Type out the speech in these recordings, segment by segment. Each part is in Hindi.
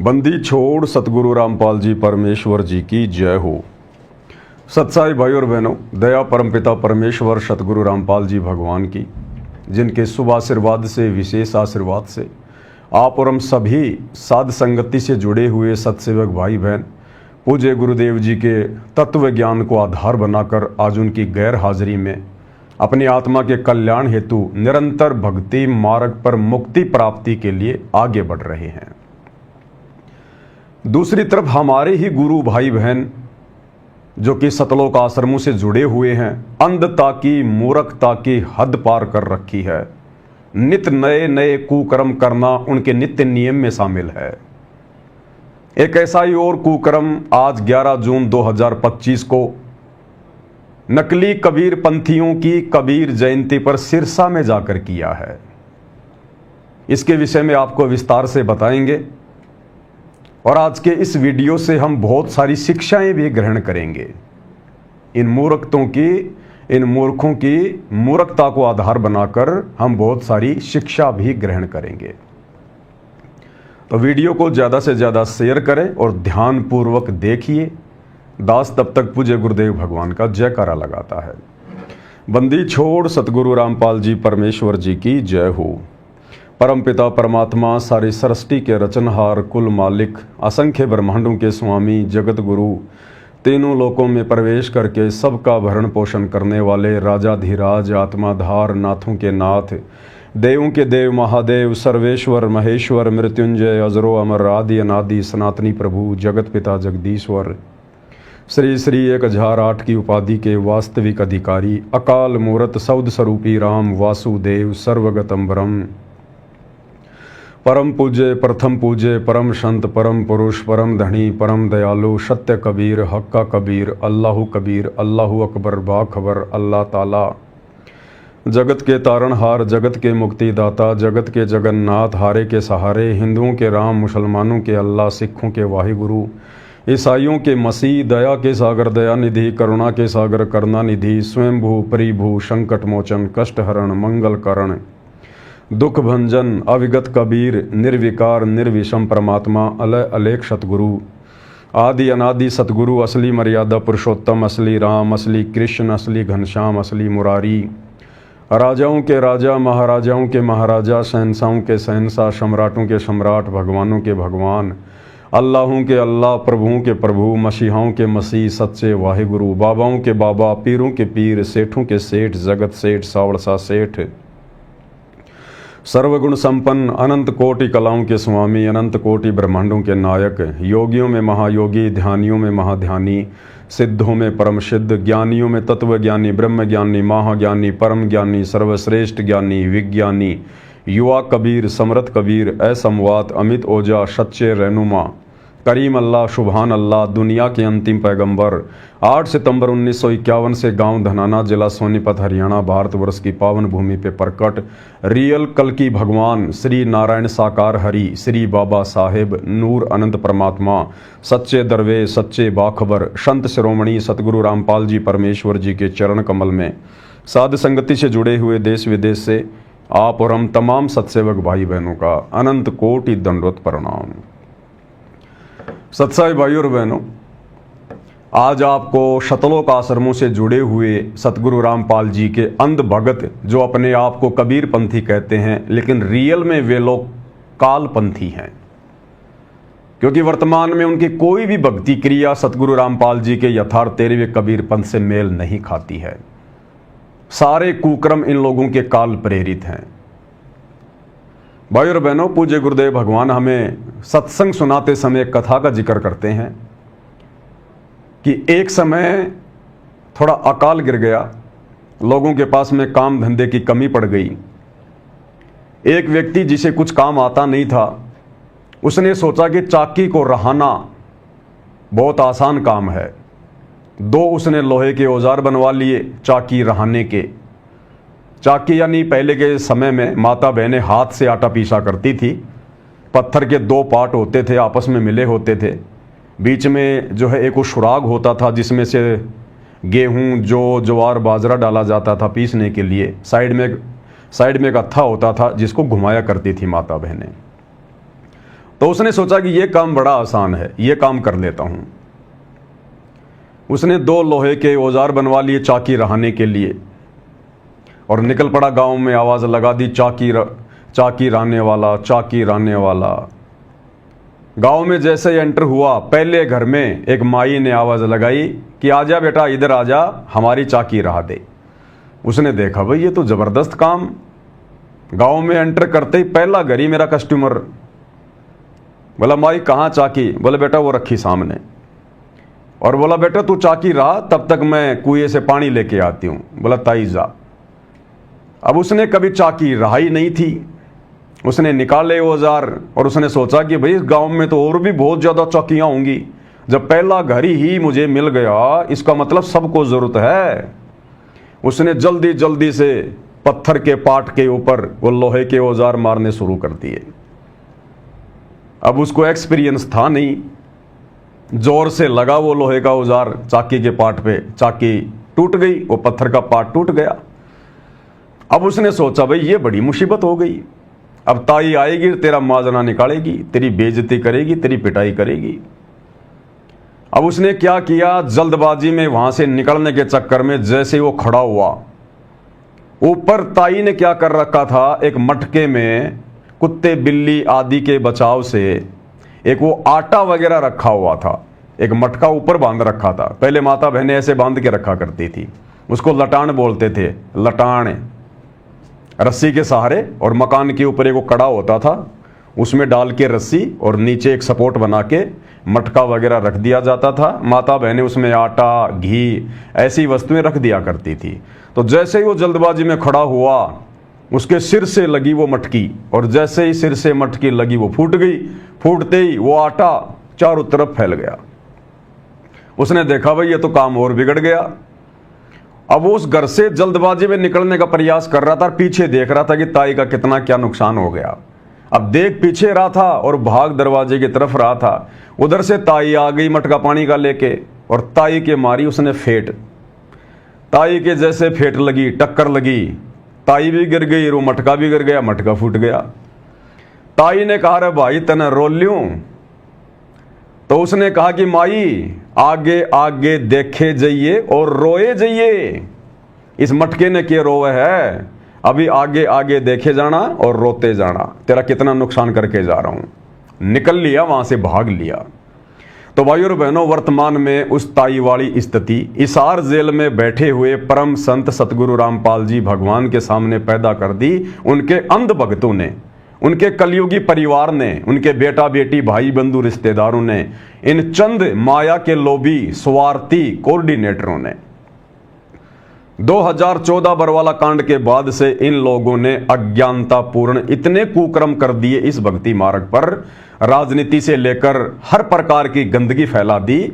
बंदी छोड़ सतगुरु रामपाल जी परमेश्वर जी की जय हो। सत्साई भाई और बहनों, दया परमपिता परमेश्वर सतगुरु रामपाल जी भगवान की, जिनके शुभ आशीर्वाद से, विशेष आशीर्वाद से आप और हम सभी साध संगति से जुड़े हुए सत्सेवक भाई बहन पूज्य गुरुदेव जी के तत्व ज्ञान को आधार बनाकर आज उनकी गैर हाजिरी में अपनी आत्मा के कल्याण हेतु निरंतर भक्ति मार्ग पर मुक्ति प्राप्ति के लिए आगे बढ़ रहे हैं। दूसरी तरफ हमारे ही गुरु भाई बहन जो कि सतलोक आश्रमों से जुड़े हुए हैं, अंधता की मूर्खता की हद पार कर रखी है। नित्य नए नए कुकर्म करना उनके नित्य नियम में शामिल है। एक ऐसा ही और कुकर्म आज 11 जून 2025 को नकली कबीर पंथियों की कबीर जयंती पर सिरसा में जाकर किया है। इसके विषय में आपको विस्तार से बताएंगे और आज के इस वीडियो से हम बहुत सारी शिक्षाएं भी ग्रहण करेंगे। इन मूर्खों की मूर्खता को आधार बनाकर हम बहुत सारी शिक्षा भी ग्रहण करेंगे। तो वीडियो को ज़्यादा से ज़्यादा शेयर करें और ध्यानपूर्वक देखिए। दास तब तक पूज्य गुरुदेव भगवान का जयकारा लगाता है। बंदी छोड़ सतगुरु रामपाल जी परमेश्वर जी की जय हो। परमपिता परमात्मा सारी सृष्टि के रचनहार, कुल मालिक, असंख्य ब्रह्मांडों के स्वामी, जगत गुरु, तीनों लोकों में प्रवेश करके सबका भरण पोषण करने वाले राजाधिराज, आत्माधार, नाथों के नाथ, देवों के देव, महादेव, सर्वेश्वर, महेश्वर, मृत्युंजय, अजरो अमर, आदि अनादि, सनातनी प्रभु, जगत पिता जगदीश्वर, श्री श्री 1008 की उपाधि के वास्तविक अधिकारी, अकाल मूर्त सौद स्वरूपी राम वासुदेव, सर्वगतम ब्रह्म, परम पूज्य, प्रथम पूज्य, परम संत, परम पुरुष, परम धनी, परम दयालु, सत्य कबीर, हक्का कबीर, अल्लाहु कबीर, अल्लाहु अकबर, बाखबर, अल्लाह ताला, जगत के तारणहार, जगत के मुक्तिदाता, जगत के जगन्नाथ, हारे के सहारे, हिंदुओं के राम, मुसलमानों के अल्लाह, सिखों के वाहिगुरु, ईसाइयों के मसीह, दया के सागर दया निधि, करुणा के सागर करुणा निधि, स्वयंभू परिभू, संकट मोचन, कष्ट हरण, मंगल करण, दुख भंजन, अविगत कबीर, निर्विकार निर्विषम परमात्मा, अलय अलेख सतगुरु, आदि अनादि सतगुरु, असली मर्यादा पुरुषोत्तम, असली राम, असली कृष्ण, असली घनश्याम, असली मुरारी, राजाओं के राजा, महाराजाओं के महाराजा, शहंशाहों के शहंशाह, सम्राटों के सम्राट, भगवानों के भगवान, अल्लाहों के अल्लाह, प्रभुओं के प्रभु, मसीहाओं के मसीह, सच्चे वाहिगुरु, बाबाओं के बाबा, पीरों के पीर, सेठों के सेठ, जगत सेठ, सावड़सा सेठ, सर्वगुण संपन्न, अनंत कोटि कलाओं के स्वामी, अनंत कोटि ब्रह्मांडों के नायक, योगियों में महायोगी, ध्यानियों में महाध्यानी, सिद्धों में परम सिद्ध, ज्ञानियों में तत्वज्ञानी, ब्रह्मज्ञानी, महाज्ञानी, परम ज्ञानी, सर्वश्रेष्ठ ज्ञानी, विज्ञानी, युवा कबीर, समर्थ कबीर, असमवात, अमित ओजा, सच्चे रहनुमा, करीम अल्लाह, सुभान अल्लाह, दुनिया के अंतिम पैगंबर, 8 सितंबर 1951 से गांव धनाना, जिला सोनीपत, हरियाणा, भारतवर्ष की पावन भूमि पे प्रकट रियल कल की भगवान श्री नारायण साकार हरि, श्री बाबा साहेब, नूर अनंत परमात्मा, सच्चे दरवेश, सच्चे बाखबर, संत शिरोमणि सतगुरु रामपाल जी परमेश्वर जी के चरण कमल में साध संगति से जुड़े हुए देश विदेश से आप और हम तमाम सत्सेवक भाई बहनों का अनंत कोटि दंडवत प्रणाम। सत्साई भाई और बहनों, आज आपको सतलोक आश्रमों से जुड़े हुए सतगुरु रामपाल जी के अंध भगत, जो अपने आप को कबीर पंथी कहते हैं, लेकिन रियल में वे लोग काल पंथी हैं, क्योंकि वर्तमान में उनकी कोई भी भक्ति क्रिया सतगुरु रामपाल जी के यथार्थ 13वें कबीर पंथ से मेल नहीं खाती है। सारे कुकर्म इन लोगों के काल प्रेरित हैं। भाई और बहनों, पूज्य गुरुदेव भगवान हमें सत्संग सुनाते समय कथा का जिक्र करते हैं कि एक समय थोड़ा अकाल गिर गया, लोगों के पास में काम धंधे की कमी पड़ गई। एक व्यक्ति जिसे कुछ काम आता नहीं था, उसने सोचा कि चाकी को रहाना बहुत आसान काम है। 2 उसने लोहे के औजार बनवा लिए चाकी रहाने के। चाकी यानी पहले के समय में माता बहनें हाथ से आटा पीसा करती थी। पत्थर के 2 पार्ट होते थे, आपस में मिले होते थे। बीच में जो है एक वो सुराग होता था जिसमें से गेहूं, जौ, ज्वार, बाजरा डाला जाता था पीसने के लिए। साइड में एक अत्था होता था जिसको घुमाया करती थी माता बहनें। तो उसने सोचा कि यह काम बड़ा आसान है, यह काम कर लेता हूं। उसने 2 लोहे के औजार बनवा लिए चाकी रहाने के लिए और निकल पड़ा गांव में। आवाज लगा दी, चाकी राने वाला, चाकी राने वाला। गांव में जैसे एंटर हुआ, पहले घर में एक माई ने आवाज लगाई कि आजा बेटा, इधर आजा, हमारी चाकी रहा दे। उसने देखा भाई ये तो जबरदस्त काम। गांव में एंटर करते ही पहला घर ही मेरा कस्टमर। बोला माई कहाँ चाकी? बोले बेटा वो रखी सामने। और बोला बेटा तू चाकी रहा, तब तक मैं कुएं से पानी लेके आती हूं। बोला ताई जा। अब उसने कभी चाकी रहा ही नहीं थी। उसने निकाले औजार और उसने सोचा कि भाई इस गांव में तो और भी बहुत ज्यादा चाकियां होंगी, जब पहला घर ही मुझे मिल गया इसका मतलब सबको जरूरत है। उसने जल्दी जल्दी से पत्थर के पाट के ऊपर वो लोहे के औजार मारने शुरू कर दिए। अब उसको एक्सपीरियंस था नहीं, जोर से लगा वो लोहे का औजार चाकी के पाट पे, चाकी टूट गई, वो पत्थर का पाट टूट गया। अब उसने सोचा भाई ये बड़ी मुसीबत हो गई, अब ताई आएगी तेरा माजना निकालेगी, तेरी बेइज्जती करेगी, तेरी पिटाई करेगी। अब उसने क्या किया, जल्दबाजी में वहां से निकलने के चक्कर में जैसे वो खड़ा हुआ, ऊपर ताई ने क्या कर रखा था, एक मटके में कुत्ते बिल्ली आदि के बचाव से एक वो आटा वगैरह रखा हुआ था, एक मटका ऊपर बांध रखा था। पहले माता बहनें ऐसे बांध के रखा करती थी, उसको लटान बोलते थे, लटान, रस्सी के सहारे। और मकान के ऊपर एक वो कड़ा होता था, उसमें डाल के रस्सी और नीचे एक सपोर्ट बना के मटका वगैरह रख दिया जाता था। माता बहनें उसमें आटा, घी, ऐसी वस्तुएं रख दिया करती थी। तो जैसे ही वो जल्दबाजी में खड़ा हुआ, उसके सिर से लगी वो मटकी, और जैसे ही सिर से मटकी लगी वो फूट गई। फूटते ही वो आटा चारों तरफ फैल गया। उसने देखा भाई ये तो काम और बिगड़ गया। अब वो उस घर से जल्दबाजी में निकलने का प्रयास कर रहा था, पीछे देख रहा था कि ताई का कितना क्या नुकसान हो गया। अब देख पीछे रहा था और भाग दरवाजे की तरफ रहा था। उधर से ताई आ गई मटका पानी का लेके, और ताई के मारी उसने फेट। ताई के जैसे फेट लगी, टक्कर लगी, ताई भी गिर गई, वो मटका भी गिर गया, मटका फूट गया। ताई ने कहा रे भाई तने रो ल्यूं? तो उसने कहा कि माई आगे आगे देखे जाइए और रोए जाइए। इस मटके ने क्या रोवे है, अभी आगे आगे देखे जाना और रोते जाना, तेरा कितना नुकसान करके जा रहा हूं। निकल लिया वहां से, भाग लिया। तो भाई और बहनों, वर्तमान में उस ताई वाली स्थिति हिसार जेल में बैठे हुए परम संत सतगुरु रामपाल जी भगवान के सामने पैदा कर दी उनके अंध भक्तों ने, उनके कलयुगी परिवार ने, उनके बेटा बेटी भाई बंधु रिश्तेदारों ने, इन चंद माया के लोभी स्वार्थी कोऑर्डिनेटरों ने। 2014 बरवाला कांड के बाद से इन लोगों ने अज्ञानतापूर्ण इतने कुकर्म कर दिए इस भक्ति मार्ग पर, राजनीति से लेकर हर प्रकार की गंदगी फैला दी,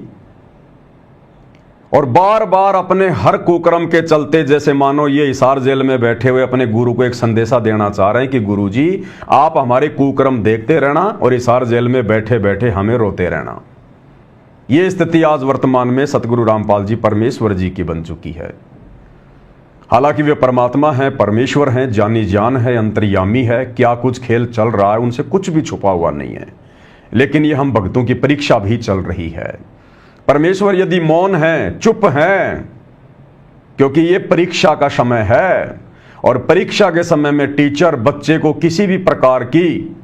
और बार बार अपने हर कुकर्म के चलते जैसे मानो ये हिसार जेल में बैठे हुए अपने गुरु को एक संदेशा देना चाह रहे हैं कि गुरु जी आप हमारे कुकर्म देखते रहना और हिसार जेल में बैठे बैठे हमें रोते रहना। ये स्थिति आज वर्तमान में सतगुरु रामपाल जी परमेश्वर जी की बन चुकी है। हालांकि वे परमात्मा हैं, परमेश्वर हैं, जानी जान है, अंतर्यामी है, क्या कुछ खेल चल रहा है उनसे कुछ भी छुपा हुआ नहीं है। लेकिन ये हम भक्तों की परीक्षा भी चल रही है। परमेश्वर यदि मौन है, चुप है, क्योंकि ये परीक्षा का समय है, और परीक्षा के समय में टीचर बच्चे को किसी भी प्रकार की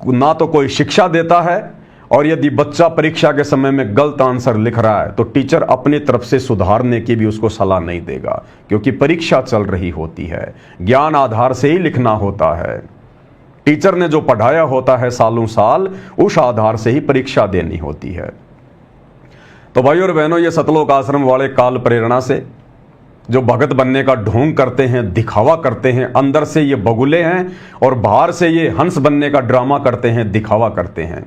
ना तो कोई शिक्षा देता है, और यदि बच्चा परीक्षा के समय में गलत आंसर लिख रहा है तो टीचर अपनी तरफ से सुधारने की भी उसको सलाह नहीं देगा, क्योंकि परीक्षा चल रही होती है। ज्ञान आधार से ही लिखना होता है। टीचर ने जो पढ़ाया होता है सालों साल, उस आधार से ही परीक्षा देनी होती है। तो भाई और बहनों, ये सतलोक आश्रम वाले काल प्रेरणा से जो भगत बनने का ढोंग करते हैं, दिखावा करते हैं, अंदर से ये बगुले हैं और बाहर से ये हंस बनने का ड्रामा करते हैं, दिखावा करते हैं।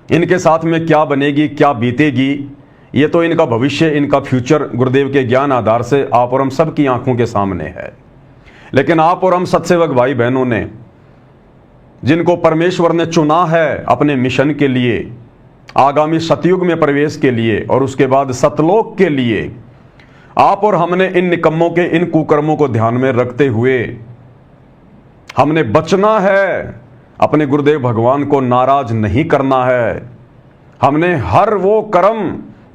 इनके साथ में क्या बनेगी, क्या बीतेगी, ये तो इनका भविष्य, इनका फ्यूचर गुरुदेव के ज्ञान आधार से आप और हम सबकी आंखों के सामने है। लेकिन आप और हम सत्सेवक भाई बहनों ने, जिनको परमेश्वर ने चुना है अपने मिशन के लिए, आगामी सतयुग में प्रवेश के लिए और उसके बाद सतलोक के लिए, आप और हमने इन निकम्मों के इन कुकर्मों को ध्यान में रखते हुए हमने बचना है, अपने गुरुदेव भगवान को नाराज नहीं करना है। हमने हर वो कर्म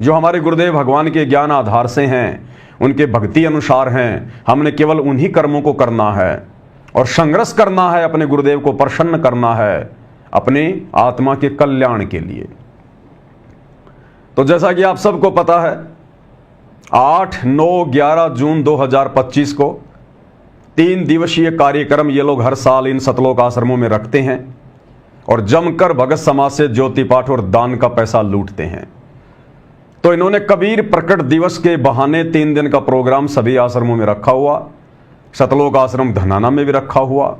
जो हमारे गुरुदेव भगवान के ज्ञान आधार से हैं, उनके भक्ति अनुसार हैं, हमने केवल उन्हीं कर्मों को करना है और संघर्ष करना है, अपने गुरुदेव को प्रसन्न करना है अपने आत्मा के कल्याण के लिए। तो जैसा कि आप सबको पता है, 8, 9, 11 जून 2025 को 3 दिवसीय कार्यक्रम ये लोग हर साल इन सतलोक आश्रमों में रखते हैं और जमकर भगत समाज से ज्योति पाठ और दान का पैसा लूटते हैं। तो इन्होंने कबीर प्रकट दिवस के बहाने 3 दिन का प्रोग्राम सभी आश्रमों में रखा हुआ, सतलोक आश्रम धनाना में भी रखा हुआ।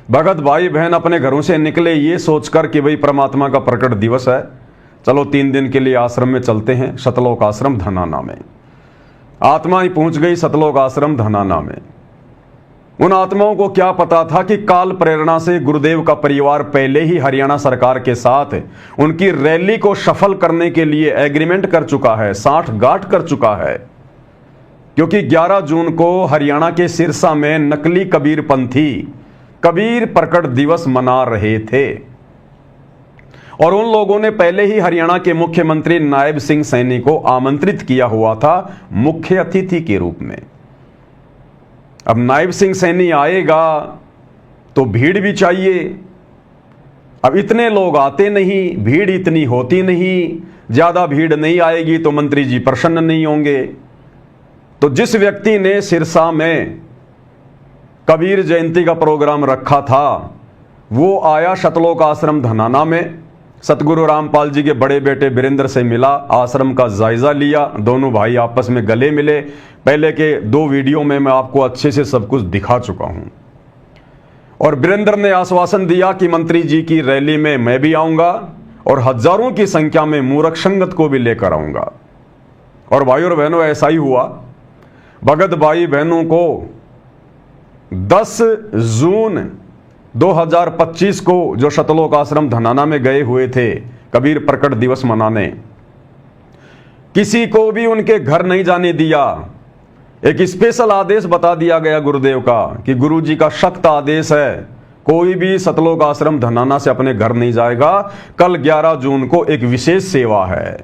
भगत भाई बहन अपने घरों से निकले ये सोचकर कि भाई परमात्मा का प्रकट दिवस है, चलो 3 दिन के लिए आश्रम में चलते हैं, सतलोक आश्रम धनाना में। आत्मा ही पहुंच गई सतलोक आश्रम धनाना में। उन आत्माओं को क्या पता था कि काल प्रेरणा से गुरुदेव का परिवार पहले ही हरियाणा सरकार के साथ उनकी रैली को सफल करने के लिए एग्रीमेंट कर चुका है, साठगांठ कर चुका है। क्योंकि 11 जून को हरियाणा के सिरसा में नकली कबीर पंथी कबीर प्रकट दिवस मना रहे थे और उन लोगों ने पहले ही हरियाणा के मुख्यमंत्री नायब सिंह सैनी को आमंत्रित किया हुआ था मुख्य अतिथि के रूप में। अब नायब सिंह सैनी आएगा तो भीड़ भी चाहिए। अब इतने लोग आते नहीं, भीड़ इतनी होती नहीं, ज्यादा भीड़ नहीं आएगी तो मंत्री जी प्रसन्न नहीं होंगे। तो जिस व्यक्ति ने सिरसा में कबीर जयंती का प्रोग्राम रखा था वो आया सतलोक आश्रम धनाना में, सतगुरु रामपाल जी के बड़े बेटे वीरेंद्र से मिला, आश्रम का जायजा लिया, दोनों भाई आपस में गले मिले। पहले के 2 वीडियो में मैं आपको अच्छे से सब कुछ दिखा चुका हूं। और वीरेंद्र ने आश्वासन दिया कि मंत्री जी की रैली में मैं भी आऊंगा और हजारों की संख्या में मूर्ख संगत को भी लेकर आऊंगा। और भाई और बहनों ऐसा ही हुआ। भगत भाई बहनों को 10 जून 2025 को जो सतलोक आश्रम धनाना में गए हुए थे कबीर प्रकट दिवस मनाने, किसी को भी उनके घर नहीं जाने दिया। एक स्पेशल आदेश बता दिया गया गुरुदेव का कि गुरुजी का सख्त आदेश है, कोई भी सतलोक आश्रम धनाना से अपने घर नहीं जाएगा। कल 11 जून को एक विशेष सेवा है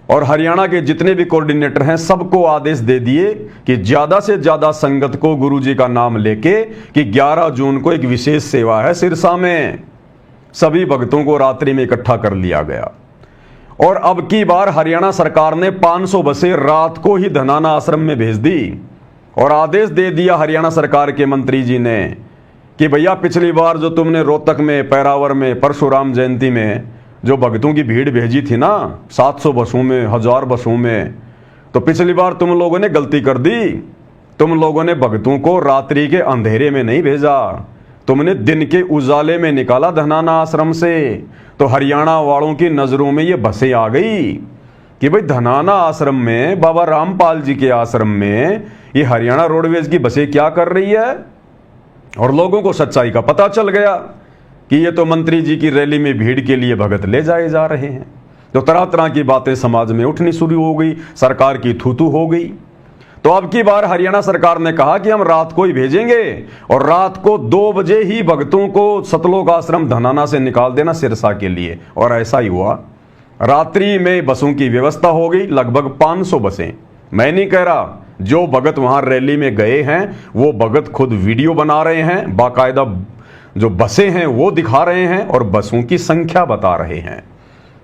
और हरियाणा के जितने भी कोऑर्डिनेटर हैं सबको आदेश दे दिए कि ज्यादा से ज्यादा संगत को गुरुजी का नाम लेके कि 11 जून को एक विशेष सेवा है सिरसा में। सभी भक्तों को रात्रि में इकट्ठा कर लिया गया और अब की बार हरियाणा सरकार ने 500 बसें रात को ही धनाना आश्रम में भेज दी और आदेश दे दिया हरियाणा सरकार के मंत्री जी ने कि भैया पिछली बार जो तुमने रोहतक में, पैरावर में, परशुराम जयंती में जो भक्तों की भीड़ भेजी थी ना 700 बसों में, 1000 बसों में, तो पिछली बार तुम लोगों ने गलती कर दी। तुम लोगों ने भक्तों को रात्रि के अंधेरे में नहीं भेजा, तुमने दिन के उजाले में निकाला धनाना आश्रम से। तो हरियाणा वालों की नजरों में ये बसें आ गई कि भाई धनाना आश्रम में, बाबा रामपाल जी के आश्रम में ये हरियाणा रोडवेज की बसें क्या कर रही है। और लोगों को सच्चाई का पता चल गया कि ये तो मंत्री जी की रैली में भीड़ के लिए भगत ले जाए जा रहे हैं। तो तरह तरह की बातें समाज में उठनी शुरू हो गई, सरकार की थू-थू हो गई। तो अब की बार हरियाणा सरकार ने कहा कि हम रात को ही भेजेंगे और रात को 2 बजे ही भक्तों को सतलोक आश्रम धनाना से निकाल देना सिरसा के लिए। और ऐसा ही हुआ, रात्रि में बसों की व्यवस्था हो गई, लगभग 500 बसें। मैं नहीं कह रहा, जो भगत वहां रैली में गए हैं वो भगत खुद वीडियो बना रहे हैं, बाकायदा जो बसें हैं वो दिखा रहे हैं और बसों की संख्या बता रहे हैं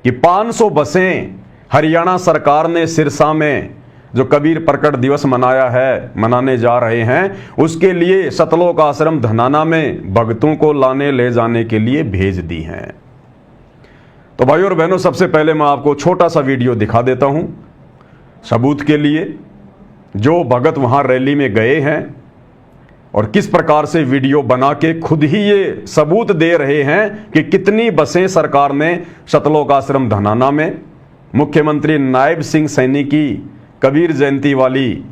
कि 500 बसें हरियाणा सरकार ने सिरसा में जो कबीर प्रकट दिवस मनाने जा रहे हैं उसके लिए सतलोक आश्रम धनाना में भक्तों को लाने ले जाने के लिए भेज दी हैं। तो भाइयों और बहनों, सबसे पहले मैं आपको छोटा सा वीडियो दिखा देता हूं सबूत के लिए। जो भगत वहां रैली में गए हैं और किस प्रकार से वीडियो बना के खुद ही ये सबूत दे रहे हैं कि कितनी बसें सरकार ने सतलोक आश्रम धनाना में मुख्यमंत्री नायब सिंह सैनी की कबीर जयंती वाली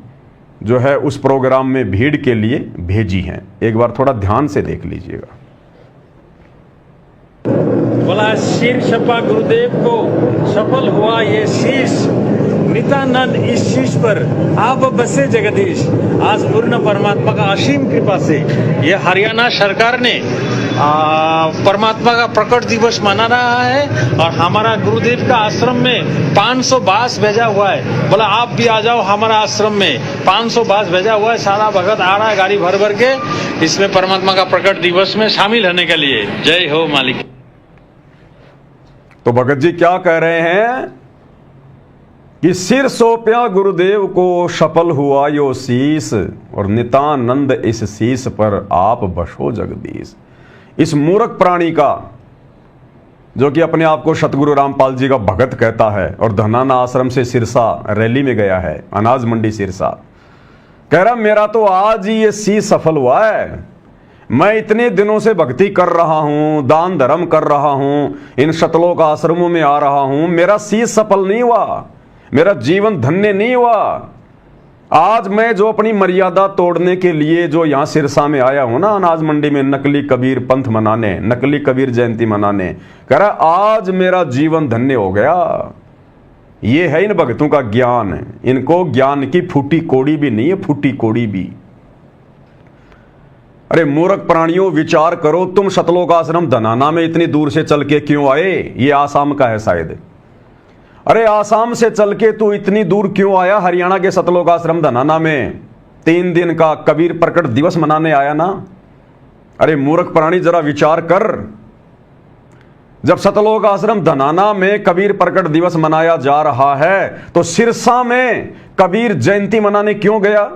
जो है उस प्रोग्राम में भीड़ के लिए भेजी हैं। एक बार थोड़ा ध्यान से देख लीजिएगा। बोला शीर शपा गुरुदेव को सफल हुआ ये शीश, नित्यानंद इस शीश पर आप बसे जगदीश। आज पूर्ण परमात्मा का असीम कृपा से ये हरियाणा सरकार ने परमात्मा का प्रकट दिवस मना रहा है और हमारा गुरुदेव का आश्रम में 500 बास भेजा हुआ है। बोला आप भी आ जाओ हमारा आश्रम में, 500 बास भेजा हुआ है। सारा भगत आ रहा है गाड़ी भर भर के इसमें परमात्मा का प्रकट दिवस में शामिल होने के लिए। जय हो मालिक। तो भगत जी क्या कह रहे हैं कि सिर सौंप्या गुरुदेव को सफल हुआ यो शीस, और नितानंद इस शीस पर आप बसो जगदीश। इस मूर्ख प्राणी का, जो कि अपने आप को सतगुरु रामपाल जी का भगत कहता है और धनाना आश्रम से सिरसा रैली में गया है, अनाज मंडी सिरसा, कह रहा मेरा तो आज ही ये शीस सफल हुआ है। मैं इतने दिनों से भक्ति कर रहा हूं, दान धर्म कर रहा हूं, इन शतलोक आश्रमों में आ रहा हूं, मेरा शीस सफल नहीं हुआ, मेरा जीवन धन्य नहीं हुआ। आज मैं जो अपनी मर्यादा तोड़ने के लिए जो यहां सिरसा में आया हूं ना, अनाज मंडी में नकली कबीर पंथ मनाने, नकली कबीर जयंती मनाने, कह रहा आज मेरा जीवन धन्य हो गया। ये है इन भक्तों का ज्ञान। इनको ज्ञान की फूटी कोड़ी भी नहीं है, फूटी कोड़ी भी। अरे मूर्ख प्राणियों, विचार करो, तुम शतलोक आश्रम धनाना में इतनी दूर से चल के क्यों आए? ये आसाम का है शायद। अरे आसाम से चल के तू इतनी दूर क्यों आया? हरियाणा के शतलोक आश्रम धनाना में 3 दिन का कबीर प्रकट दिवस मनाने आया ना। अरे मूर्ख प्राणी, जरा विचार कर। जब शतलोक आश्रम धनाना में कबीर प्रकट दिवस मनाया जा रहा है तो सिरसा में कबीर जयंती मनाने क्यों गया?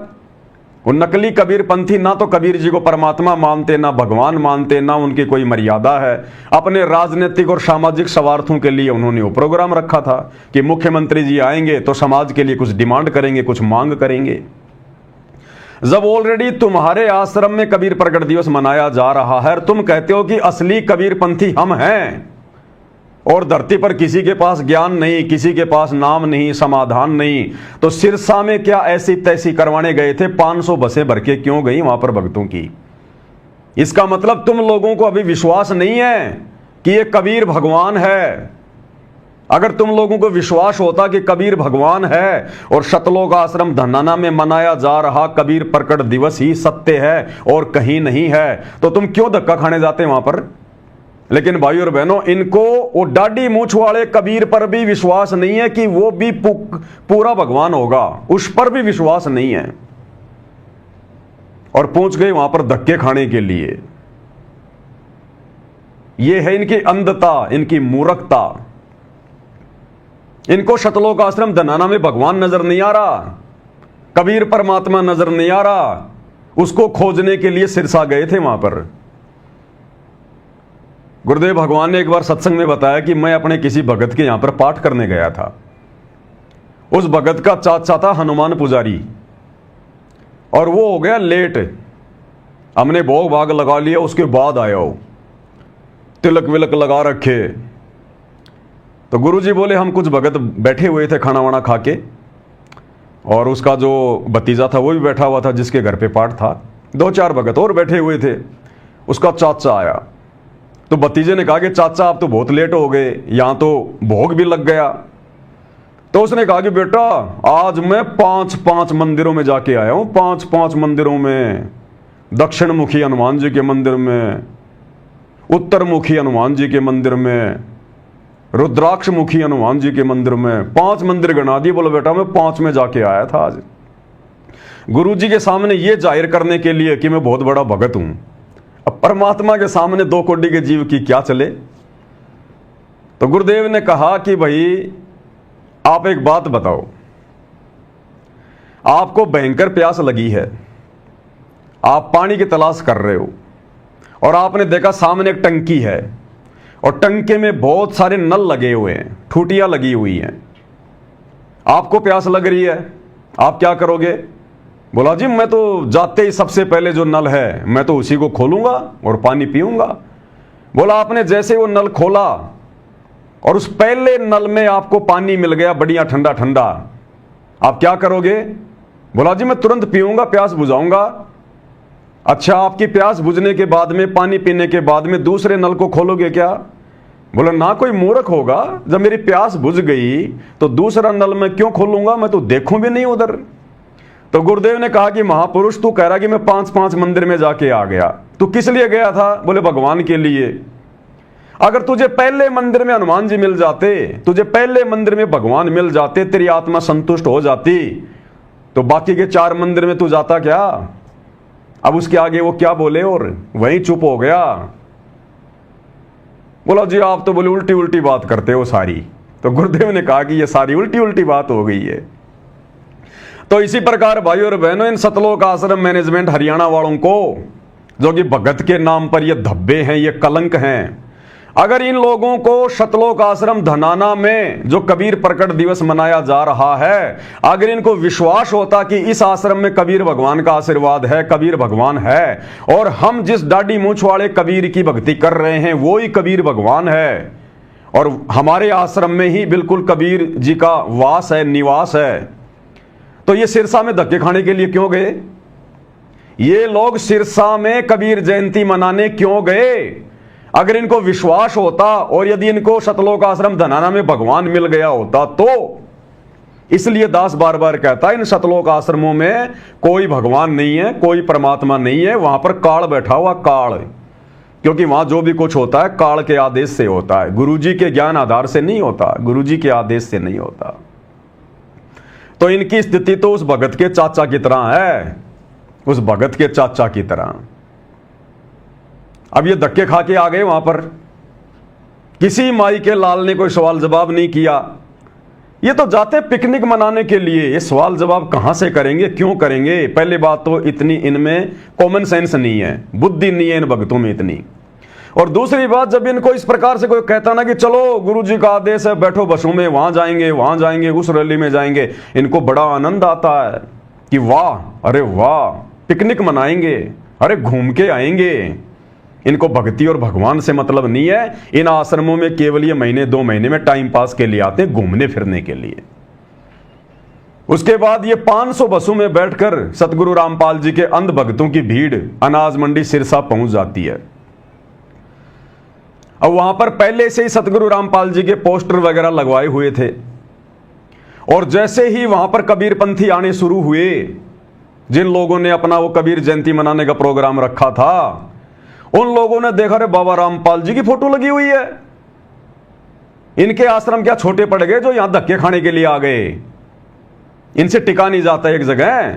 वो नकली कबीर पंथी ना तो कबीर जी को परमात्मा मानते, ना भगवान मानते, ना उनकी कोई मर्यादा है। अपने राजनीतिक और सामाजिक स्वार्थों के लिए उन्होंने वो प्रोग्राम रखा था कि मुख्यमंत्री जी आएंगे तो समाज के लिए कुछ डिमांड करेंगे, कुछ मांग करेंगे। जब ऑलरेडी तुम्हारे आश्रम में कबीर प्रकट दिवस मनाया जा रहा है, तुम कहते हो कि असली कबीर पंथी हम हैं और धरती पर किसी के पास ज्ञान नहीं, किसी के पास नाम नहीं, समाधान नहीं, तो सिरसा में क्या ऐसी तैसी करवाने गए थे? 500 बसें भर के क्यों गई वहां पर भक्तों की? इसका मतलब तुम लोगों को अभी विश्वास नहीं है कि ये कबीर भगवान है। अगर तुम लोगों को विश्वास होता कि कबीर भगवान है और शतलोक आश्रम धनाना में मनाया जा रहा कबीर प्रकट दिवस ही सत्य है और कहीं नहीं है, तो तुम क्यों धक्का खाने जाते वहां पर? लेकिन भाई और बहनों, इनको वो डाडी मूछ वाले कबीर पर भी विश्वास नहीं है कि वो भी पूरा भगवान होगा, उस पर भी विश्वास नहीं है और पहुंच गए वहां पर धक्के खाने के लिए। ये है इनकी अंधता, इनकी मूर्खता। इनको शतलोक आश्रम धनाना में भगवान नजर नहीं आ रहा, कबीर परमात्मा नजर नहीं आ रहा। उसको खोजने के लिए सिरसा गए थे वहां पर। गुरुदेव भगवान ने एक बार सत्संग में बताया कि मैं अपने किसी भगत के यहां पर पाठ करने गया था। उस भगत का चाचा था हनुमान पुजारी और वो हो गया लेट। हमने भोग भाग लगा लिया, उसके बाद आया हो, तिलक विलक लगा रखे। तो गुरुजी बोले हम कुछ भगत बैठे हुए थे खाना वाना खा के, और उसका जो भतीजा था वो भी बैठा हुआ था जिसके घर पे पाठ था। 2-4 भगत और बैठे हुए थे। उसका चाचा आया तो भतीजे ने कहा कि चाचा आप तो बहुत लेट हो गए, यहां तो भोग भी लग गया। तो उसने कहा कि बेटा आज मैं 5-5 मंदिरों में जाके आया हूं, 5-5 मंदिरों में, दक्षिण मुखी हनुमान जी के मंदिर में, उत्तर मुखी हनुमान जी के मंदिर में, रुद्राक्ष मुखी हनुमान जी के मंदिर में, 5 मंदिर गिना दिए। बोलो बेटा मैं 5 में जाके आया था आज, गुरु जी के सामने ये जाहिर करने के लिए कि मैं बहुत बड़ा भगत हूं। अब परमात्मा के सामने 2 कोड़ी के जीव की क्या चले? तो गुरुदेव ने कहा कि भाई आप एक बात बताओ, आपको भयंकर प्यास लगी है, आप पानी की तलाश कर रहे हो और आपने देखा सामने एक टंकी है और टंकी में बहुत सारे नल लगे हुए हैं, ठूटियां लगी हुई हैं। आपको प्यास लग रही है, आप क्या करोगे? बोला जी मैं तो जाते ही सबसे पहले जो नल है मैं तो उसी को खोलूंगा और पानी पीऊंगा। बोला आपने जैसे वो नल खोला और उस पहले नल में आपको पानी मिल गया बढ़िया ठंडा ठंडा, आप क्या करोगे? बोला जी मैं तुरंत पीऊंगा, प्यास बुझाऊंगा। अच्छा आपकी प्यास बुझने के बाद में, पानी पीने के बाद में दूसरे नल को खोलोगे क्या? बोला ना कोई मूर्ख होगा, जब मेरी प्यास बुझ गई तो दूसरा नल मैं क्यों खोलूंगा, मैं तो देखूं भी नहीं उधर। तो गुरुदेव ने कहा कि महापुरुष तू कह रहा कि मैं 5-5 मंदिर में जाके आ गया, तू किस लिए गया था? बोले भगवान के लिए। अगर तुझे पहले मंदिर में हनुमान जी मिल जाते, तुझे पहले मंदिर में भगवान मिल जाते, तेरी आत्मा संतुष्ट हो जाती, तो बाकी के 4 मंदिर में तू जाता क्या? अब उसके आगे वो क्या बोले और वहीं चुप हो गया। बोला जी आप तो बोले उल्टी उल्टी बात करते हो सारी। तो गुरुदेव ने कहा कि ये सारी उल्टी उल्टी बात हो गई है। तो इसी प्रकार भाइयों और बहनों, इन सतलोक आश्रम मैनेजमेंट हरियाणा वालों को, जो कि भगत के नाम पर ये धब्बे हैं, ये कलंक हैं, अगर इन लोगों को सतलोक आश्रम धनाना में जो कबीर प्रकट दिवस मनाया जा रहा है, अगर इनको विश्वास होता कि इस आश्रम में कबीर भगवान का आशीर्वाद है, कबीर भगवान है, और हम जिस दाढ़ी मूंछ वाले कबीर की भक्ति कर रहे हैं वो ही कबीर भगवान है, और हमारे आश्रम में ही बिल्कुल कबीर जी का वास है, निवास है, तो ये सिरसा में धक्के खाने के लिए क्यों गए? ये लोग सिरसा में कबीर जयंती मनाने क्यों गए? अगर इनको विश्वास होता और यदि इनको सतलोक आश्रम धनाना में भगवान मिल गया होता तो। इसलिए दास बार बार कहता है इन सतलोक आश्रमों में कोई भगवान नहीं है, कोई परमात्मा नहीं है, वहां पर काल बैठा हुआ, काल। क्योंकि वहां जो भी कुछ होता है काल के आदेश से होता है, गुरुजी के ज्ञान आधार से नहीं होता, गुरुजी के आदेश से नहीं होता। तो इनकी स्थिति तो उस भगत के चाचा की तरह है, उस भगत के चाचा की तरह। अब ये धक्के खा के आ गए वहां पर, किसी माई के लाल ने कोई सवाल जवाब नहीं किया। ये तो जाते पिकनिक मनाने के लिए, ये सवाल जवाब कहां से करेंगे, क्यों करेंगे? पहली बात तो इतनी इनमें कॉमन सेंस नहीं है, बुद्धि नहीं है इन भक्तों में इतनी। और दूसरी बात, जब इनको इस प्रकार से कोई कहता ना कि चलो गुरुजी का आदेश है, बैठो बसों में, वहां जाएंगे, उस रैली में जाएंगे, इनको बड़ा आनंद आता है कि वाह, अरे वाह, पिकनिक मनाएंगे, अरे घूम के आएंगे। इनको भक्ति और भगवान से मतलब नहीं है। इन आश्रमों में केवल ये महीने 2 महीने में टाइम पास के लिए आते हैं, घूमने फिरने के लिए। उसके बाद ये 500 बसों में बैठकर सतगुरु रामपाल जी के अंध भक्तों की भीड़ अनाज मंडी सिरसा पहुंच जाती है। अब वहां पर पहले से ही सतगुरु रामपाल जी के पोस्टर वगैरह लगवाए हुए थे, और जैसे ही वहां पर कबीरपंथी आने शुरू हुए, जिन लोगों ने अपना वो कबीर जयंती मनाने का प्रोग्राम रखा था, उन लोगों ने देखा रे बाबा रामपाल जी की फोटो लगी हुई है, इनके आश्रम क्या छोटे पड़ गए जो यहां धक्के खाने के लिए आ गए, इनसे टिका नहीं जाता एक जगह।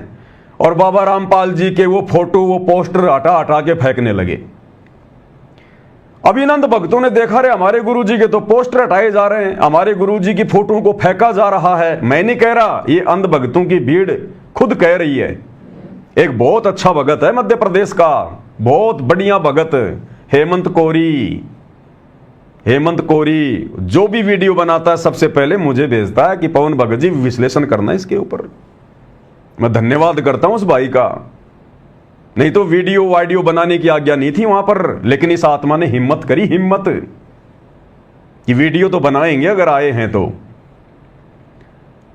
और बाबा रामपाल जी के वो फोटो, वो पोस्टर हटा हटा के फेंकने लगे। अभिनंद भक्तों ने देखा रे हमारे गुरुजी के तो पोस्टर हटाए जा रहे हैं, हमारे गुरुजी की फोटो को फेंका जा रहा है। मैं नहीं कह रहा, ये अंध भक्तों की भीड़ खुद कह रही है। एक बहुत अच्छा भगत है मध्य प्रदेश का, बहुत बढ़िया भगत, हेमंत कोरी। हेमंत कोरी जो भी वीडियो बनाता है सबसे पहले मुझे भेजता है कि पवन भगत जी विश्लेषण करना इसके ऊपर। मैं धन्यवाद करता हूं उस भाई का, नहीं तो वीडियो बनाने की आज्ञा नहीं थी वहां पर, लेकिन इस आत्मा ने हिम्मत करी, हिम्मत कि वीडियो तो बनाएंगे अगर आए हैं तो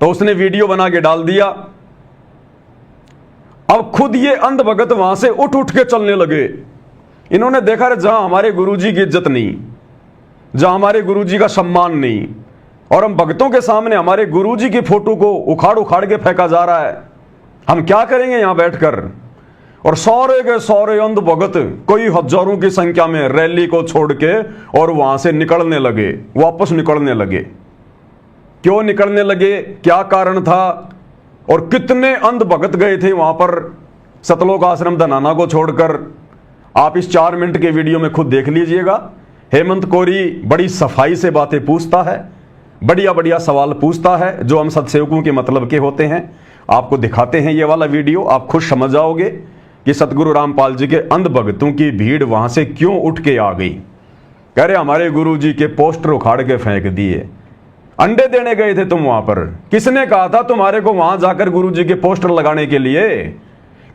उसने वीडियो बना के डाल दिया। अब खुद ये अंध भगत वहां से उठ उठ के चलने लगे। इन्होंने देखा रे जहां हमारे गुरुजी की इज्जत नहीं, जहां हमारे गुरुजी का सम्मान नहीं, और हम भक्तों के सामने हमारे गुरुजी की फोटो को उखाड़ उखाड़ के फेंका जा रहा है, हम क्या करेंगे यहां बैठकर? और सारे के सारे अंध भगत कई हजारों की संख्या में रैली को छोड़ के और वहां से निकलने लगे, वापस निकलने लगे। क्यों निकलने लगे, क्या कारण था, और कितने अंध भगत गए थे वहां पर सतलोक आश्रम धनाना को छोड़कर, आप इस 4 मिनट के वीडियो में खुद देख लीजिएगा। हेमंत कोरी बड़ी सफाई से बातें पूछता है, बढ़िया बढ़िया सवाल पूछता है जो हम सत्सेवकों के मतलब के होते हैं। आपको दिखाते हैं ये वाला वीडियो, आप खुद समझ जाओगे कि सतगुरु रामपाल जी के अंध भक्तों की भीड़ वहां से क्यों उठ के आ गई। कह रहे हमारे गुरु जी के पोस्टर उखाड़ के फेंक दिए, अंडे देने गए थे तुम वहां पर, किसने कहा था तुम्हारे को वहां जाकर गुरु जी के पोस्टर लगाने के लिए?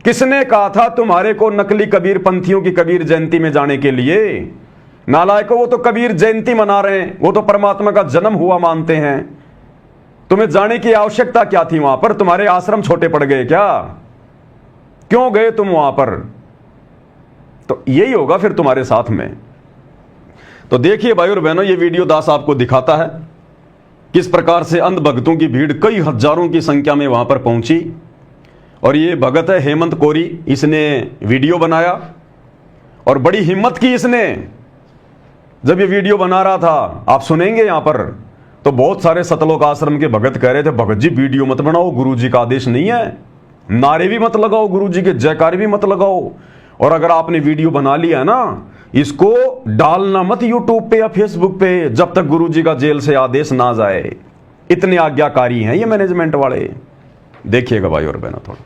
किसने कहा था तुम्हारे को नकली कबीर पंथियों की कबीर जयंती में जाने के लिए? नालायकों, वो तो कबीर जयंती मना रहे हैं, वो तो परमात्मा का जन्म हुआ मानते हैं। तुम्हें जाने की आवश्यकता क्या थी वहां पर? तुम्हारे आश्रम छोटे पड़ गए क्या? क्यों गए तुम वहां पर? तो यही होगा फिर तुम्हारे साथ में। तो देखिए भाई और बहनों, ये वीडियो दास आपको दिखाता है किस प्रकार से अंध भक्तों की भीड़ कई हजारों की संख्या में वहां पर पहुंची। और ये भगत है हेमंत कोरी, इसने वीडियो बनाया और बड़ी हिम्मत की इसने जब ये वीडियो बना रहा था। आप सुनेंगे यहां पर तो बहुत सारे सतलोक आश्रम के भगत कह रहे थे, भगत जी वीडियो मत बनाओ, गुरुजी का आदेश नहीं है, नारे भी मत लगाओ, गुरुजी के जयकार भी मत लगाओ, और अगर आपने वीडियो बना लिया ना, इसको डालना मत यूट्यूब पे या फेसबुक पे जब तक गुरुजी का जेल से आदेश ना जाए। इतने आज्ञाकारी हैं ये मैनेजमेंट वाले। देखिएगा भाई और बहनों थोड़ा।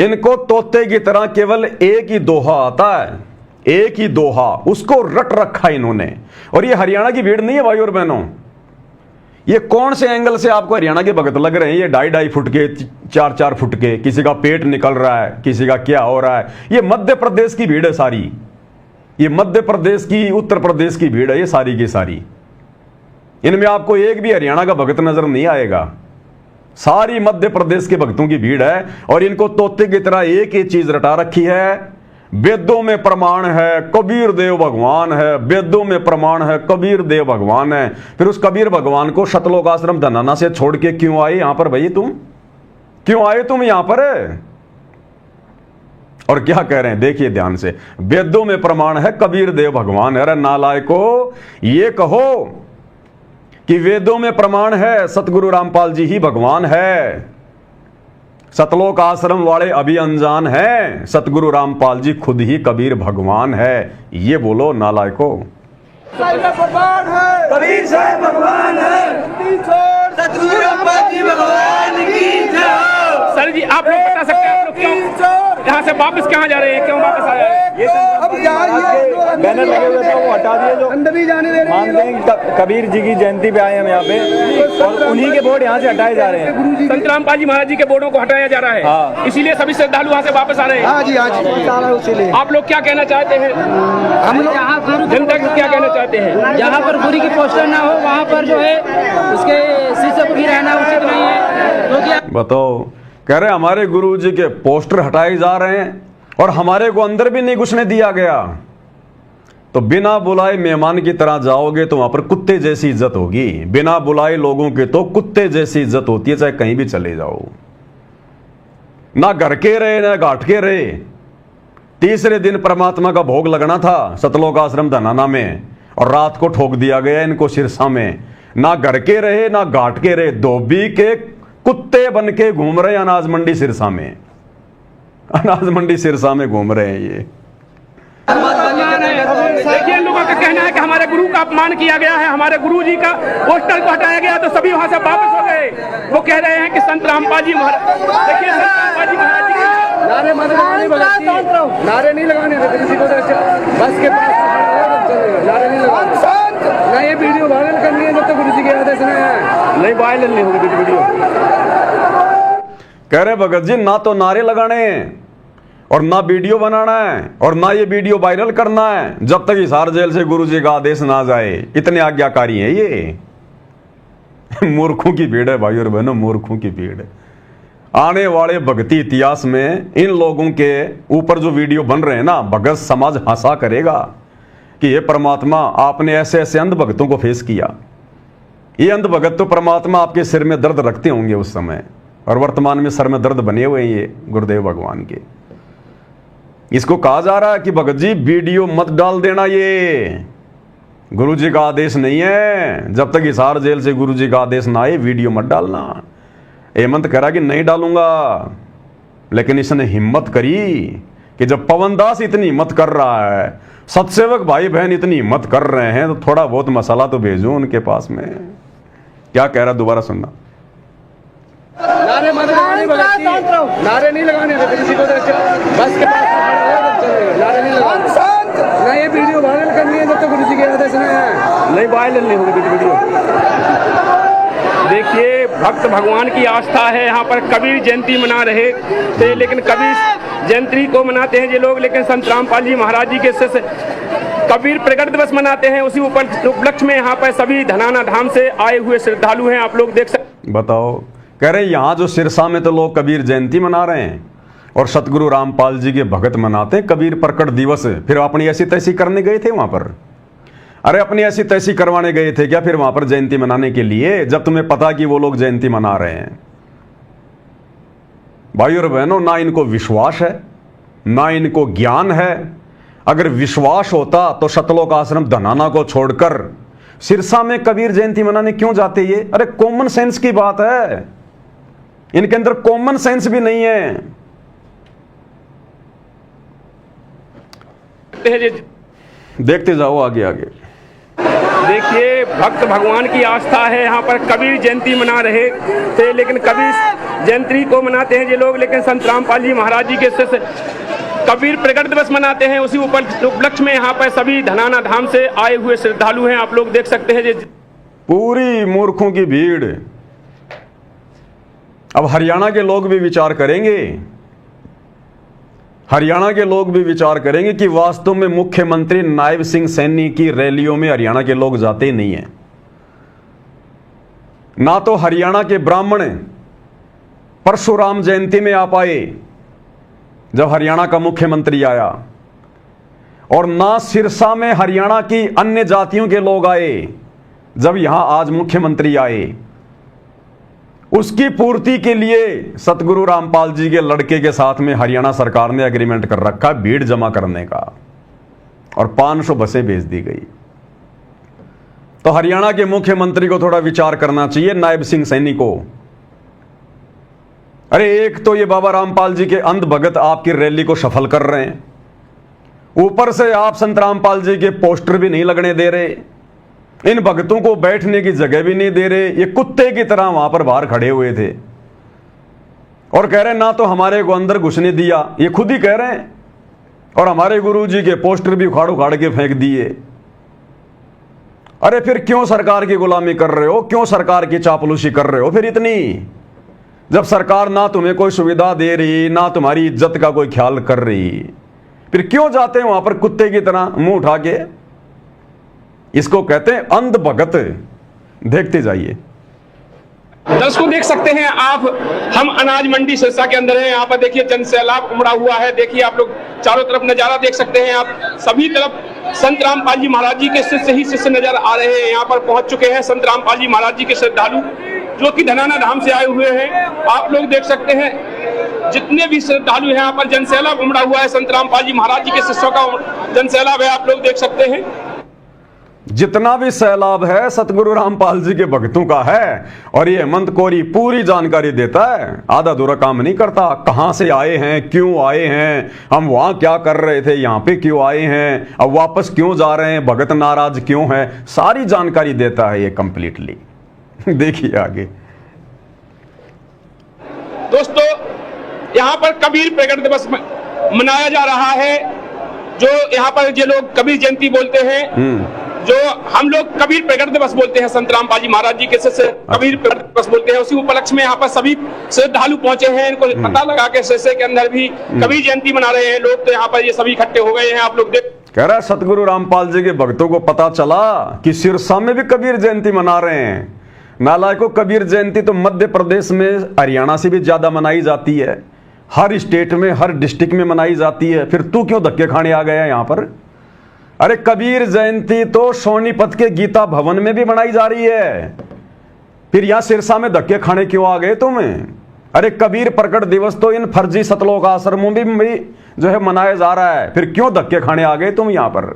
इनको तोते की तरह केवल एक ही दोहा आता है, एक ही दोहा, उसको रट रखा इन्होंने। और ये हरियाणा की भीड़ नहीं है भाई और बहनों, ये कौन से एंगल से आपको हरियाणा के भगत लग रहे हैं? ये 2.5 फुट के, 4-4 फुट के, किसी का पेट निकल रहा है, किसी का क्या हो रहा है। ये मध्य प्रदेश की भीड़ है सारी, ये मध्य प्रदेश की, उत्तर प्रदेश की भीड़ है ये सारी की सारी। इनमें आपको एक भी हरियाणा का भगत नजर नहीं आएगा, सारी मध्य प्रदेश के भक्तों की भीड़ है। और इनको तोते की तरह एक ही चीज रटा रखी है, वेदों में प्रमाण है कबीर देव भगवान है, वेदों में प्रमाण है कबीर देव भगवान है। फिर उस कबीर भगवान को सतलोक आश्रम धनाना से छोड़ के क्यों आए यहां पर भाई? तुम क्यों आए तुम यहां पर? और क्या कह रहे हैं देखिए ध्यान से, वेदों में प्रमाण है कबीर देव भगवान है। अरे नालायको, ये कहो कि वेदों में प्रमाण है सतगुरु रामपाल जी ही भगवान है। सतलोक आश्रम वाले अभी अनजान हैं, सतगुरु रामपाल जी खुद ही कबीर भगवान है। ये बोलो नालायको। कबीर साहब भगवान है, सतगुरु रामपाल जी भगवान की जय। सर जी आप लोग बता सकते हैं आप लोग क्यों यहाँ से वापस कहाँ जा रहे हैं, क्यों वापस आ रहे हैं? ये बैनर लगे हुए थे वो हटा दिए, जो अंदर नहीं जाने दे रहे हैं। मानते हैं कि कबीर जी की जयंती पे आए हम यहाँ पे, और उन्हीं के बोर्ड यहाँ से हटाए जा रहे हैं। संत रामपाल जी महाराज जी के बोर्डों को हटाया जा रहा है, हाँ। इसीलिए सभी श्रद्धालु वहाँ से वापस आ रहे हैं। हाँ जी, हाँ जी, सारा उसीलिए आप लोग क्या कहना चाहते हैं? हम लोग जनता को क्या कहना चाहते हैं? जहाँ पर गुरु की पोस्टर ना हो वहाँ पर जो है उसके शीशे भी रहना उचित नहीं है, क्योंकि बताओ, कह रहे हमारे गुरु जी के पोस्टर हटाए जा रहे हैं और हमारे को अंदर भी नहीं घुसने दिया गया। तो बिना बुलाए मेहमान की तरह जाओगे तो वहां पर कुत्ते जैसी इज्जत होगी। बिना बुलाए लोगों के तो कुत्ते जैसी इज्जत होती है, चाहे कहीं भी चले जाओ। ना घर के रहे ना घाट के रहे। तीसरे दिन परमात्मा का भोग लगना था सतलोक आश्रम धनाना में, और रात को ठोक दिया गया इनको सिरसा में। ना घर के रहे ना घाट के रहे, धोबी के कुत्ते बन के घूम रहे अनाज मंडी सिरसा में, अनाज मंडी सिरसा में घूम रहे हैं ये। देखिए लोगों का कहना है कि हमारे गुरु का अपमान किया गया है, हमारे गुरु जी का पोस्टर को हटाया गया, तो सभी वहां से वापस हो गए। वो कह रहे हैं कि संत रामपाल जी महाराज, देखिए संत रामपाल जी महाराज जी के नारे मत लगाने, नारे नहीं लगाने देते किसी को, बस के पास नारे नहीं लगाने ना। ये वीडियो वायरल करनी है जब तक गुरु जी के आदेश में है, नहीं वायरल नहीं होगी वीडियो। कह रहे भगत जी ना तो नारे लगाने और ना वीडियो बनाना है और ना ये वीडियो वायरल करना है जब तक हिसार जेल से गुरु जी का आदेश ना जाए। इतने आज्ञाकारी हैं ये। मूर्खों की भीड़ है भाई और बहनों, मूर्खों की भीड़ है। आने वाले भक्ति इतिहास में इन लोगों के ऊपर जो वीडियो बन रहे हैं ना, भगत समाज हंसा करेगा कि ये परमात्मा आपने ऐसे ऐसे अंध भक्तों को फेस किया। ये अंध भगत तो परमात्मा आपके सिर में दर्द रखते होंगे उस समय, और वर्तमान में सर में दर्द बने हुए हैं ये गुरुदेव भगवान के। इसको कहा जा रहा है कि भगत जी वीडियो मत डाल देना, ये गुरु जी का आदेश नहीं है। जब तक हिसार जेल से गुरु जी का आदेश ना आए वीडियो मत डालना। हेमंत करा कि नहीं डालूंगा, लेकिन इसने हिम्मत करी कि जब पवन दास इतनी हिम्मत कर रहा है, सतसेवक भाई बहन इतनी हिम्मत कर रहे हैं, तो थोड़ा बहुत मसाला तो भेजो उनके पास में। क्या कह रहा दोबारा सुनना। नारे मत लगाने, नारे नहीं लगाने देते किसी को, बस के पास नारे नहीं लगाने ना। ये वीडियो वायरल करनी है जब तक गुरु जी के आदेश में है, नहीं वायरल नहीं होगी वीडियो। देखिए भक्त भगवान की आस्था है, यहाँ पर कबीर जयंती मना रहे थे, लेकिन कबीर जयंती को मनाते हैं ये लोग, लेकिन संत रामपाल जी महाराज जी के से कबीर प्रकट दिवस मनाते हैं। उसी उपलक्ष्य में यहाँ पर सभी धनाना धाम से आए हुए श्रद्धालु हैं, आप लोग देख सकते। बताओ, कह रहे यहाँ जो सिरसा में तो लोग कबीर जयंती मना रहे हैं और सतगुरु रामपाल जी के भगत मनाते हैं कबीर प्रकट दिवस। फिर अपनी ऐसी तैसी करने गए थे वहां पर? अरे अपनी ऐसी तैसी करवाने गए थे क्या फिर वहां पर जयंती मनाने के लिए, जब तुम्हें पता कि वो लोग जयंती मना रहे हैं? भाई और बहनों, ना इनको विश्वास है ना इनको ज्ञान है। अगर विश्वास होता तो सतलोक आश्रम धनाना को छोड़कर सिरसा में कबीर जयंती मनाने क्यों जाते ये? अरे कॉमन सेंस की बात है, इनके अंदर कॉमन सेंस भी नहीं है। देखते जाओ आगे आगे। देखिए, भक्त भगवान की आस्था है, यहाँ पर कबीर जयंती मना रहे थे, लेकिन कबीर जयंती को मनाते हैं ये लोग, लेकिन संत रामपाल जी महाराज जी के शिष्य कबीर प्रकट दिवस मनाते हैं। उसी उपलक्ष्य में यहाँ पर सभी धनाना धाम से आए हुए श्रद्धालु हैं, आप लोग देख सकते हैं। पूरी मूर्खों की भीड़। अब हरियाणा के लोग भी विचार करेंगे, हरियाणा के लोग भी विचार करेंगे कि वास्तव में मुख्यमंत्री नायब सिंह सैनी की रैलियों में हरियाणा के लोग जाते ही नहीं हैं। ना तो हरियाणा के ब्राह्मण परशुराम जयंती में आ पाए जब हरियाणा का मुख्यमंत्री आया, और ना सिरसा में हरियाणा की अन्य जातियों के लोग आए जब यहां आज मुख्यमंत्री आए। उसकी पूर्ति के लिए सतगुरु रामपाल जी के लड़के के साथ में हरियाणा सरकार ने एग्रीमेंट कर रखा भीड़ जमा करने का, और 500 बसें भेज दी गई। तो हरियाणा के मुख्यमंत्री को थोड़ा विचार करना चाहिए, नायब सिंह सैनी को। अरे एक तो ये बाबा रामपाल जी के अंध भगत आपकी रैली को सफल कर रहे हैं, ऊपर से आप संत रामपाल जी के पोस्टर भी नहीं लगने दे रहे, इन भक्तों को बैठने की जगह भी नहीं दे रहे। ये कुत्ते की तरह वहां पर बाहर खड़े हुए थे और कह रहे ना तो हमारे को अंदर घुसने दिया, ये खुद ही कह रहे हैं, और हमारे गुरु जी के पोस्टर भी उखाड़ उखाड़ के फेंक दिए। अरे फिर क्यों सरकार की गुलामी कर रहे हो, क्यों सरकार की चापलूसी कर रहे हो फिर इतनी, जब सरकार ना तुम्हें कोई सुविधा दे रही ना तुम्हारी इज्जत का कोई ख्याल कर रही, फिर क्यों जाते हैं वहां पर कुत्ते की तरह मुंह उठा के? इसको कहते हैं अंध भगत। देखते जाइए। दर्शकों देख सकते हैं आप, हम अनाज मंडी सिरसा के अंदर हैं। यहाँ पर देखिए जन सैलाब उमड़ा हुआ है। देखिए आप लोग चारों तरफ नजारा देख सकते हैं, आप सभी तरफ संत रामपाल जी महाराज जी के शिष्य ही शिष्य नजर आ रहे हैं। यहाँ पर पहुंच चुके हैं संत रामपाल जी महाराज जी के श्रद्धालु जो कि धनाना धाम से आए हुए हैं। आप लोग देख सकते हैं जितने भी श्रद्धालु हैं, यहाँ पर जन सैलाब उमड़ा हुआ है। संत रामपाल जी महाराज जी के शिष्यों का जन सैलाब है, आप लोग देख सकते हैं। जितना भी सैलाब है सतगुरु रामपाल जी के भक्तों का है, और ये हेमंत कोरी पूरी जानकारी देता है, आधा दूरा काम नहीं करता। कहां से आए हैं, क्यों आए हैं, हम वहां क्या कर रहे थे, यहां पे क्यों आए हैं, अब वापस क्यों जा रहे हैं, भगत नाराज क्यों है, सारी जानकारी देता है ये कंप्लीटली। देखिए आगे। दोस्तों यहाँ पर कबीर प्रकट दिवस मनाया जा रहा है, जो यहाँ पर ये लोग कबीर जयंती बोलते हैं, जो हम लोग कबीर प्रकट दिवस बोलते हैं। संत रामपाल जी महाराज जी के शिष्य कबीर प्रकट दिवस बोलते हैं। उसी उपलक्ष्य में यहाँ पर सभी श्रद्धालु पहुंचे हैं। इनको पता लगा के शिष्य के अंदर भी कबीर जयंती मना रहे हैं लोग, तो यहाँ पर ये सभी इकट्ठे हो गए हैं। आप लोग देख कह रहा है सतगुरु रामपाल जी के भक्तों को पता चला कि सिरसा में भी कबीर जयंती मना रहे हैं। नालायकों, कबीर जयंती तो मध्य प्रदेश में हरियाणा से भी ज्यादा मनाई जाती है, हर स्टेट में हर डिस्ट्रिक्ट में मनाई जाती है। फिर तू क्यों धक्के खाने आ गया यहाँ पर? अरे कबीर जयंती तो सोनीपत के गीता भवन में भी मनाई जा रही है, फिर यहां सिरसा में धक्के खाने क्यों आ गए तुम्हें? अरे कबीर प्रकट दिवस तो इन फर्जी सतलोक आश्रमों में भी जो है मनाया जा रहा है, फिर क्यों धक्के खाने आ गए तुम यहां पर?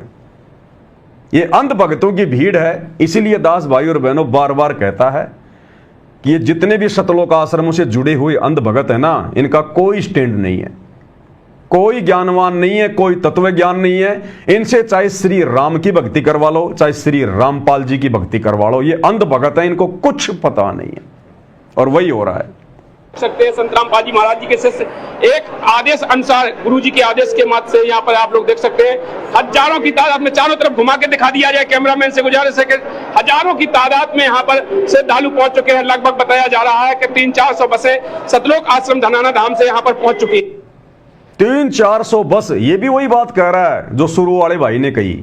ये अंध भक्तों की भीड़ है। इसीलिए दास भाई और बहनों बार बार कहता है कि ये जितने भी सतलोक आश्रमों से जुड़े हुए अंध भगत है ना, इनका कोई स्टैंड नहीं है, कोई ज्ञानवान नहीं है, कोई तत्व ज्ञान नहीं है। इनसे चाहे श्री राम की भक्ति करवा लो, चाहे श्री रामपाल जी की भक्ति करवा लो, ये अंध भगत है, इनको कुछ पता नहीं है, और वही हो रहा है। सकते हैं संत रामपाल जी महाराज जी के शिष्य एक आदेश अनुसार, गुरु जी के आदेश के मत से यहाँ पर आप लोग देख सकते हैं हजारों की तादाद में, चारों तरफ घुमा के दिखा दिया जाए, कैमरामैन से गुजारिश है कि हजारों की तादाद में यहाँ पर श्रद्धालु पहुंच चुके हैं। लगभग बताया जा रहा है कि 300-400 बसें सतलोक आश्रम धनाना धाम से यहाँ पर पहुंच चुकी है। 300-400 बस, ये भी वही बात कह रहा है जो शुरू वाले भाई ने कही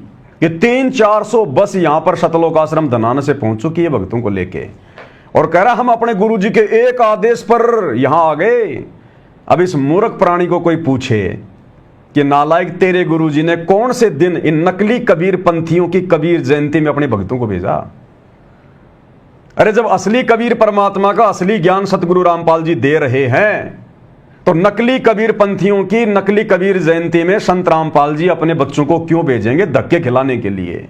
कि 300-400 बस यहां पर सतलोक आश्रम धनाना से पहुंच चुकी है भक्तों को लेके, और कह रहा हम अपने गुरु जी के एक आदेश पर यहां आ गए। अब इस मूर्ख प्राणी को कोई पूछे कि नालायक तेरे गुरु जी ने कौन से दिन इन नकली कबीर पंथियों की कबीर जयंती में अपने भक्तों को भेजा? अरे जब असली कबीर परमात्मा का असली ज्ञान सतगुरु रामपाल जी दे रहे हैं तो नकली कबीर पंथियों की नकली कबीर जयंती में संत रामपाल जी अपने बच्चों को क्यों भेजेंगे? धक्के खिलाने के लिए।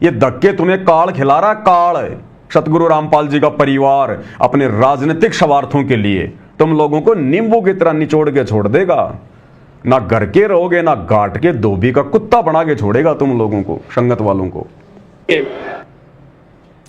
ये धक्के तुम्हें काल खिला रहा, काल। सतगुरु रामपाल जी का परिवार अपने राजनीतिक स्वार्थों के लिए तुम लोगों को नींबू की तरह निचोड़ के छोड़ देगा। ना घर के रहोगे, ना घाट के धोबी का कुत्ता बना के छोड़ेगा तुम लोगों को, संगत वालों को।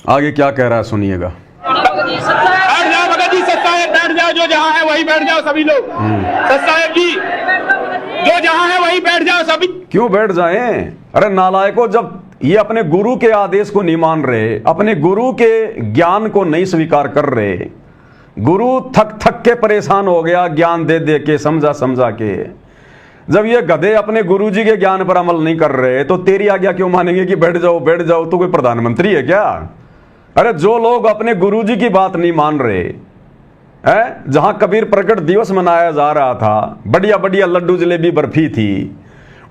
आगे क्या कह रहा है सुनिएगा। बैठ जाओ भगत जी, सत्ता है, बैठ जाओ, जो जहाँ है वही बैठ जाओ सभी लोग। सत्ता है जी, जो जहाँ है वही बैठ जाओ सभी। क्यों बैठ जाएं? अरे नालायकों, जब ये अपने गुरु के आदेश को नहीं मान रहे, अपने गुरु के ज्ञान को नहीं स्वीकार कर रहे, गुरु थक थक के परेशान हो गया ज्ञान दे दे के, समझा समझा के। जब ये गधे अपने गुरु जी के ज्ञान पर अमल नहीं कर रहे तो तेरी आज्ञा क्यों मानेंगे कि बैठ जाओ बैठ जाओ? तो कोई प्रधानमंत्री है क्या? अरे जो लोग अपने गुरु जी की बात नहीं मान रहे हैं, जहां कबीर प्रकट दिवस मनाया जा रहा था, बढ़िया बढ़िया लड्डू जलेबी बर्फी थी,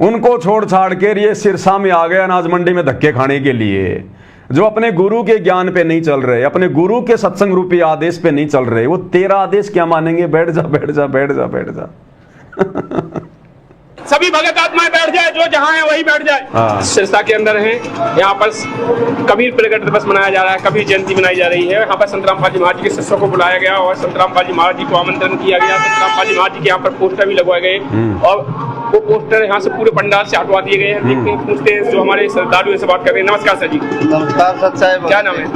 उनको छोड़ छाड़ के ये सिरसा में आ गए अनाज मंडी में धक्के खाने के लिए। जो अपने गुरु के ज्ञान पे नहीं चल रहे, अपने गुरु के सत्संग रूपी आदेश पे नहीं चल रहे, वो तेरा आदेश क्या मानेंगे? बैठ जा बैठ जा बैठ जा बैठ जा। सभी भगत आत्माएं बैठ जाए, जो जहाँ है वही बैठ जाए। सिरसा के अंदर है, यहाँ पर कबीर प्रकट दिवस मनाया जा रहा है, कबीर जयंती मनाई जा रही है। यहाँ पर संत रामपाल जी महाराज जी के शिष्यों को बुलाया गया और संत रामपाल जी महाराज जी को आमंत्रण किया गया। संत रामपाल जी महाराज जी के यहाँ पर पोस्टर भी लगवाए गए और वो पोस्टर यहाँ से पूरे पंडाल से हटवा दिए गए हैं। देखते हैं, पूछते हैं जो हमारे श्रद्धालु से बात कर रहे हैं। नमस्कार सर जी। नमस्कार सत साहब। क्या नाम है?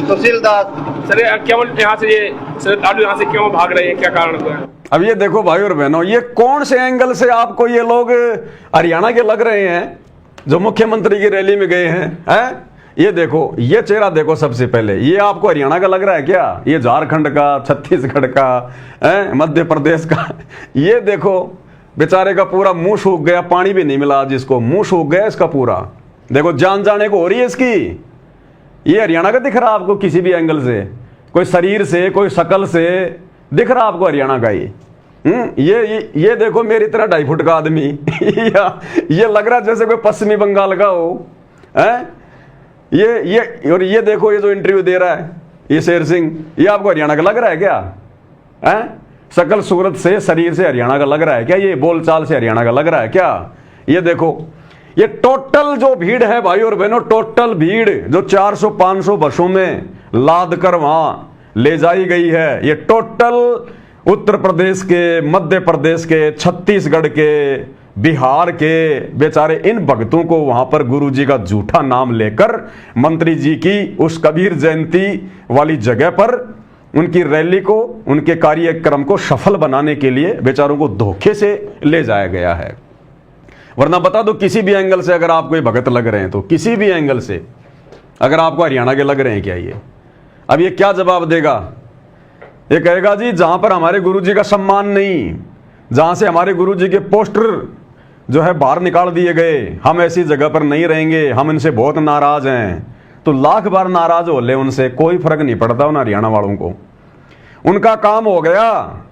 सुशील दास। सर केवल यहाँ से ये श्रद्धालु यहाँ से क्यों भाग रहे हैं, क्या कारण हुआ है? अब ये देखो भाई और बहनों, ये कौन से एंगल से आपको ये लोग हरियाणा के लग रहे हैं जो मुख्यमंत्री की रैली में गए हैं? ये देखो, ये चेहरा देखो सबसे पहले, ये आपको हरियाणा का लग रहा है क्या? ये झारखंड का, छत्तीसगढ़ का, मध्य प्रदेश का। ये देखो बेचारे का पूरा मुंह सूख गया, पानी भी नहीं मिला जिसको, मुंह सूख गया इसका पूरा। देखो जान जाने को हो रही है इसकी। ये हरियाणा का दिख रहा आपको किसी भी एंगल से? कोई शरीर से, कोई शकल से दिख रहा आपको हरियाणा का? ये देखो मेरी तरह 2.5 फुट का आदमी ये लग रहा जैसे कोई पश्चिमी बंगाल का हो। और ये देखो, ये जो इंटरव्यू दे रहा है ये शेर सिंह, ये आपको हरियाणा का लग रहा है क्या? शकल सूरत से, शरीर से हरियाणा का लग रहा है क्या? ये बोलचाल से हरियाणा का लग रहा है क्या? ये देखो, ये टोटल जो भीड़ है भाई और बहनों, टोटल भीड़ जो 400-500 बसों में लाद कर वहां ले जाई गई है, ये टोटल उत्तर प्रदेश के, मध्य प्रदेश के, छत्तीसगढ़ के, बिहार के बेचारे इन भक्तों को वहां पर गुरु जी का झूठा नाम लेकर मंत्री जी की उस कबीर जयंती वाली जगह पर उनकी रैली को, उनके कार्यक्रम को सफल बनाने के लिए बेचारों को धोखे से ले जाया गया है। वरना बता दो, किसी भी एंगल से अगर आपको ये भगत लग रहे हैं तो किसी भी एंगल से अगर आपको हरियाणा के लग रहे हैं क्या, ये अब ये क्या जवाब देगा? ये कहेगा जी जहां पर हमारे गुरु जी का सम्मान नहीं, जहां से हमारे गुरु जी के पोस्टर जो है बाहर निकाल दिए गए, हम ऐसी जगह पर नहीं रहेंगे, हम इनसे बहुत नाराज हैं। तो लाख बार नाराज हो ले, उनसे कोई फर्क नहीं पड़ता उन हरियाणा वालों को। उनका काम हो गया,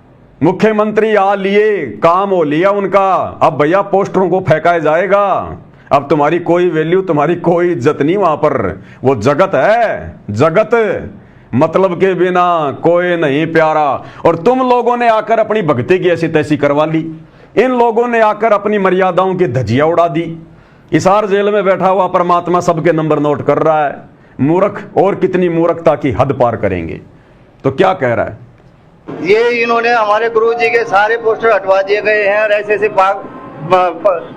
मुख्यमंत्री आ लिए, काम हो लिया उनका। अब भैया पोस्टरों को फेंकाया जाएगा, अब तुम्हारी कोई वैल्यू, तुम्हारी कोई इज्जत नहीं वहां पर। वो जगत है, जगत मतलब के बिना कोई नहीं प्यारा। और तुम लोगों ने आकर अपनी भक्ति की ऐसी तैसी करवा ली, इन लोगों ने आकर अपनी मर्यादाओं की धज्जियां उड़ा दी। हिसार जेल में बैठा हुआ परमात्मा सबके नंबर नोट कर रहा है। मूर्ख और कितनी मूर्खता की हद पार करेंगे। तो क्या कह रहा है? ये इन्होंने हमारे गुरु जी के सारे पोस्टर हटवा दिए गए हैं और ऐसे ऐसे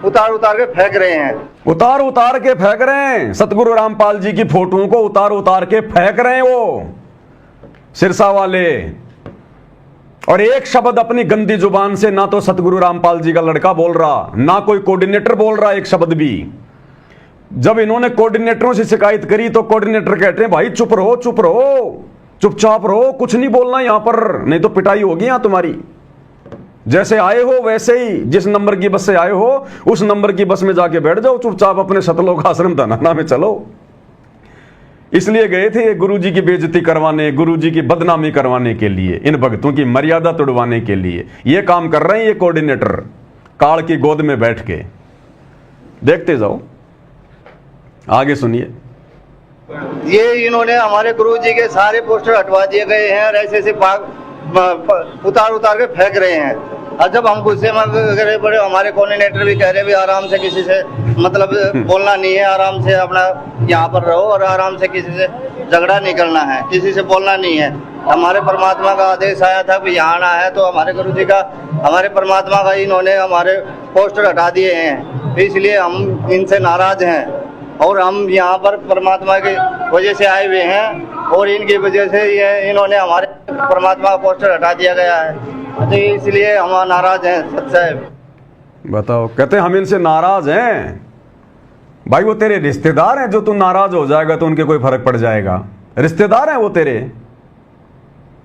उतार उतार के फेंक रहे हैं। उतार उतार के फेंक रहे हैं सतगुरु रामपाल जी की फोटोओं को, उतार उतार के फेंक रहे हैं वो सिरसा वाले। और एक शब्द अपनी गंदी जुबान से ना तो सतगुरु रामपाल जी का लड़का बोल रहा, ना कोई कोऑर्डिनेटर बोल रहा एक शब्द भी। जब इन्होंने कोऑर्डिनेटरों से शिकायत करी तो कोऑर्डिनेटर कहते हैं भाई चुप रहो, चुप रहो, चुपचाप रहो, कुछ नहीं बोलना यहां पर, नहीं तो पिटाई होगी यहां तुम्हारी। जैसे आए हो वैसे ही, जिस नंबर की बस से आए हो उस नंबर की बस में जाके बैठ जाओ, चुपचाप अपने सतलोक आश्रम धनाना में चलो। इसलिए गए थे ये गुरु जी की बेइज्जती करवाने, गुरु जी की बदनामी करवाने के लिए, इन भक्तों की मर्यादा तोड़वाने के लिए ये काम कर रहे हैं ये कोऑर्डिनेटर काल की गोद में बैठ के। देखते जाओ, आगे सुनिए। ये इन्होंने हमारे गुरु जी के सारे पोस्टर हटवा दिए गए हैं और ऐसे ऐसे उतार उतार के फेंक रहे हैं। और जब हम गुस्से में करे पड़े, हमारे कोऑर्डिनेटर भी कह रहे भी आराम से, किसी से मतलब बोलना नहीं है, आराम से अपना यहाँ पर रहो और आराम से किसी से झगड़ा नहीं करना है, किसी से बोलना नहीं है। हमारे परमात्मा का आदेश आया था कि यहाँ आना है, तो हमारे गुरु जी का, हमारे परमात्मा का इन्होंने हमारे पोस्टर हटा दिए हैं, इसलिए हम इनसे नाराज हैं और हम यहाँ पर परमात्मा की वजह से आए हुए हैं और इनकी वजह से ये इन्होंने हमारे परमात्मा का पोस्टर हटा दिया गया है, तो इसलिए हम नाराज हैं। सच साहब बताओ, कहते हम इनसे नाराज हैं। भाई वो तेरे रिश्तेदार हैं, जो तू नाराज हो जाएगा तो उनके कोई फर्क पड़ जाएगा? रिश्तेदार हैं वो तेरे।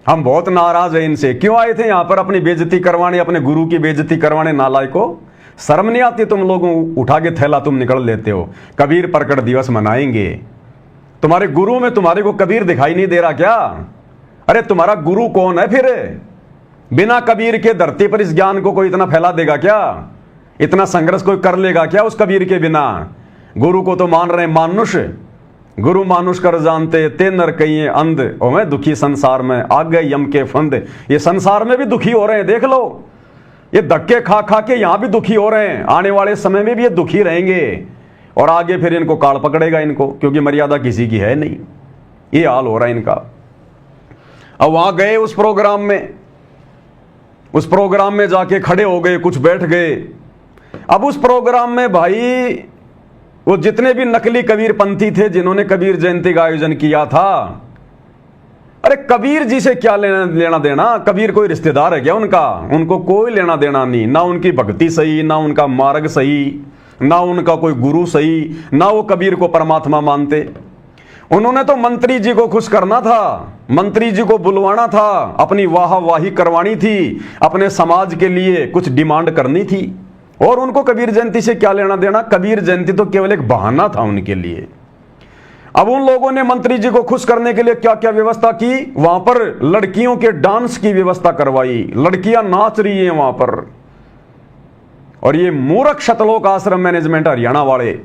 हम बहुत नाराज हैं इनसे। क्यों आए थे यहाँ पर? अपनी बेइज्जती करवाने, अपने गुरु की बेइज्जती करवाने। नालायको, शर्म नहीं आती तुम लोगों? उठा के थैला तुम निकल लेते हो। कबीर प्रकट दिवस मनाएंगे, तुम्हारे गुरु में तुम्हारे को कबीर दिखाई नहीं दे रहा क्या? अरे तुम्हारा गुरु कौन है फिर? बिना कबीर के धरती पर इस ज्ञान को कोई इतना फैला देगा क्या? इतना संघर्ष कोई कर लेगा क्या उस कबीर के बिना? गुरु को तो मान रहे मानुष, गुरु मानुष कर जानते, ते नर कहिए अंध, ओ मैं दुखी संसार में, आ गए यम के फंद। ये संसार में भी दुखी हो रहे हैं, देख लो। ये धक्के खा खा के यहां भी दुखी हो रहे हैं, आने वाले समय में भी ये दुखी रहेंगे और आगे फिर इनको काल पकड़ेगा इनको, क्योंकि मर्यादा किसी की है नहीं। ये हाल हो रहा है इनका। अब वहां गए उस प्रोग्राम में जाके खड़े हो गए, कुछ बैठ गए। अब उस प्रोग्राम में भाई वो जितने भी नकली कबीर पंथी थे, जिन्होंने कबीर जयंती का आयोजन किया था, अरे कबीर जी से क्या लेना देना? कबीर कोई रिश्तेदार है क्या उनका? उनको कोई लेना देना नहीं। ना उनकी भक्ति सही, ना उनका मार्ग सही, ना उनका कोई गुरु सही, ना वो कबीर को परमात्मा मानते। उन्होंने तो मंत्री जी को खुश करना था, मंत्री जी को बुलवाना था, अपनी वाहवाही करवानी थी, अपने समाज के लिए कुछ डिमांड करनी थी। और उनको कबीर जयंती से क्या लेना देना? कबीर जयंती तो केवल एक बहाना था उनके लिए। अब उन लोगों ने मंत्री जी को खुश करने के लिए क्या क्या व्यवस्था की? वहां पर लड़कियों के डांस की व्यवस्था करवाई, लड़कियां नाच रही हैं वहां पर। और ये मूर्ख शतलोक आश्रम मैनेजमेंट हरियाणा वाले,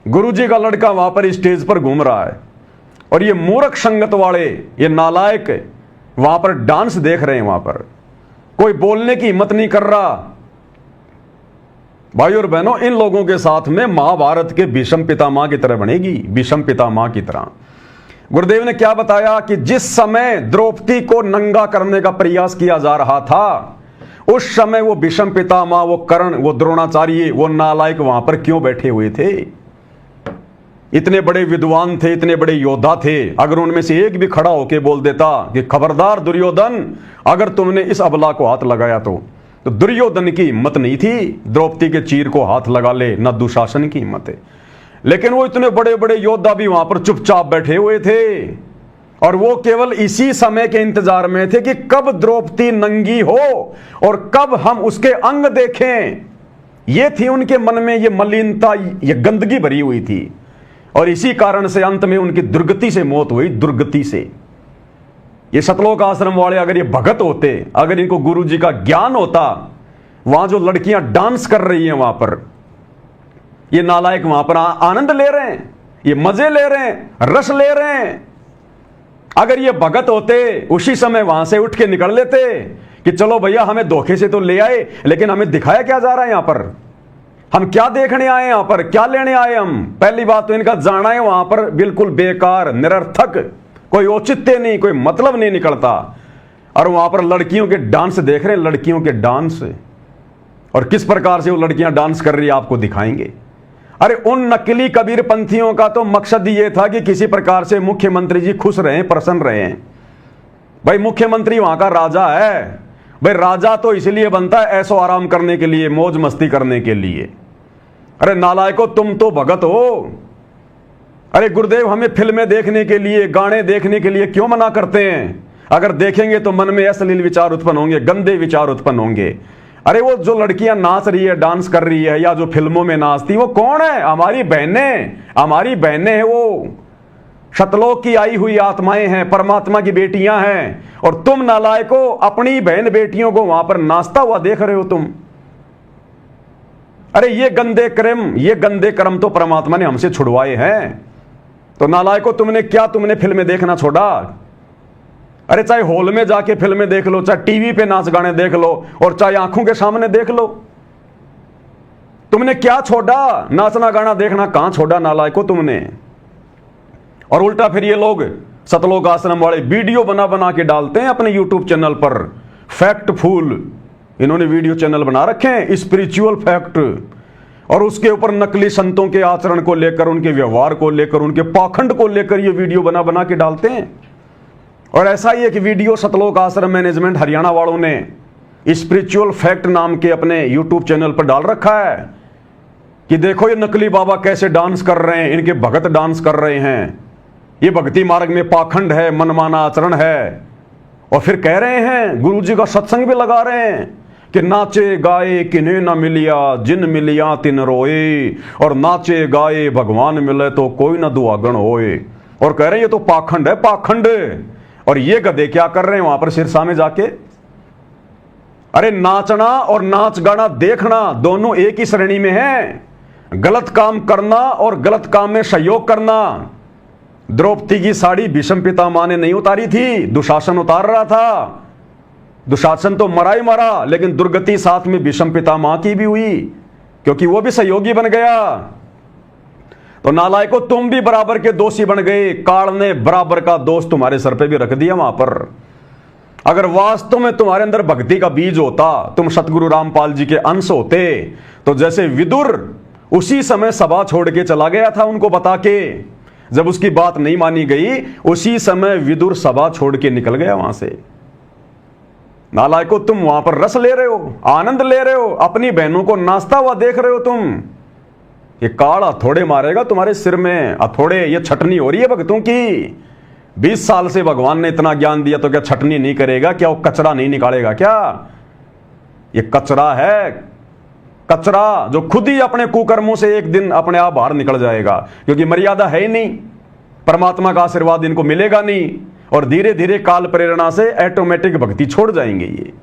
गुरुजी का लड़का वहां पर स्टेज पर घूम रहा है और ये मूर्ख संगत वाले, ये नालायक वहां पर डांस देख रहे हैं। वहां पर कोई बोलने की हिम्मत नहीं कर रहा। भाई और बहनों, इन लोगों के साथ में महाभारत के भीष्म पितामह की तरह बनेगी, भीष्म पितामह की तरह। गुरुदेव ने क्या बताया कि जिस समय द्रौपदी को नंगा करने का प्रयास किया जा रहा था, उस समय वो भीष्म पितामह, वो कर्ण, वो द्रोणाचार्य, वो नालायक वहां पर क्यों बैठे हुए थे? इतने बड़े विद्वान थे, इतने बड़े योद्धा थे। अगर उनमें से एक भी खड़ा होकर बोल देता कि खबरदार दुर्योधन, अगर तुमने इस अबला को हाथ लगाया तो दुर्योधन की हिम्मत नहीं थी द्रौपदी के चीर को हाथ लगा ले, न दुशासन की हिम्मत है। लेकिन वो इतने बड़े बड़े योद्धा भी वहां पर चुपचाप बैठे हुए थे और वो केवल इसी समय के इंतजार में थे कि कब द्रौपदी नंगी हो और कब हम उसके अंग देखें। ये थी उनके मन में, ये मलिनता, ये गंदगी भरी हुई थी। और इसी कारण से अंत में उनकी दुर्गति से मौत हुई, दुर्गति से। ये शतलोक आश्रम वाले अगर ये भगत होते, अगर इनको गुरु जी का ज्ञान होता, वहां जो लड़कियां डांस कर रही हैं वहां पर, ये नालायक वहां पर आनंद ले रहे हैं, ये मजे ले रहे हैं, रस ले रहे हैं। अगर ये भगत होते, उसी समय वहां से उठ के निकल लेते कि चलो भैया, हमें धोखे से तो ले आए, लेकिन हमें दिखाया क्या जा रहा है यहां पर? हम क्या देखने आए यहां पर? क्या लेने आए हम? पहली बात तो इनका जाना है वहां पर बिल्कुल बेकार, निरर्थक, कोई औचित्य नहीं, कोई मतलब नहीं निकलता। और वहां पर लड़कियों के डांस देख रहे हैं, लड़कियों के डांस, और किस प्रकार से वो लड़कियां डांस कर रही है आपको दिखाएंगे। अरे उन नकली कबीर पंथियों का तो मकसद ये था कि किसी प्रकार से मुख्यमंत्री जी खुश रहें, प्रसन्न रहें। भाई मुख्यमंत्री वहां का राजा है, भाई राजा तो इसलिए बनता है ऐसो आराम करने के लिए, मौज मस्ती करने के लिए। अरे नालायको, तुम तो भगत हो। अरे गुरुदेव, हमें फिल्में देखने के लिए, गाने देखने के लिए क्यों मना करते हैं? अगर देखेंगे तो मन में अश्लील विचार उत्पन्न होंगे, गंदे विचार उत्पन्न होंगे। अरे वो जो लड़कियां नाच रही है, डांस कर रही है, या जो फिल्मों में नाचती, वो कौन है? हमारी बहनें, हमारी बहनें हैं वो। शतलोक की आई हुई आत्माएं हैं, परमात्मा की बेटियां हैं। और तुम नालायको अपनी बहन बेटियों को वहां पर नाचता हुआ देख रहे हो तुम। अरे ये गंदे कर्म तो परमात्मा ने हमसे छुड़वाए हैं। तो नालायको, तुमने फिल्में देखना छोड़ा? अरे चाहे हॉल में जाके फिल्में देख लो, चाहे टीवी पे नाच गाने देख लो, और चाहे आंखों के सामने देख लो। तुमने क्या छोड़ा? नाचना गाना देखना कहां छोड़ा नालायको तुमने। और उल्टा फिर ये लोग सतलोक आश्रम वाले वीडियो बना बना के डालते हैं अपने यूट्यूब चैनल पर। फैक्टफुल इन्होंने वीडियो चैनल बना रखे हैं, स्पिरिचुअल फैक्ट, और उसके ऊपर नकली संतों के आचरण को लेकर, उनके व्यवहार को लेकर, उनके पाखंड को लेकर ये वीडियो बना बना के डालते हैं। और ऐसा ही एक वीडियो सतलोक आश्रम मैनेजमेंट हरियाणा वालों ने स्पिरिचुअल फैक्ट नाम के अपने यूट्यूब चैनल पर डाल रखा है कि देखो ये नकली बाबा कैसे डांस कर रहे हैं, इनके भगत डांस कर रहे हैं, ये भक्ति मार्ग में पाखंड है, मनमाना आचरण है। और फिर कह रहे हैं, गुरुजी का सत्संग भी लगा रहे हैं कि नाचे गाए किन्हें न मिलिया, जिन मिलिया तिन रोए, और नाचे गाए भगवान मिले तो कोई न दुआगण होए। और कह रहे हैं ये तो पाखंड है, पाखंड। और ये गधे क्या कर रहे हैं वहां पर सिरसा में जाके? अरे नाचना और नाच गाना देखना दोनों एक ही श्रेणी में है। गलत काम करना और गलत काम में सहयोग करना। द्रौपदी की साड़ी भीष्म पितामह ने नहीं उतारी थी, दुशासन उतार रहा था। दुशासन तो मरा ही मरा, लेकिन दुर्गति साथ में भीष्म पितामह की भी हुई, क्योंकि वो भी सहयोगी बन गया। तो नालायको तुम भी बराबर के दोषी बन गए। काल ने बराबर का दोष तुम्हारे सर पे भी रख दिया वहां पर। अगर वास्तव में तुम्हारे अंदर भक्ति का बीज होता, तुम सतगुरु रामपाल जी के अंश होते, तो जैसे विदुर उसी समय सभा छोड़ के चला गया था उनको बता के, जब उसकी बात नहीं मानी गई उसी समय विदुर सभा छोड़ के निकल गया वहां से। नालायको तुम वहां पर रस ले रहे हो, आनंद ले रहे हो, अपनी बहनों को नाचता हुआ देख रहे हो तुम। ये काल हथौड़े मारेगा तुम्हारे सिर में, हथौड़े। ये छटनी हो रही है भक्तों की। 20 साल से भगवान ने इतना ज्ञान दिया तो क्या छटनी नहीं करेगा? क्या वो कचरा नहीं निकालेगा क्या? ये कचरा है, कचरा जो खुद ही अपने कुकर्मों से एक दिन अपने आप बाहर निकल जाएगा, क्योंकि मर्यादा है ही नहीं, परमात्मा का आशीर्वाद इनको मिलेगा नहीं, और धीरे धीरे काल प्रेरणा से ऑटोमेटिक भक्ति छोड़ जाएंगे ये।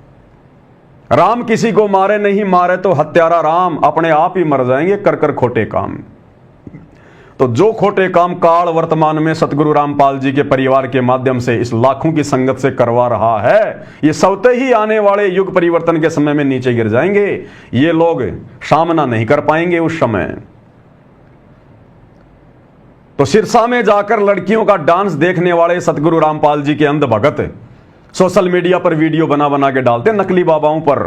राम किसी को मारे नहीं, मारे तो हत्यारा राम, अपने आप ही मर जाएंगे कर कर खोटे काम। तो जो खोटे काम काल वर्तमान में सतगुरु रामपाल जी के परिवार के माध्यम से इस लाखों की संगत से करवा रहा है, ये स्वतः ही आने वाले युग परिवर्तन के समय में नीचे गिर जाएंगे। ये लोग सामना नहीं कर पाएंगे उस समय। तो सिरसा में जाकर लड़कियों का डांस देखने वाले सतगुरु रामपाल जी के अंध भगत सोशल मीडिया पर वीडियो बना बना के डालते नकली बाबाओं पर।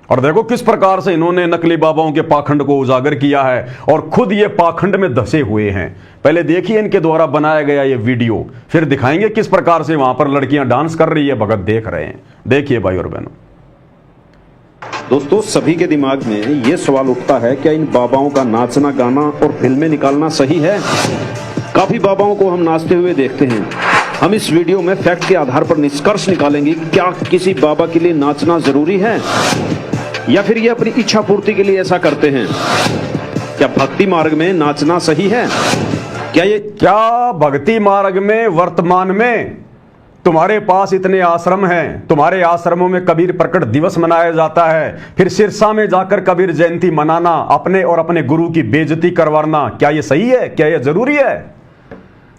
और देखो किस प्रकार से इन्होंने नकली बाबाओं के पाखंड को उजागर किया है, और खुद ये पाखंड में धसे हुए हैं। पहले देखिए इनके द्वारा बनाया गया ये वीडियो, फिर दिखाएंगे किस प्रकार से वहां पर लड़कियां डांस कर रही है, भगत देख रहे हैं। देखिए भाई और बहनों। दोस्तों, सभी के दिमाग में ये सवाल उठता है, क्या इन बाबाओं का नाचना गाना और फिल्में निकालना सही है? काफी बाबाओं को हम नाचते हुए देखते हैं। हम इस वीडियो में फैक्ट के आधार पर निष्कर्ष निकालेंगे कि क्या किसी बाबा के लिए नाचना जरूरी है, या फिर ये अपनी इच्छा पूर्ति के लिए ऐसा करते हैं। क्या भक्ति मार्ग में नाचना सही है? क्या भक्ति मार्ग में वर्तमान में तुम्हारे पास इतने आश्रम हैं, तुम्हारे आश्रमों में कबीर प्रकट दिवस मनाया जाता है, फिर सिरसा में जाकर कबीर जयंती मनाना, अपने और अपने गुरु की बेइज्जती करवाना, क्या ये सही है? क्या ये जरूरी है?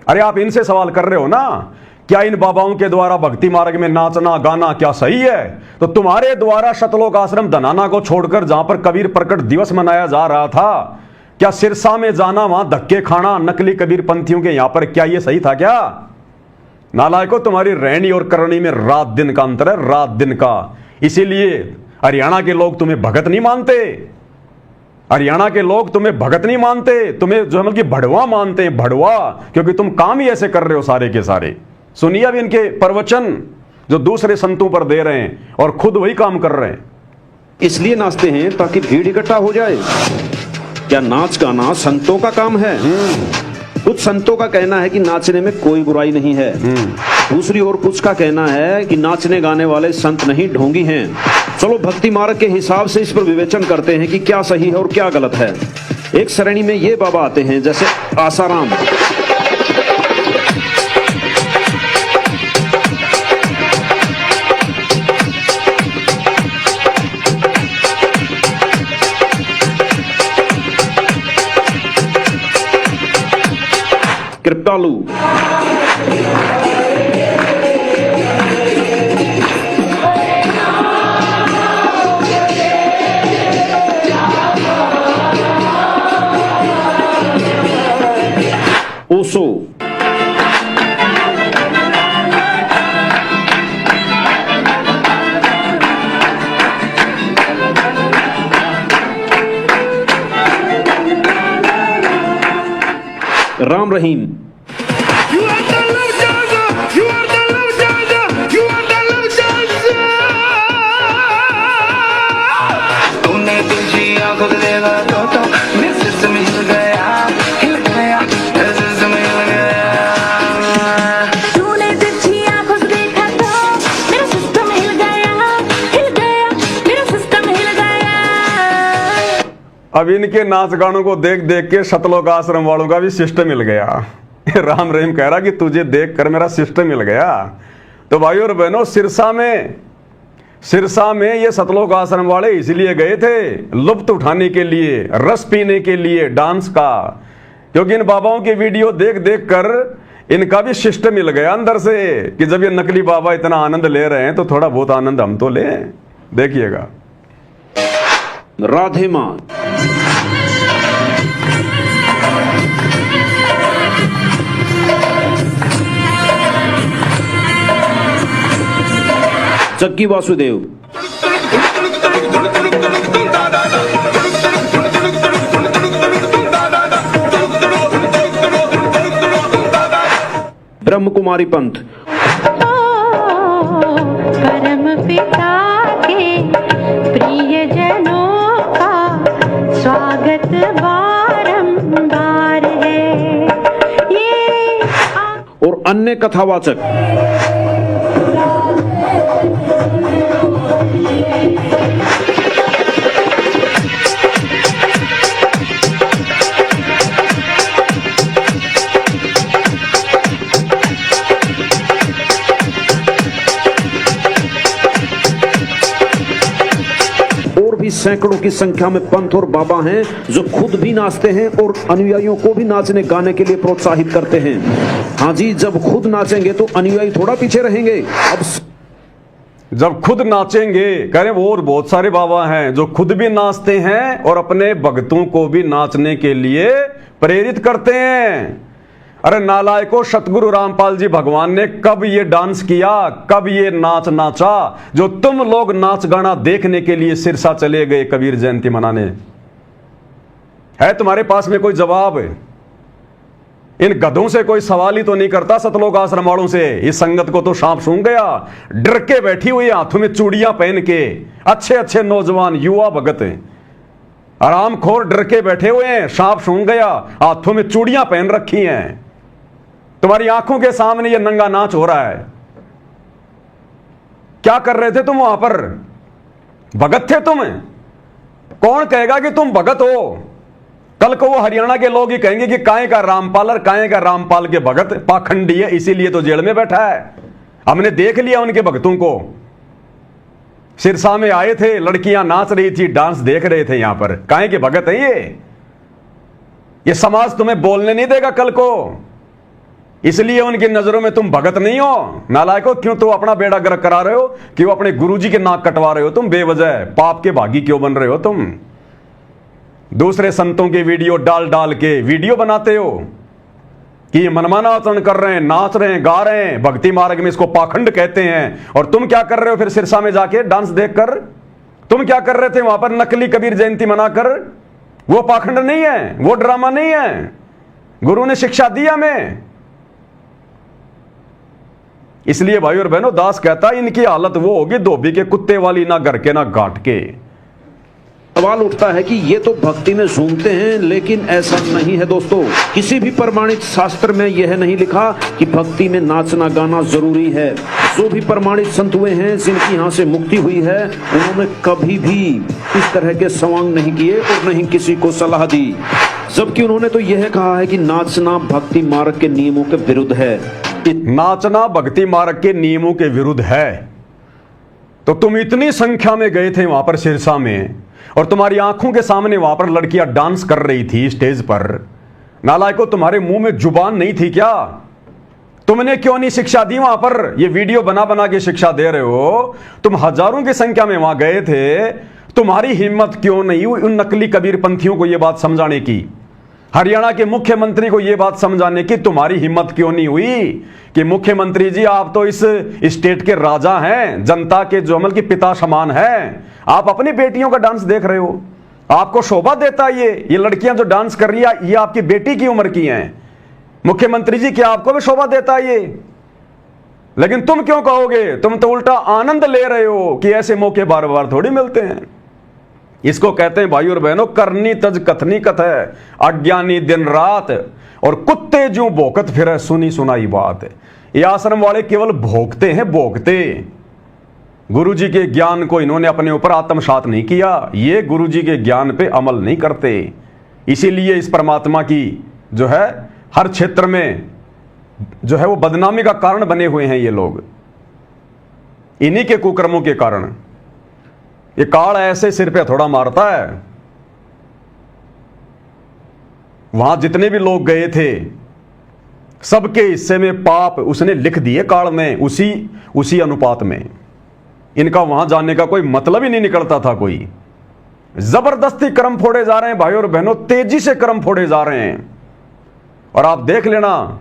अरे आप इनसे सवाल कर रहे हो ना, क्या इन बाबाओं के द्वारा भक्ति मार्ग में नाचना गाना क्या सही है? तो तुम्हारे द्वारा सतलोक आश्रम धनाना को छोड़कर जहां पर कबीर प्रकट दिवस मनाया जा रहा था, क्या सिरसा में जाना, वहां धक्के खाना नकली कबीर पंथियों के यहां पर, क्या ये सही था क्या? नालायको, तुम्हारी रहनी और करनी में रात दिन का अंतर है, रात दिन का। इसीलिए हरियाणा के लोग तुम्हें भगत नहीं मानते, हरियाणा के लोग तुम्हें भगत नहीं मानते, तुम्हें जो है मतलब भड़वा मानते हैं, भड़वा, क्योंकि तुम काम ही ऐसे कर रहे हो सारे के सारे। सुनिए अब इनके प्रवचन जो दूसरे संतों पर दे रहे हैं और खुद वही काम कर रहे हैं। इसलिए नाचते हैं ताकि भीड़ इकट्ठा हो जाए। क्या नाच गाना संतों का काम है? कुछ संतों का कहना है कि नाचने में कोई बुराई नहीं है। दूसरी ओर कुछ का कहना है कि नाचने गाने वाले संत नहीं, ढोंगी हैं। चलो भक्ति मार्ग के हिसाब से इस पर विवेचन करते हैं कि क्या सही है और क्या गलत है। एक श्रेणी में ये बाबा आते हैं जैसे आसाराम, कृपालु, 200। राम रहीम। तूने तुझी आंखों से देखा तो मेरे सिस्टम हिल गया मेरे सिस्टम हिल गया। तूने तुझी आंखों से देखा तो मेरा सिस्टम हिल गया मेरा सिस्टम हिल गया। अब इनके नाच गानों को देख देख के सतलोक आश्रम वालों का भी सिस्टम हिल गया। राम रहीम कह रहा कि तुझे देख कर मेरा सिस्टम हिल गया। तो भाइयों और बहनों, सिरसा में ये सतलोक आश्रम वाले इसलिए गए थे, लुत्फ उठाने के लिए, रस पीने के लिए डांस का, क्योंकि इन बाबाओं की वीडियो देख देख कर इनका भी सिस्टम मिल गया अंदर से कि जब ये नकली बाबा इतना आनंद ले रहे हैं तो थोड़ा बहुत आनंद हम तो लें। देखिएगा। राधे मां। जग्गी वासुदेव। ब्रह्म कुमारी पंथ। परम पिता के प्रियजनों का स्वागत बारंबार है ये। और अन्य कथावाचक। सैकड़ों की संख्या में पंथ और बाबा हैं जो खुद भी नाचते हैं और अनुयायियों को भी नाचने गाने के लिए प्रोत्साहित करते हैं। हाँ जी, जब खुद नाचेंगे तो अनुयायी थोड़ा पीछे रहेंगे। अब जब खुद नाचेंगे, कह रहे वो और बहुत सारे बाबा हैं जो खुद भी नाचते हैं और अपने भक्तों को भी नाचने के लिए प्रेरित करते हैं। अरे नालायकों, सतगुरु रामपाल जी भगवान ने कब ये डांस किया, कब ये नाच नाचा जो तुम लोग नाच गाना देखने के लिए सिरसा चले गए कबीर जयंती मनाने? है तुम्हारे पास में कोई जवाब? इन गधों से कोई सवाल ही तो नहीं करता सतलोक आश्रम वालों से। इस संगत को तो सांप सूंघ गया। डर के बैठी हुई, हाथों में चूड़ियां पहन के, अच्छे अच्छे नौजवान युवा भगत आरामखोर डर के बैठे हुए हैं। सांप सूंघ गया, हाथों में चूड़ियां पहन रखी हैं। तुम्हारी आंखों के सामने ये नंगा नाच हो रहा है। क्या कर रहे थे तुम वहां पर? भगत थे तुम? कौन कहेगा कि तुम भगत हो? कल को वो हरियाणा के लोग ही कहेंगे कि काहे का रामपाल और काहे का रामपाल के भगत पाखंडी है, इसीलिए तो जेल में बैठा है। हमने देख लिया उनके भक्तों को। सिरसा में आए थे, लड़कियां नाच रही थी, डांस देख रहे थे। यहां पर काहे के भगत हैं ये समाज तुम्हें बोलने नहीं देगा कल को, इसलिए उनकी नजरों में तुम भगत नहीं हो। नालायकों, क्यों तो अपना बेड़ा गर्क करा रहे हो? क्यों अपने गुरुजी के नाक कटवा रहे हो? तुम बेवजह पाप के भागी क्यों बन रहे हो? तुम दूसरे संतों के वीडियो डाल डाल के वीडियो बनाते हो कि ये मनमाना आचरण कर रहे हैं, नाच रहे हैं, गा रहे हैं, भक्ति मार्ग में इसको पाखंड कहते हैं। और तुम क्या कर रहे हो फिर सिरसा में जाके डांस देखकर? तुम क्या कर रहे थे वहां पर नकली कबीर जयंती मनाकर? वो पाखंड नहीं है, वो ड्रामा नहीं है। गुरु ने शिक्षा दी हमें। इसलिए भाई और बहनों, दास कहता है इनकी हालत वो होगी धोबी के कुत्ते वाली, ना घर के ना घाट के। सवाल उठता है कि ये तो भक्ति में झूमते हैं, लेकिन ऐसा नहीं है दोस्तों। किसी भी प्रमाणित शास्त्र में यह नहीं लिखा कि भक्ति में नाचना गाना जरूरी है। जो भी प्रमाणित संत हुए हैं जिनकी यहाँ से मुक्ति हुई है, उन्होंने कभी भी इस तरह के सवांग नहीं किए और नहीं किसी को सलाह दी। जबकि उन्होंने तो यह कहा है कि नाचना भक्ति मार्ग के नियमों के विरुद्ध है। नाचना भक्ति मार्ग के नियमों के विरुद्ध है। तो तुम इतनी संख्या में गए थे वहां पर सिरसा में, और तुम्हारी आंखों के सामने वहां पर लड़कियां डांस कर रही थी स्टेज पर। नालायकों, तुम्हारे मुंह में जुबान नहीं थी क्या? तुमने क्यों नहीं शिक्षा दी वहां पर? ये वीडियो बना बना के शिक्षा दे रहे हो। तुम हजारों की संख्या में वहां गए थे, तुम्हारी हिम्मत क्यों नहीं हुई उन नकली कबीर पंथियों को यह बात समझाने की? हरियाणा के मुख्यमंत्री को यह बात समझाने की तुम्हारी हिम्मत क्यों नहीं हुई कि मुख्यमंत्री जी आप तो इस स्टेट के राजा हैं, जनता के जो अमल के पिता समान हैं, आप अपनी बेटियों का डांस देख रहे हो, आपको शोभा देता है ये लड़कियां जो डांस कर रही है ये आपकी बेटी की उम्र की हैं। मुख्यमंत्री जी क्या आपको भी शोभा देता है ये? लेकिन तुम क्यों कहोगे? तुम तो उल्टा आनंद ले रहे हो कि ऐसे मौके बार बार थोड़ी मिलते हैं। इसको कहते हैं भाई और बहनों, करनी तज कथनी कथ है, अज्ञानी दिन रात और कुत्ते जो भोकत फिर सुनी सुनाई बात। ये आश्रम वाले केवल भोगते हैं, भोगते। गुरु जी के ज्ञान को इन्होंने अपने ऊपर आत्मसात नहीं किया, ये गुरु जी के ज्ञान पे अमल नहीं करते। इसीलिए इस परमात्मा की जो है हर क्षेत्र में जो है वो बदनामी का कारण बने हुए हैं ये लोग, इन्हीं के कुकर्मों के कारण। ये काल ऐसे सिर पे थोड़ा मारता है। वहां जितने भी लोग गए थे सबके हिस्से में पाप उसने लिख दिए काल ने, उसी अनुपात में। इनका वहां जाने का कोई मतलब ही नहीं निकलता था कोई। जबरदस्ती कर्म फोड़े जा रहे हैं भाई और बहनों, तेजी से कर्म फोड़े जा रहे हैं। और आप देख लेना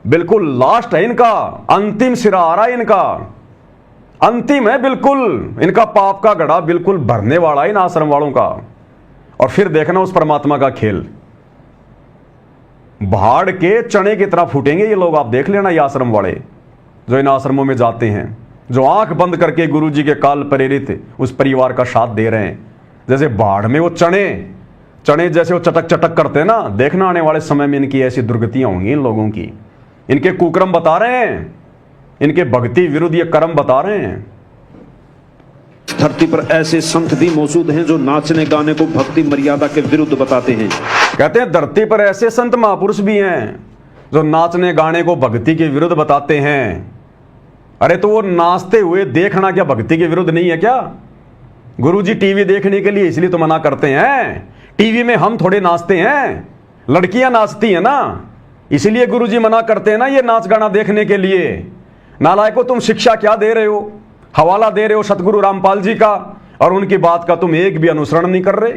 बिल्कुल लास्ट है इनका, अंतिम सिरा आ रहा है इनका, अंतिम है बिल्कुल। इनका पाप का घड़ा बिल्कुल भरने वाला है इन आश्रम वालों का। और फिर देखना उस परमात्मा का खेल, भाड़ के चने की तरह फूटेंगे ये लोग। आप देख लेना ये आश्रम वाले जो इन आश्रमों में जाते हैं, जो आंख बंद करके गुरु जी के काल प्रेरित उस परिवार का साथ दे रहे हैं। जैसे भाड़ में वो चने जैसे वो चटक चटक करते हैं ना, देखना आने वाले समय में इनकी ऐसी दुर्गतियां होंगी इन लोगों की। इनके कुकर्म बता रहे हैं, इनके भक्ति विरुद्ध ये कर्म बता रहे हैं। धरती पर ऐसे संत भी मौजूद हैं जो नाचने गाने को भक्ति मर्यादा के विरुद्ध बताते हैं। कहते हैं धरती पर ऐसे संत महापुरुष भी हैं जो नाचने गाने को भक्ति के विरुद्ध बताते हैं। अरे तो वो नाचते हुए देखना क्या भक्ति के विरुद्ध नहीं है क्या? गुरुजी टीवी देखने के लिए इसलिए तो मना करते हैं। टीवी में हम थोड़े नाचते हैं, लड़कियां नाचती हैं ना, इसीलिए गुरुजी मना करते हैं ना ये नाच गाना देखने के लिए। नालायकों, तुम शिक्षा क्या दे रहे हो? हवाला दे रहे हो सतगुरु रामपाल जी का, और उनकी बात का तुम एक भी अनुसरण नहीं कर रहे।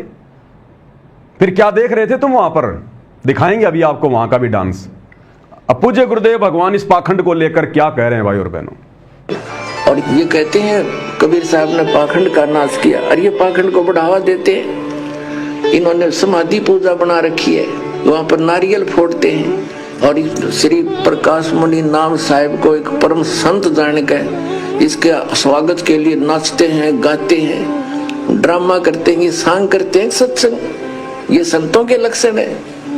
फिर क्या देख रहे थे तुम वहां पर? दिखाएंगे अभी आपको वहां का भी डांस। अब पूज्य गुरुदेव भगवान इस पाखंड को लेकर क्या कह रहे हैं भाई और बहनों। और ये कहते हैं कबीर साहब ने पाखंड का नाश किया, और ये पाखंड को बढ़ावा देते हैं। इन्होंने समाधि पूजा बना रखी है, वहां पर नारियल फोड़ते हैं, और श्री प्रकाश मुनि नाम साहिब को एक परम संत जानकर इसके स्वागत के लिए नाचते हैं, गाते हैं, ड्रामा करते हैं, सांग करते हैं, सत्संग। ये संतों के लक्षण है।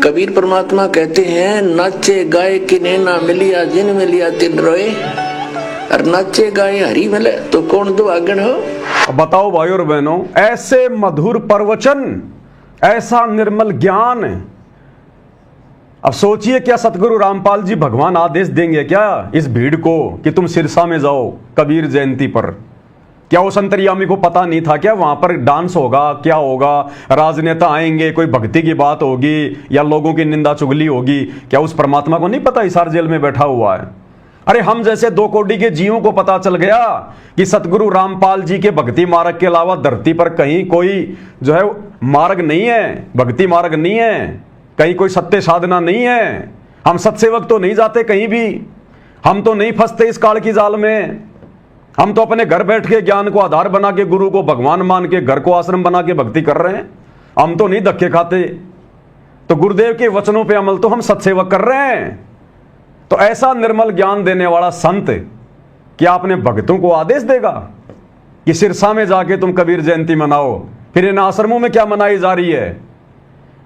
कबीर परमात्मा कहते हैं नाचे गाए किन्हें ना मिलिया, जिन मिलिया तिन रोए। और नाचे गाए हरी मिले तो कौन दुआगन हो। बताओ भाई और बहनों, ऐसे मधुर प्रवचन, ऐसा निर्मल ज्ञान। अब सोचिए क्या सतगुरु रामपाल जी भगवान आदेश देंगे क्या इस भीड़ को कि तुम सिरसा में जाओ कबीर जयंती पर? क्या उस अंतर्यामी को पता नहीं था क्या वहां पर डांस होगा, क्या होगा, राजनेता आएंगे, कोई भक्ति की बात होगी या लोगों की निंदा चुगली होगी? क्या उस परमात्मा को नहीं पता हिसार जेल में बैठा हुआ है? अरे हम जैसे 2 कोटि के जीवों को पता चल गया कि सतगुरु रामपाल जी के भक्ति मार्ग के अलावा धरती पर कहीं कोई जो है मार्ग नहीं है, भक्ति मार्ग नहीं है, कहीं कोई सत्य साधना नहीं है। हम सत्सेवक तो नहीं जाते कहीं भी, हम तो नहीं फंसते इस काल की जाल में। हम तो अपने घर बैठ के ज्ञान को आधार बना के, गुरु को भगवान मान के, घर को आश्रम बना के भक्ति कर रहे हैं। हम तो नहीं धक्के खाते। तो गुरुदेव के वचनों पे अमल तो हम सत्सेवक कर रहे हैं। तो ऐसा निर्मल ज्ञान देने वाला संत क्या अपने भक्तों को आदेश देगा कि सिरसा में जाके तुम कबीर जयंती मनाओ? फिर इन आश्रमों में क्या मनाई जा रही है?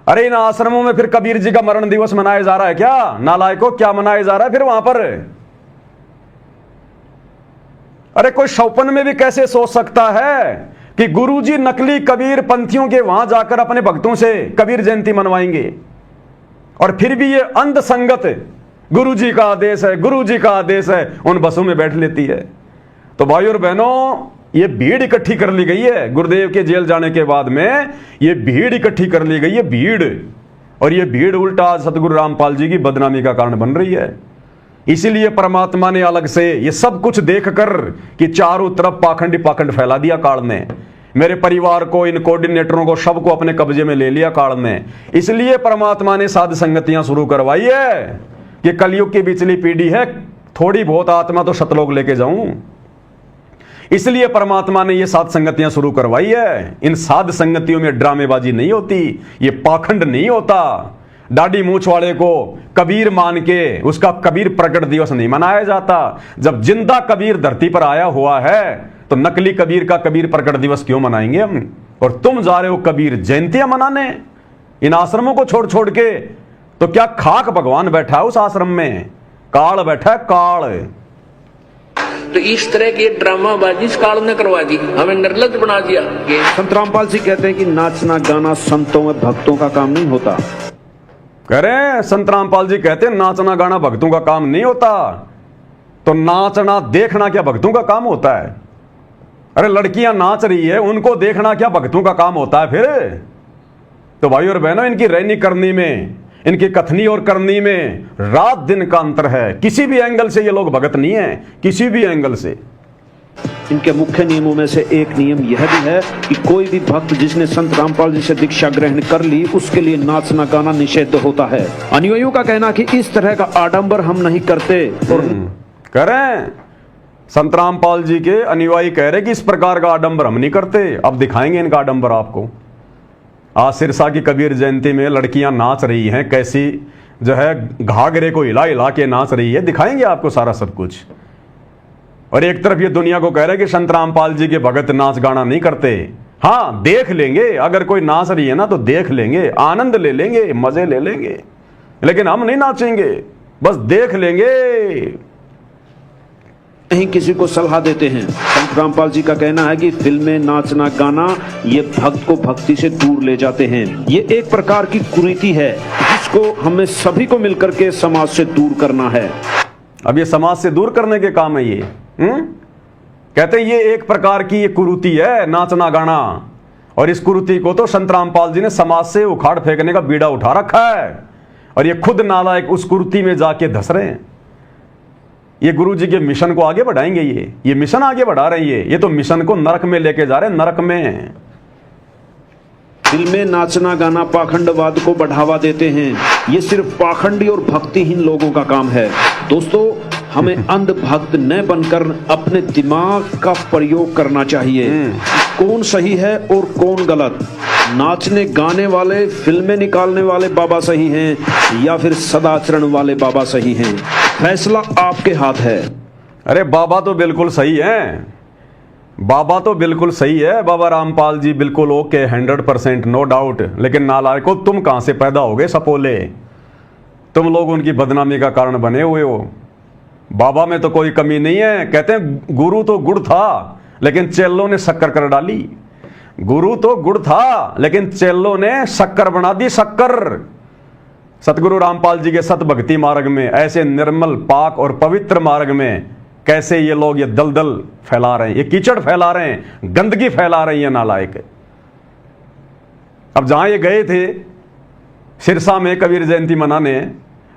अरे इन आश्रमों में फिर कबीर जी का मरण दिवस मनाया जा रहा है क्या? नालायकों, क्या मनाया जा रहा है फिर वहां पर? अरे कोई सौपन में भी कैसे सोच सकता है कि गुरुजी नकली कबीर पंथियों के वहां जाकर अपने भक्तों से कबीर जयंती मनवाएंगे? और फिर भी ये अंध संगत गुरुजी का आदेश है, गुरुजी का आदेश है, उन बसों में बैठ लेती है। तो भाई और बहनों, ये भीड़ इकट्ठी कर ली गई है गुरुदेव के जेल जाने के बाद में। ये भीड़ इकट्ठी कर ली गई है, भीड़। और ये भीड़ उल्टा सतगुरु रामपाल जी की बदनामी का कारण बन रही है। इसीलिए परमात्मा ने अलग से ये सब कुछ देखकर कि चारों तरफ पाखंड फैला दिया काल ने, मेरे परिवार को, इन कोऑर्डिनेटरों को, सबको अपने कब्जे में ले लिया काल में। इसलिए परमात्मा ने साध संगतियां शुरू करवाई है कि कलयुग की बिचली पीढ़ी है, थोड़ी बहुत आत्मा तो सतलोक लेके जाऊं। इसलिए परमात्मा ने ये साध संगतियां शुरू करवाई है। इन साध संगतियों में ड्रामेबाजी नहीं होती, ये पाखंड नहीं होता। दाढ़ी मूछ वाले को कबीर मान के उसका कबीर प्रकट दिवस नहीं मनाया जाता। जब जिंदा कबीर धरती पर आया हुआ है तो नकली कबीर का कबीर प्रकट दिवस क्यों मनाएंगे हम? और तुम जा रहे हो कबीर जयंतियां मनाने इन आश्रमों को छोड़ छोड़ के। तो क्या खाक भगवान बैठा है उस आश्रम में? काल बैठा है, काल। तो इस तरह की ड्रामाबाजी इस काल ने करवा दी, हमें निर्लज बना दिया। संत रामपाल जी कहते हैं कि नाचना गाना संतों व भक्तों का काम नहीं होता। कह रहे हैं संत रामपाल जी कहते हैं नाचना गाना भक्तों का काम नहीं होता। तो नाचना देखना क्या भक्तों का काम होता है? अरे लड़कियां नाच रही है, उनको देखना क्या भक्तों का काम होता है फिर? तो भाई और बहनों, इनकी रहनी करनी में, इनकी कथनी और करनी में रात दिन का अंतर है। किसी भी एंगल से ये लोग भगत नहीं है, किसी भी एंगल से। इनके मुख्य नियमों में से एक नियम यह भी है कि कोई भी भक्त जिसने संत रामपाल जी से दीक्षा ग्रहण कर ली उसके लिए नाचना गाना निषिद्ध होता है। अनुयायियों का कहना कि इस तरह का आडंबर हम नहीं करते। और करें संत रामपाल जी के अनुयायी कह रहे कि इस प्रकार का आडंबर हम नहीं करते। अब दिखाएंगे इनका आडंबर आपको। आज सिरसा की कबीर जयंती में लड़कियां नाच रही हैं, कैसी जो है घाघरे को हिला हिला के नाच रही है। दिखाएंगे आपको सारा सब कुछ। और एक तरफ ये दुनिया को कह रहे कि संत रामपाल जी के भगत नाच गाना नहीं करते। हाँ, देख लेंगे, अगर कोई नाच रही है ना तो देख लेंगे, आनंद ले लेंगे, मजे ले लेंगे, लेकिन हम नहीं नाचेंगे, बस देख लेंगे। नहीं किसी को सलाह देते हैं। संत रामपाल जी का कहना है कि फिल्में, नाचना गाना ये भक्त को भक्ति से दूर ले जाते हैं। ये एक प्रकार की कुरीति है जिसको हमें सभी को मिलकर के समाज से दूर करना है। अब ये समाज से दूर करने के काम है ये। कहते हैं ये एक प्रकार की ये कुरीति है नाचना गाना। और इस कुरीति को तो संत रामपाल जी ने समाज से उखाड़ फेंकने का बीड़ा उठा रखा है। और ये खुद नालायक उस कुरीति में जाके धस रहे हैं। ये गुरु जी के मिशन को आगे बढ़ाएंगे। ये मिशन आगे बढ़ा रहे हैं। ये तो मिशन को नरक में लेके जा रहे हैं, नरक में। फिल्में, नाचना गाना पाखंडवाद को बढ़ावा देते हैं। ये सिर्फ पाखंडी और भक्तिहीन लोगों का काम है। दोस्तों, हमें अंधभक्त न बनकर अपने दिमाग का प्रयोग करना चाहिए। कौन सही है और कौन गलत? नाचने गाने वाले, फिल्में निकालने वाले बाबा सही हैं या फिर सदाचरण वाले बाबा सही हैं? फैसला आपके हाथ है। अरे बाबा तो बिल्कुल सही है, बाबा तो बिल्कुल सही है। बाबा रामपाल जी बिल्कुल ओके, 100% नो डाउट। लेकिन नालायको, तुम कहां से पैदा हो गए सपोले? तुम लोग उनकी बदनामी का कारण बने हुए हो। बाबा में तो कोई कमी नहीं है। कहते हैं गुरु तो गुड़ था लेकिन चेलों ने शक्कर कर डाली। गुरु तो गुड़ था लेकिन चेलों ने शक्कर बना दी, शक्कर। सतगुरु रामपाल जी के सत भक्ति मार्ग में, ऐसे निर्मल पाक और पवित्र मार्ग में कैसे ये लोग ये दलदल फैला रहे हैं, ये कीचड़ फैला रहे हैं, गंदगी फैला रही है नालायक। अब जहां ये गए थे सिरसा में कबीर जयंती मनाने,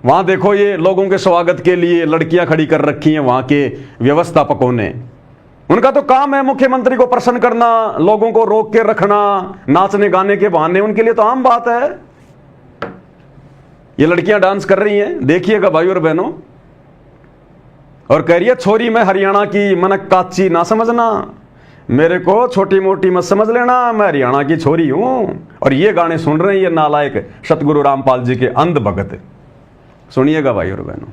वहां देखो ये लोगों के स्वागत के लिए लड़कियां खड़ी कर रखी हैं वहां के व्यवस्थापकों ने। उनका तो काम है मुख्यमंत्री को प्रसन्न करना, लोगों को रोक के रखना नाचने गाने के बहाने। उनके लिए तो आम बात है। ये लड़कियां डांस कर रही हैं, देखिएगा भाई और बहनों। और कह रही है छोरी मैं हरियाणा की, मन काची ना समझना, मेरे को छोटी मोटी मत समझ लेना, मैं हरियाणा की छोरी हूं। और ये गाने सुन रहे हैं ये नालायक सतगुरु रामपाल जी के अंध भगत। सुनिएगा भाई और बहनों।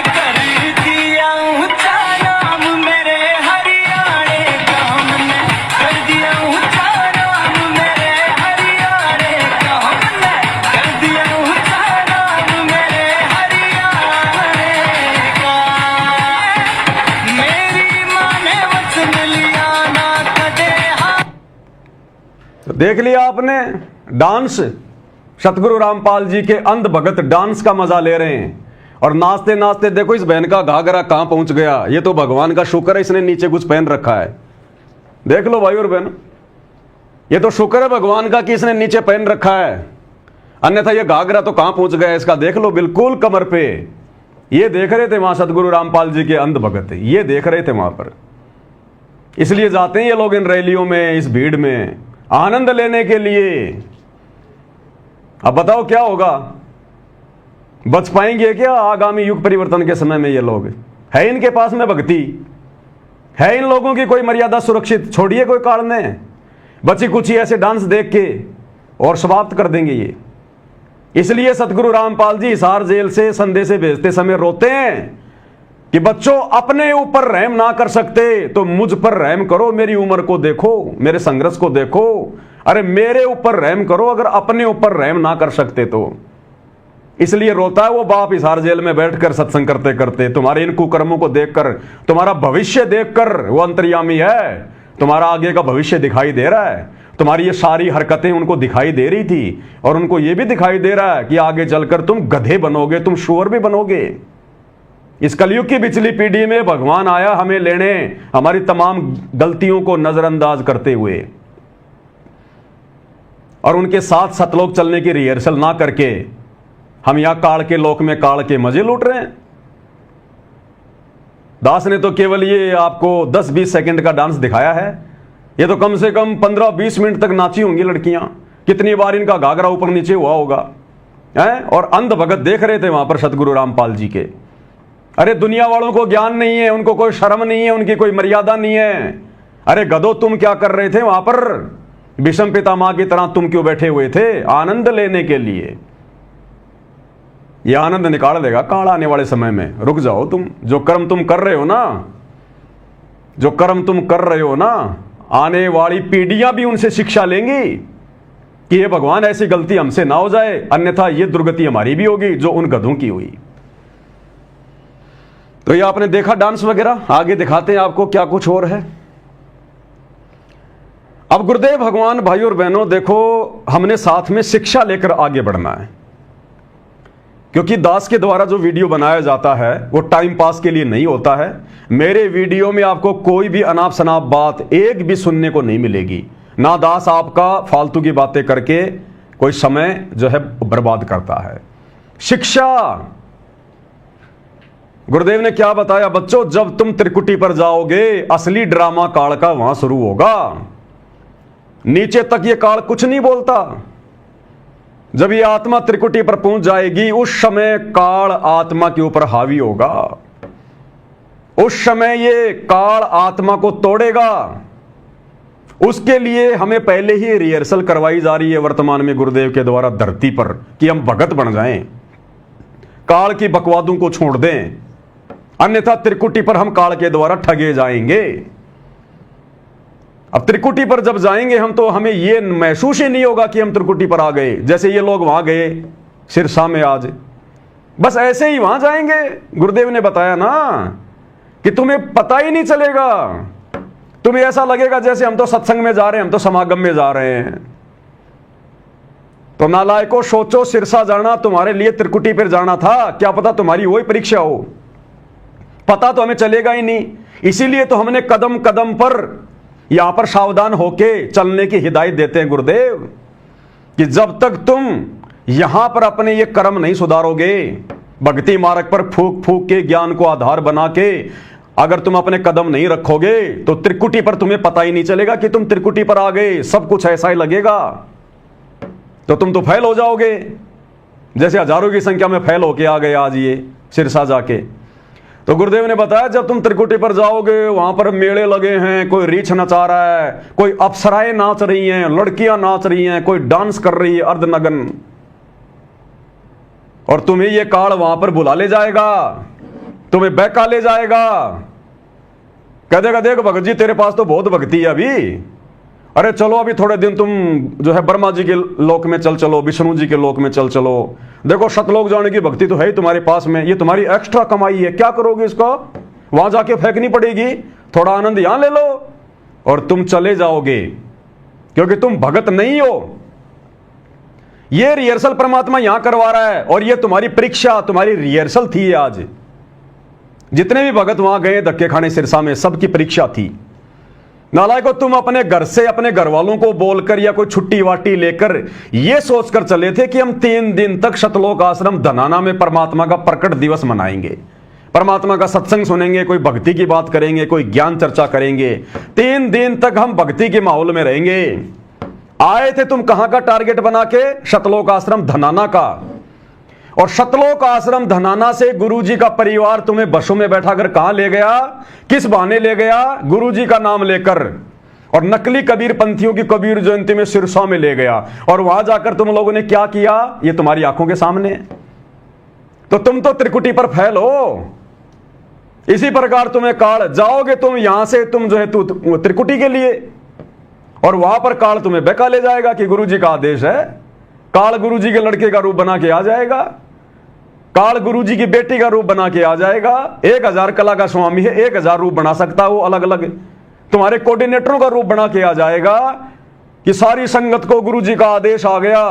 कर दिया ऊंचा नाम देख लिया आपने डांस, सतगुरु रामपाल जी के अंध भगत डांस का मजा ले रहे हैं। और नाचते नाचते देखो इस बहन का घाघरा कहां पहुंच गया। ये तो भगवान का शुक्र है इसने नीचे कुछ पहन रखा है। देख लो भाई और बहन, ये तो शुक्र है भगवान का कि इसने नीचे पहन रखा है, अन्यथा ये घाघरा तो कहां पहुंच गया इसका। देख लो बिल्कुल कमर पे। ये देख रहे थे वहां सतगुरु रामपाल जी के अंध भगत, ये देख रहे थे वहां पर। इसलिए जाते हैं ये लोग इन रैलियों में, इस भीड़ में आनंद लेने के लिए। अब बताओ क्या होगा, बच पाएंगे क्या आगामी युग परिवर्तन के समय में? ये लोग है इनके पास में भक्ति है, इन लोगों की कोई मर्यादा सुरक्षित? छोड़िए कोई कारण नहीं, बची कुछ ही ऐसे डांस देख के और समाप्त कर देंगे ये। इसलिए सतगुरु रामपाल जी हिसार जेल से संदेश भेजते समय रोते हैं कि बच्चों अपने ऊपर रहम ना कर सकते तो मुझ पर रहम करो, मेरी उम्र को देखो, मेरे संघर्ष को देखो। अरे मेरे ऊपर रहम करो अगर अपने ऊपर रहम ना कर सकते तो। इसलिए रोता है वो बाप हिसार जेल में बैठकर सत्संग करते करते। तुम्हारे इन कुकर्मों को देखकर, तुम्हारा भविष्य देखकर वो अंतर्यामी है, तुम्हारा आगे का भविष्य दिखाई दे रहा है। तुम्हारी ये सारी हरकतें उनको दिखाई दे रही थी और उनको ये भी दिखाई दे रहा है कि आगे चलकर तुम गधे बनोगे, तुम शुअर भी बनोगे। इस कलयुग की पिछली पीढ़ी में भगवान आया हमें लेने, हमारी तमाम गलतियों को नजरअंदाज करते हुए, और उनके साथ सतलोक चलने की रिहर्सल ना करके हम यहां काल के लोक में काल के मजे लूट रहे हैं। दास ने तो केवल ये आपको 10-20 सेकंड का डांस दिखाया है, ये तो कम से कम 15-20 मिनट तक नाची होंगी लड़कियां। कितनी बार इनका घाघरा ऊपर नीचे हुआ होगा है? और अंध भगत देख रहे थे वहां पर सतगुरु रामपाल जी के। अरे दुनिया वालों को ज्ञान नहीं है, उनको कोई शर्म नहीं है, उनकी कोई मर्यादा नहीं है। अरे गधो तुम क्या कर रहे थे वहां पर? भीष्म पितामह की तरह तुम क्यों बैठे हुए थे? आनंद लेने के लिए। यह आनंद निकाल देगा काल आने वाले समय में। रुक जाओ तुम, जो कर्म तुम कर रहे हो ना, जो कर्म तुम कर रहे हो ना, आने वाली पीढ़ियां भी उनसे शिक्षा लेंगी कि ये भगवान ऐसी गलती हमसे ना हो जाए, अन्यथा ये दुर्गति हमारी भी होगी जो उन गधों की हुई। तो ये आपने देखा डांस वगैरह, आगे दिखाते हैं आपको क्या कुछ और है। अब गुरुदेव भगवान भाई और बहनों देखो, हमने साथ में शिक्षा लेकर आगे बढ़ना है, क्योंकि दास के द्वारा जो वीडियो बनाया जाता है वो टाइम पास के लिए नहीं होता है। मेरे वीडियो में आपको कोई भी अनाप शनाप बात एक भी सुनने को नहीं मिलेगी। ना दास आपका फालतू की बातें करके कोई समय जो है बर्बाद करता है। शिक्षा, गुरुदेव ने क्या बताया बच्चों, जब तुम त्रिकुटी पर जाओगे असली ड्रामा काल का वहां शुरू होगा। नीचे तक ये काल कुछ नहीं बोलता। जब ये आत्मा त्रिकुटी पर पहुंच जाएगी उस समय काल आत्मा के ऊपर हावी होगा। उस समय ये काल आत्मा को तोड़ेगा। उसके लिए हमें पहले ही रिहर्सल करवाई जा रही है वर्तमान में गुरुदेव के द्वारा धरती पर, कि हम भगत बन जाएं, काल की बकवादों को छोड़ दें, अन्यथा त्रिकुटी पर हम काल के द्वारा ठगे जाएंगे। अब त्रिकुटी पर जब जाएंगे हम तो हमें यह महसूस ही नहीं होगा कि हम त्रिकुटी पर आ गए। जैसे ये लोग वहां गए सिरसा में आज, बस ऐसे ही वहां जाएंगे। गुरुदेव ने बताया ना कि तुम्हें पता ही नहीं चलेगा, तुम्हें ऐसा लगेगा जैसे हम तो सत्संग में जा रहे हैं, हम तो समागम में जा रहे हैं। तो नालायकों सोचो, सिरसा जाना तुम्हारे लिए त्रिकुटी पर जाना था, क्या पता तुम्हारी वही परीक्षा हो। पता तो हमें चलेगा ही नहीं। इसीलिए तो हमने कदम कदम पर यहां पर सावधान होके चलने की हिदायत देते हैं गुरुदेव, कि जब तक तुम यहां पर अपने ये कर्म नहीं सुधारोगे, भक्ति मार्ग पर फूक फूक के ज्ञान को आधार बना के अगर तुम अपने कदम नहीं रखोगे तो त्रिकुटी पर तुम्हें पता ही नहीं चलेगा कि तुम त्रिकुटी पर आ गए। सब कुछ ऐसा ही लगेगा, तो तुम तो फेल हो जाओगे, जैसे हजारों की संख्या में फेल होके आ गए आज ये सिरसा जाके। तो गुरुदेव ने बताया जब तुम त्रिकुटी पर जाओगे वहां पर मेले लगे हैं, कोई रीछ नचा रहा है, कोई अप्सराएं नाच रही हैं, लड़कियां नाच रही हैं, कोई डांस कर रही है अर्धनग्न, और तुम्हें ये काल वहां पर बुला ले जाएगा, तुम्हें बहका ले जाएगा, कह देगा देख भगत जी तेरे पास तो बहुत भक्ति है अभी, अरे चलो अभी थोड़े दिन तुम जो है ब्रह्मा जी के लोक में चल चलो, विष्णु जी के लोक में चल चलो, देखो सतलोक जाने की भक्ति तो है ही तुम्हारे पास में, ये तुम्हारी एक्स्ट्रा कमाई है, क्या करोगे इसको, वहां जाके फेंकनी पड़ेगी, थोड़ा आनंद यहां ले लो। और तुम चले जाओगे क्योंकि तुम भगत नहीं हो। ये रिहर्सल परमात्मा यहां करवा रहा है और ये तुम्हारी परीक्षा, तुम्हारी रिहर्सल थी आज। जितने भी भगत वहां गए धक्के खाने सिरसा में, सबकी परीक्षा थी। नालायको, तुम अपने घर से अपने घर वालों को बोलकर या कोई छुट्टी वाटी लेकर यह सोचकर चले थे कि हम 3 दिन तक शतलोक आश्रम धनाना में परमात्मा का प्रकट दिवस मनाएंगे, परमात्मा का सत्संग सुनेंगे, कोई भक्ति की बात करेंगे, कोई ज्ञान चर्चा करेंगे, 3 दिन तक हम भक्ति के माहौल में रहेंगे। आए थे तुम कहां का टारगेट बना के? शतलोक आश्रम धनाना का। और शतलोक आश्रम धनाना से गुरुजी का परिवार तुम्हें बसों में बैठाकर कहां ले गया? किस बहाने ले गया? गुरुजी का नाम लेकर, और नकली कबीर पंथियों की कबीर जयंती में सिरसा में ले गया। और वहां जाकर तुम लोगों ने क्या किया? ये तुम्हारी आंखों के सामने। तो तुम तो त्रिकुटी पर फैल हो। इसी प्रकार तुम्हें काल, जाओगे तुम यहां से, तुम जो है त्रिकुटी के लिए, और वहां पर काल तुम्हें बेका ले जाएगा कि गुरुजी का आदेश है। काल गुरुजी के लड़के का रूप बना के आ जाएगा, काल गुरुजी की बेटी का रूप बना के आ जाएगा। 1000 कला का स्वामी है, 1000 रूप बना सकता है वो अलग अलग। तुम्हारे कोऑर्डिनेटरों का रूप बना के आ जाएगा कि सारी संगत को गुरुजी का आदेश आ गया,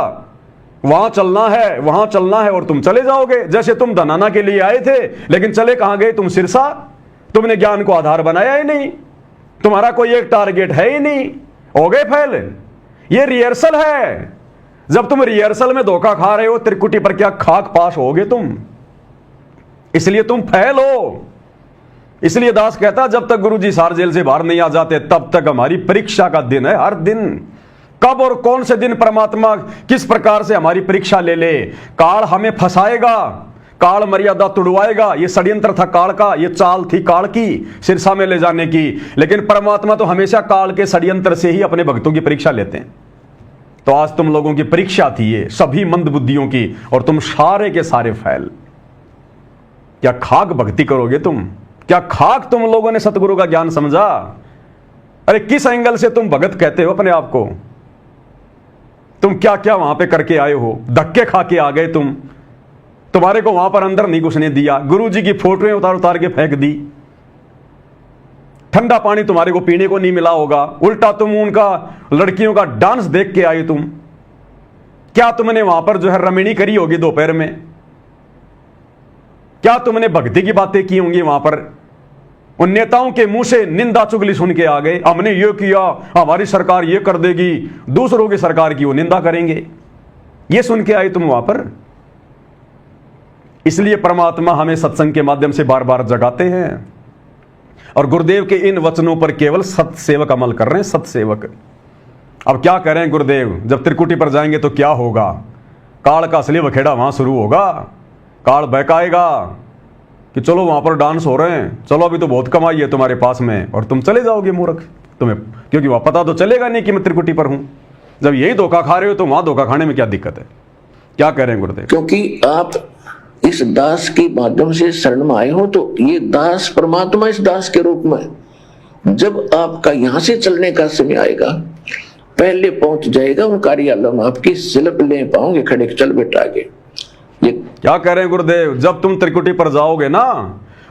वहां चलना है, वहां चलना है, और तुम चले जाओगे। जैसे तुम धनाना के लिए आए थे, लेकिन चले कहां गए? तुम सिरसा। तुमने ज्ञान को आधार बनाया ही नहीं, तुम्हारा कोई एक टारगेट है ही नहीं, हो गए फैल। ये रिहर्सल है। जब तुम रिहर्सल में धोखा खा रहे हो, त्रिकुटी पर क्या खाक पास होगे तुम? इसलिए तुम फैल हो। इसलिए दास कहता, जब तक गुरुजी सार जेल से बाहर नहीं आ जाते तब तक हमारी परीक्षा का दिन है। हर दिन, कब और कौन से दिन परमात्मा किस प्रकार से हमारी परीक्षा ले ले। काल हमें फंसाएगा, काल मर्यादा तुड़वाएगा। ये षड्यंत्र था काल का, ये चाल थी काल की सिरसा में ले जाने की। लेकिन परमात्मा तो हमेशा काल के षड्यंत्र से ही अपने भक्तों की परीक्षा लेते हैं। तो आज तुम लोगों की परीक्षा थी ये, सभी मंद बुद्धियों की, और तुम सारे के सारे फैल। क्या खाक भक्ति करोगे तुम? क्या खाक तुम लोगों ने सतगुरु का ज्ञान समझा? अरे किस एंगल से तुम भगत कहते हो अपने आप को? तुम क्या क्या वहां पे करके आए हो? धक्के खा के आ गए तुम। तुम्हारे को वहां पर अंदर नहीं घुसने दिया, गुरुजी की फोटोएं उतार उतार के फेंक दी, ठंडा पानी तुम्हारे को पीने को नहीं मिला होगा, उल्टा तुम उनका लड़कियों का डांस देख के आए तुम। क्या तुमने वहां पर जो है रमणी करी होगी दोपहर में? क्या तुमने भक्ति की बातें की होंगी वहां पर? उन नेताओं के मुंह से निंदा चुगली सुन के आ गए, हमने ये किया, हमारी सरकार ये कर देगी, दूसरों की सरकार की वो निंदा करेंगे, ये सुन के आए तुम वहां पर। इसलिए परमात्मा हमें सत्संग के माध्यम से बार बार जगाते हैं, और गुरुदेव के इन वचनों पर केवल सत्सेवक अमल कर रहे हैं। सत्सेवक अब क्या करें गुरुदेव? जब त्रिकुटी पर जाएंगे तो क्या होगा? काल का असली बखेड़ा वहां शुरू होगा। काल बहकाएगा कि चलो वहां पर डांस हो रहे हैं, चलो अभी तो बहुत कमाई है तुम्हारे पास में, और तुम चले जाओगे मूर्ख। तुम्हें क्योंकि वहां पता तो चलेगा नहीं कि मैं त्रिकुटी पर हूं। जब यही धोखा खा रहे हो तो वहां धोखा खाने में क्या दिक्कत है? क्या कह रहे हैं गुरुदेव? क्योंकि आप इस दास के माध्यम से शरण में आए हो, तो ये दास परमात्मा इस दास के रूप में जब आपका यहां से चलने का समय आएगा, पहले पहुंच जाएगा उन कार्यालयों में, आपकी सिलप ले पाओगे खड़े, चल बेटा आगे। ये क्या कह रहे हैं गुरुदेव? जब तुम त्रिकुटी पर जाओगे ना,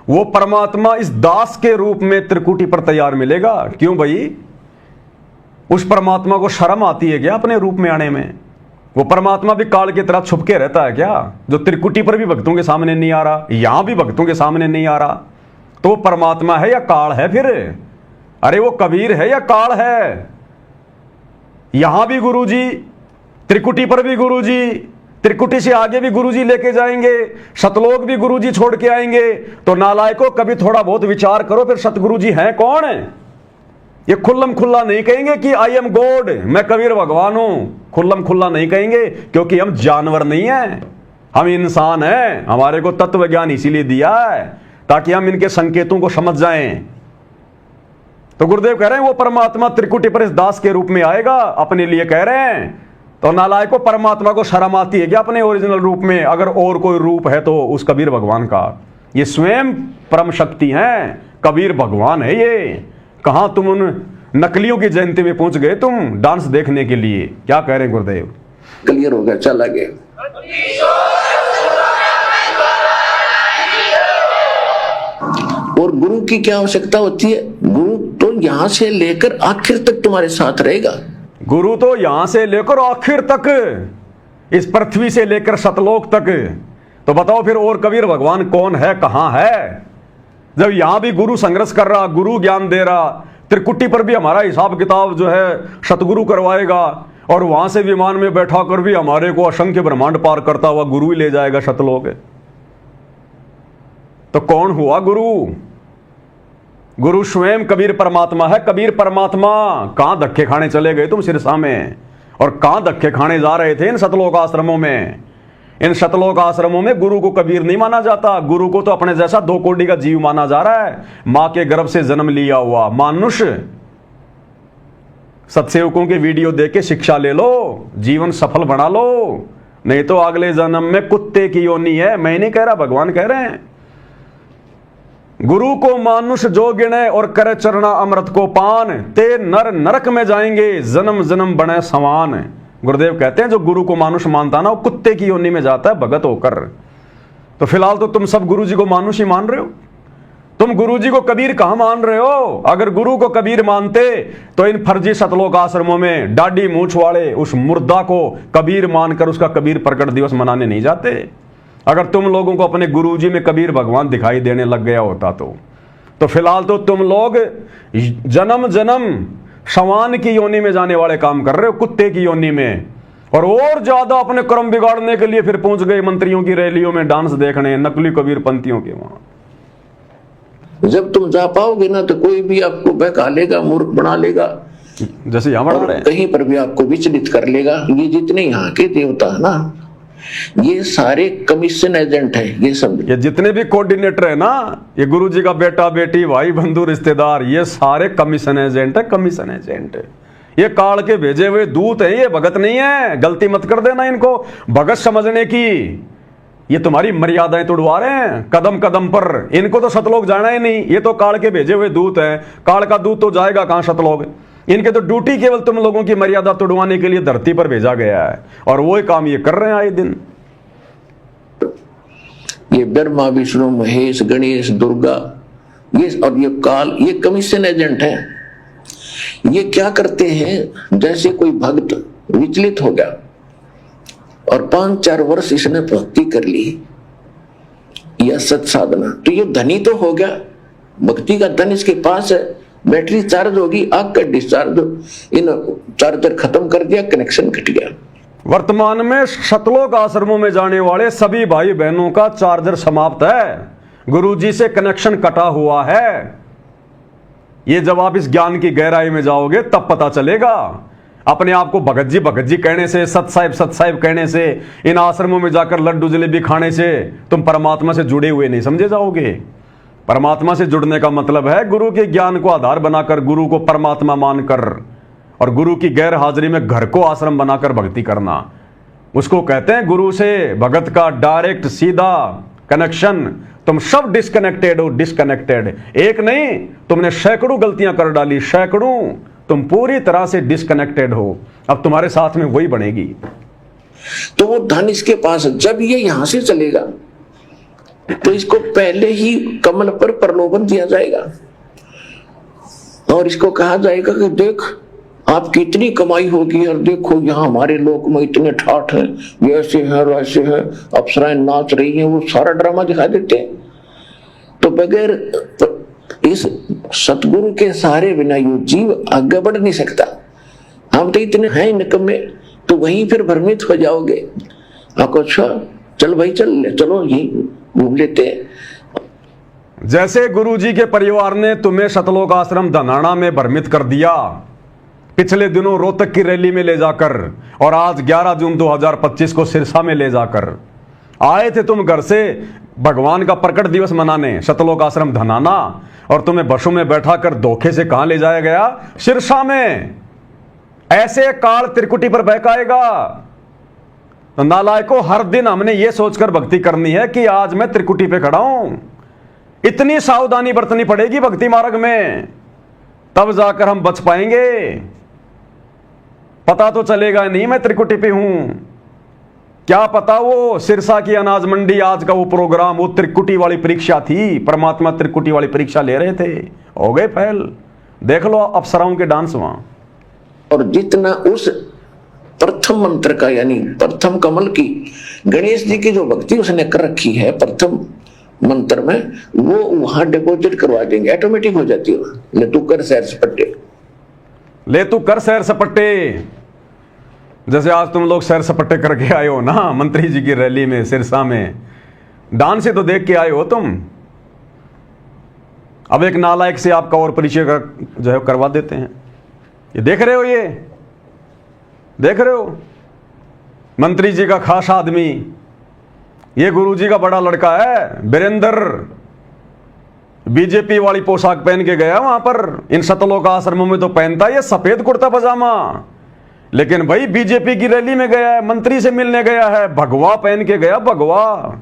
वो परमात्मा इस दास के रूप में त्रिकुटी पर तैयार मिलेगा। क्यों भाई? उस परमात्मा को शर्म आती है क्या अपने रूप में आने में? वो परमात्मा भी काल की तरह छुप के रहता है क्या? जो त्रिकुटी पर भी भक्तों के सामने नहीं आ रहा, यहां भी भक्तों के सामने नहीं आ रहा, तो वो परमात्मा है या काल है फिर? अरे वो कबीर है या काल है? यहां भी गुरुजी, त्रिकुटी पर भी गुरुजी, त्रिकुटी से आगे भी गुरुजी लेके जाएंगे, सतलोक भी गुरुजी छोड़ के आएंगे। तो नालायकों, कभी थोड़ा बहुत विचार करो, फिर सतगुरुजी हैं कौन है? ये खुल्लम खुल्ला नहीं कहेंगे कि आई एम गॉड, मैं कबीर भगवान हूं। खुल्लम खुल्ला नहीं कहेंगे, क्योंकि हम जानवर नहीं हैं, हम इंसान हैं। हमारे को तत्व ज्ञान इसीलिए दिया है ताकि हम इनके संकेतों को समझ जाएं। तो गुरुदेव कह रहे हैं वो परमात्मा त्रिकुटी पर इस दास के रूप में आएगा, अपने लिए कह रहे हैं। तो नालायकों, परमात्मा को शर्म आती है क्या अपने ओरिजिनल रूप में? अगर और कोई रूप है तो उस कबीर भगवान का। ये स्वयं परम शक्ति हैं, कबीर भगवान है ये। कहां तुम उन नकलियों की जयंती में पहुंच गए तुम डांस देखने के लिए? क्या कह रहे हैं गुरुदेव? क्लियर हो गया, चल आगे। और गुरु की क्या आवश्यकता होती है? गुरु तो यहां से लेकर आखिर तक तुम्हारे साथ रहेगा। गुरु तो यहां से लेकर आखिर तक, इस पृथ्वी से लेकर सतलोक तक। तो बताओ फिर और कबीर भगवान कौन है, कहां है? जब यहां भी गुरु संघर्ष कर रहा, गुरु ज्ञान दे रहा, त्रिकुटी पर भी हमारा हिसाब किताब जो है सतगुरु करवाएगा, और वहां से विमान में बैठा कर भी हमारे को असंख्य ब्रह्मांड पार करता हुआ गुरु ही ले जाएगा सतलोक। तो कौन हुआ गुरु? गुरु स्वयं कबीर परमात्मा है। कबीर परमात्मा कहां धक्के खाने चले गए तुम सिरसा में, और कहां धक्के खाने जा रहे थे इन सतलोक आश्रमों में? इन सतलोक आश्रमों में गुरु को कबीर नहीं माना जाता। गुरु को तो अपने जैसा 2 कोड़ी का जीव माना जा रहा है, मां के गर्भ से जन्म लिया हुआ मानुष। सत्सेवकों के वीडियो देख के शिक्षा ले लो, जीवन सफल बना लो, नहीं तो अगले जन्म में कुत्ते की योनि है। मैं नहीं कह रहा, भगवान कह रहे हैं। गुरु को मानुष जो गिने और करे चरना अमृत को पान, ते नर नरक में जाएंगे जन्म जन्म बने समान। गुरुदेव कहते हैं जो गुरु को मानुष मानता ना, वो कुत्ते की योनि में जाता है भगत होकर। तो फिलहाल तो तुम सब गुरु जी को मानुष ही मान रहे हो। तुम गुरु जी को कबीर कहां मान रहे हो? अगर गुरु को कबीर मानते तो इन फर्जी सतलोक आश्रमों में डाडी मूछ वाले उस मुर्दा को कबीर मानकर उसका कबीर प्रकट दिवस मनाने नहीं जाते। अगर तुम लोगों को अपने गुरु जी में कबीर भगवान दिखाई देने लग गया होता तो फिलहाल तो तुम लोग जन्म जन्म शवान की योनि में जाने वाले काम कर रहे हो, कुत्ते की योनि में। और ज्यादा अपने कर्म बिगाड़ने के लिए फिर पहुंच गए मंत्रियों की रैलियों में डांस देखने, नकली कबीर पंथियों के वहां। जब तुम जा पाओगे ना तो कोई भी आपको बहका लेगा, मूर्ख बना लेगा, जैसे यहाँ बना रहे हैं। कहीं पर भी आपको विचलित कर लेगा। ये जितने यहाँ के देवता है ना, ये सारे कमीशन एजेंट है। ये सब, ये जितने भी कोऑर्डिनेटर है ना, ये गुरु जी का बेटा बेटी भाई बंधु रिश्तेदार, ये सारे कमीशन एजेंट है। कमीशन एजेंट, ये काल के भेजे हुए दूत है, ये भगत नहीं है। गलती मत कर देना इनको भगत समझने की। ये तुम्हारी मर्यादाएं तोड़वा रहे हैं कदम कदम पर। इनको तो सतलोक जाना ही नहीं, ये तो काल के भेजे हुए दूत है। काल का दूत तो जाएगा कहां सतलोक? इनके तो ड्यूटी केवल तुम लोगों की मर्यादा तोड़वाने के लिए धरती पर भेजा गया है, और वो ही काम ये कर रहे हैं आए दिन। ये ब्रह्मा विष्णु महेश गणेश दुर्गा, ये और ये काल, ये कमीशन एजेंट है। ये क्या करते हैं, जैसे कोई भक्त विचलित हो गया और 5-4 वर्ष इसने भक्ति कर ली या सत साधना, तो ये धनी तो हो गया, भक्ति का धन इसके पास है, बैटरी चार्ज होगी, आग का डिस्चार्ज, इन चार्जर खत्म कर दिया, कनेक्शन कट गया। वर्तमान में सतलोक आश्रमों में जाने वाले सभी भाई बहनों का चार्जर समाप्त है, गुरुजी से कनेक्शन कटा हुआ है। ये जब आप इस ज्ञान की गहराई में जाओगे तब पता चलेगा। अपने आप को भगत जी कहने से, सत साहिब कहने से, इन आश्रमों में जाकर लड्डू जलेबी खाने से तुम परमात्मा से जुड़े हुए नहीं समझे जाओगे। परमात्मा से जुड़ने का मतलब है गुरु के ज्ञान को आधार बनाकर, गुरु को परमात्मा मानकर, और गुरु की गैर हाजिरी में घर को आश्रम बनाकर भक्ति करना। उसको कहते हैं गुरु से भगत का डायरेक्ट सीधा कनेक्शन। तुम सब डिस्कनेक्टेड हो, डिस्कनेक्टेड। एक नहीं, तुमने सैकड़ों गलतियां कर डाली, सैकड़ों। तुम पूरी तरह से डिस्कनेक्टेड हो। अब तुम्हारे साथ में वही बनेगी। तो वो धन इसके पास है। जब ये यहां से चलेगा तो इसको पहले ही कमल पर प्रलोभन दिया जाएगा और इसको कहा जाएगा कि देख आपकी इतनी कमाई होगी, और देखो यहाँ हमारे लोग में इतने ठाठ हैं, ये ऐसे हैं वैसे हैं, अप्सराएं नाच रही हैं, वो सारा ड्रामा दिखा देते हैं। तो बगैर इस सतगुरु के सहारे बिना ये जीव आगे बढ़ नहीं सकता। हम तो इतने हैं निकम्मे, तो वहीं फिर भ्रमित हो जाओगे। आपको अच्छा चल भाई चलो यही घूम लेते हैं। जैसे गुरुजी के परिवार ने तुम्हें सतलोक आश्रम धनाना में भ्रमित कर दिया पिछले दिनों रोहतक की रैली में ले जाकर, और आज 11 जून 2025 को सिरसा में ले जाकर आए थे तुम घर से भगवान का प्रकट दिवस मनाने सतलोक आश्रम धनाना, और तुम्हें बसों में बैठा कर धोखे से कहां ले जाया गया? सिरसा में। ऐसे काल त्रिकुटी पर बहकाएगा। तो नालायकों, हर दिन हमने ये सोचकर भक्ति करनी है कि आज मैं त्रिकुटी पे खड़ा हूं। इतनी सावधानी बरतनी पड़ेगी भक्ति मार्ग में, तब जाकर हम बच पाएंगे। पता तो चलेगा नहीं मैं त्रिकुटी पे हूं। क्या पता वो सिरसा की अनाज मंडी, आज का वो प्रोग्राम, वो त्रिकुटी वाली परीक्षा थी। परमात्मा त्रिकुटी वाली परीक्षा ले रहे थे, हो गए फेल। देख लो अप्सराओं के डांस वहां। और जितना उस प्रथम मंत्र का यानी प्रथम कमल की गणेश जी की जो भक्ति उसने कर रखी है प्रथम मंत्र में, वो वहां डिपॉजिट करवा देंगे, ऑटोमेटिक हो जाती है। ले तू कर सैर सपट्टे, ले तू कर सैर सपट्टे। जैसे आज तुम लोग सैर सपट्टे करके आए हो ना मंत्री जी की रैली में सिरसा में, डांस से तो देख के आए हो तुम। अब एक नालायक से आपका और परिचय जो है करवा देते हैं। ये देख रहे हो, ये देख रहे हो, मंत्री जी का खास आदमी, ये गुरु जी का बड़ा लड़का है वीरेंद्र, बीजेपी वाली पोशाक पहन के गया वहां पर। इन सतलोक आश्रमों में तो पहनता है ये सफेद कुर्ता पजामा, लेकिन भाई बीजेपी की रैली में गया है, मंत्री से मिलने गया है, भगवा पहन के गया, भगवा।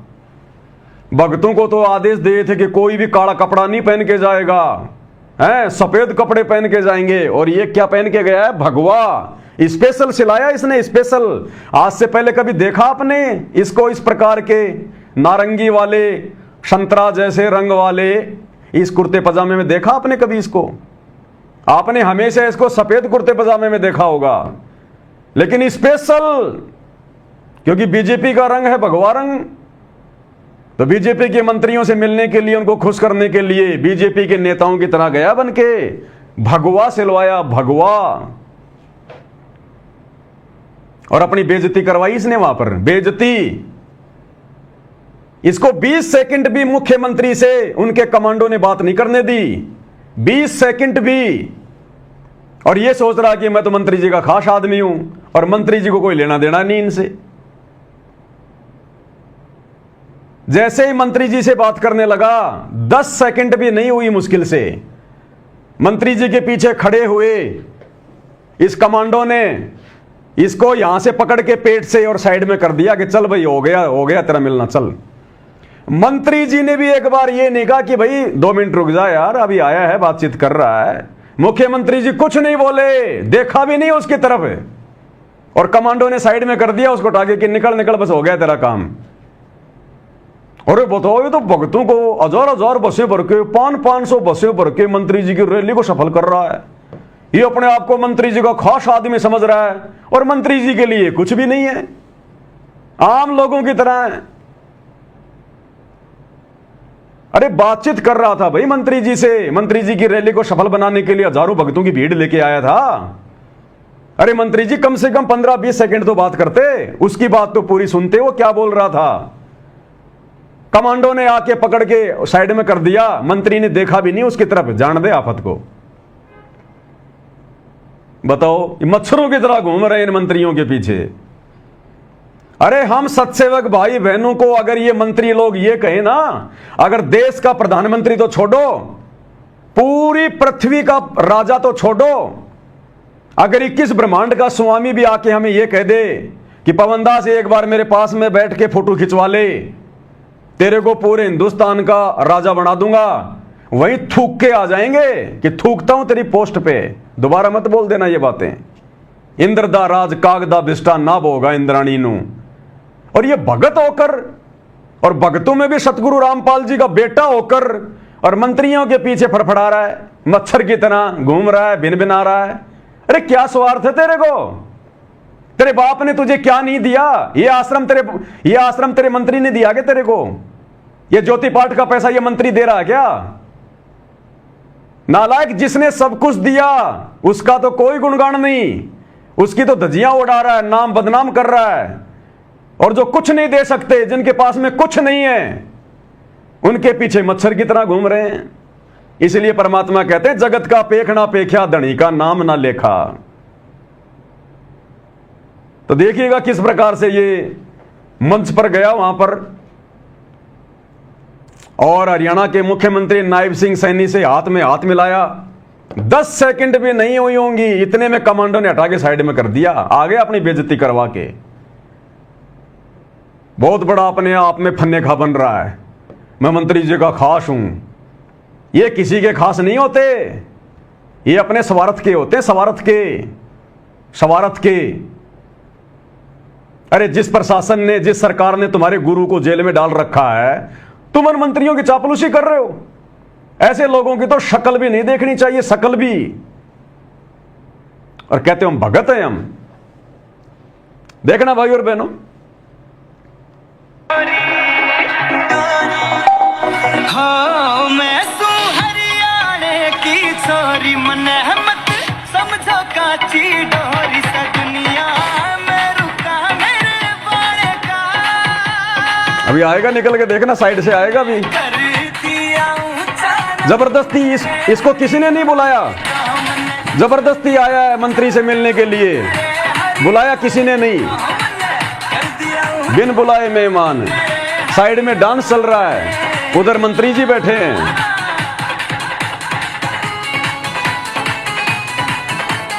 भक्तों को तो आदेश दिए थे कि कोई भी काला कपड़ा नहीं पहन के जाएगा, हैं सफेद कपड़े पहन के जाएंगे, और ये क्या पहन के गया है, भगवा। स्पेशल सिलाया इसने, स्पेशल। आज से पहले कभी देखा आपने इसको इस प्रकार के नारंगी वाले संतरा जैसे रंग वाले इस कुर्ते पजामे में देखा आपने कभी इसको? आपने हमेशा इसको सफेद कुर्ते पजामे में देखा होगा, लेकिन स्पेशल, क्योंकि बीजेपी का रंग है भगवा रंग, तो बीजेपी के मंत्रियों से मिलने के लिए, उनको खुश करने के लिए बीजेपी के नेताओं की तरह गया बनके, भगवा सिलवाया, भगवा, और अपनी बेइज्जती करवाई इसने वहां पर, बेइज्जती। इसको 20 सेकंड भी मुख्यमंत्री से उनके कमांडो ने बात नहीं करने दी, 20 सेकंड भी। और ये सोच रहा कि मैं तो मंत्री जी का खास आदमी हूं और मंत्री जी को कोई लेना देना नहीं इनसे। जैसे ही मंत्री जी से बात करने लगा, 10 सेकंड भी नहीं हुई मुश्किल से, मंत्री जी के पीछे खड़े हुए इस कमांडो ने इसको यहां से पकड़ के पेट से और साइड में कर दिया कि चल भाई हो गया तेरा मिलना, चल। मंत्री जी ने भी एक बार ये नहीं कहा कि भाई 2 मिनट रुक जा यार, अभी आया है बातचीत कर रहा है। मुख्यमंत्री जी कुछ नहीं बोले, देखा भी नहीं उसकी तरफ, और कमांडो ने साइड में कर दिया उसको टाके कि निकल निकल, बस हो गया तेरा काम। अरे बताओ, ये तो भक्तों को हजार बसें भर के, 500 बसें भर के मंत्री जी की रैली को सफल कर रहा है। ये अपने आप को मंत्री जी का खास आदमी समझ रहा है, और मंत्री जी के लिए कुछ भी नहीं है, आम लोगों की तरह है। अरे बातचीत कर रहा था भाई मंत्री जी से, मंत्री जी की रैली को सफल बनाने के लिए हजारों भक्तों की भीड़ लेके आया था। अरे मंत्री जी कम से कम 15-20 सेकंड तो बात करते, उसकी बात तो पूरी सुनते, वो क्या बोल रहा था। कमांडो ने आके पकड़ के साइड में कर दिया, मंत्री ने देखा भी नहीं उसकी तरफ, जान दे आफत को। बताओ, मच्छरों की तरह घूम रहे हैं इन मंत्रियों के पीछे। अरे हम सत्सेवक भाई बहनों को अगर ये मंत्री लोग ये कहे ना, अगर देश का प्रधानमंत्री तो छोड़ो, पूरी पृथ्वी का राजा तो छोड़ो, अगर 21 ब्रह्मांड का स्वामी भी आके हमें ये कह दे कि पवनदास एक बार मेरे पास में बैठ के फोटो खिंचवा ले, तेरे को पूरे हिंदुस्तान का राजा बना दूंगा, वहीं थूक के आ जाएंगे कि थूकता हूं तेरी पोस्ट पे, दोबारा मत बोल देना ये बातें। इंद्र दा राज कागदा बिस्टा ना बोगा इंद्राणी नू। और ये भगत होकर, और भगतों में भी सतगुरु रामपाल जी का बेटा होकर, और मंत्रियों के पीछे फड़फड़ा रहा है, मच्छर की तरह घूम रहा है, भिन भिना रहा है। अरे क्या स्वार्थ है तेरे को? तेरे बाप ने तुझे क्या नहीं दिया? ये आश्रम तेरे मंत्री ने दिया क्या तेरे को? ये ज्योति पाठ का पैसा ये मंत्री दे रहा है क्या? नालायक, जिसने सब कुछ दिया उसका तो कोई गुणगान नहीं, उसकी तो धज्जियां उड़ा रहा है, नाम बदनाम कर रहा है। और जो कुछ नहीं दे सकते, जिनके पास में कुछ नहीं है, उनके पीछे मच्छर की तरह घूम रहे हैं। इसलिए परमात्मा कहते हैं, जगत का पेख ना पेख्या, धनी का नाम ना लेखा। तो देखिएगा किस प्रकार से ये मंच पर गया वहां पर, और हरियाणा के मुख्यमंत्री नायब सिंह सैनी से हाथ में हाथ मिलाया। 10 सेकंड भी नहीं हुई होंगी, इतने में कमांडो ने हटा के साइड में कर दिया, आगे अपनी बेइज्जती करवा के। बहुत बड़ा अपने आप में फन्ने खा बन रहा है, मैं मंत्री जी का खास हूं। ये किसी के खास नहीं होते, ये अपने स्वार्थ के होते हैं, स्वार्थ के। अरे जिस प्रशासन ने, जिस सरकार ने तुम्हारे गुरु को जेल में डाल रखा है, तुम उन मंत्रियों की चापलूसी कर रहे हो। ऐसे लोगों की तो शक्ल भी नहीं देखनी चाहिए, शक्ल भी। और कहते हो हम भगत हैं हम। देखना भाई और बहनों, हो मैं सू हरियाणे की छोरी मन मत समझो काची डोरी सा दुनिया में रुका मेरे बाड़े का। अभी आएगा, निकल के देखना, साइड से आएगा अभी। कर दिया ऊंचा जबरदस्ती इसको किसी ने नहीं बुलाया, जबरदस्ती आया है मंत्री से मिलने के लिए, बुलाया किसी ने नहीं, बिन बुलाए मेहमान। साइड में डांस चल रहा है, उधर मंत्री जी बैठे हैं।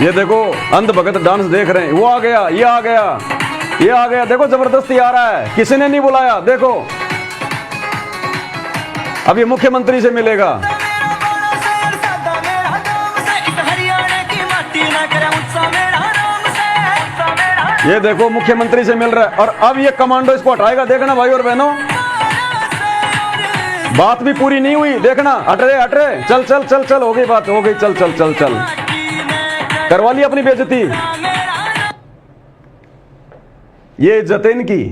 ये देखो अंध भगत डांस देख रहे हैं, वो आ गया, ये आ गया, ये आ गया, देखो जबरदस्ती आ रहा है, किसी ने नहीं बुलाया। देखो अब ये मुख्यमंत्री से मिलेगा। ये देखो मुख्यमंत्री से मिल रहा है, और अब ये कमांडो इसको हटाएगा। देखना भाई और बहनों, बात भी पूरी नहीं हुई, देखना। हट रहे, चल चल चल चल, हो गई बात, हो गई, चल चल चल चल, करवा ली अपनी बेइज्जती। ये इज्जत है इनकी।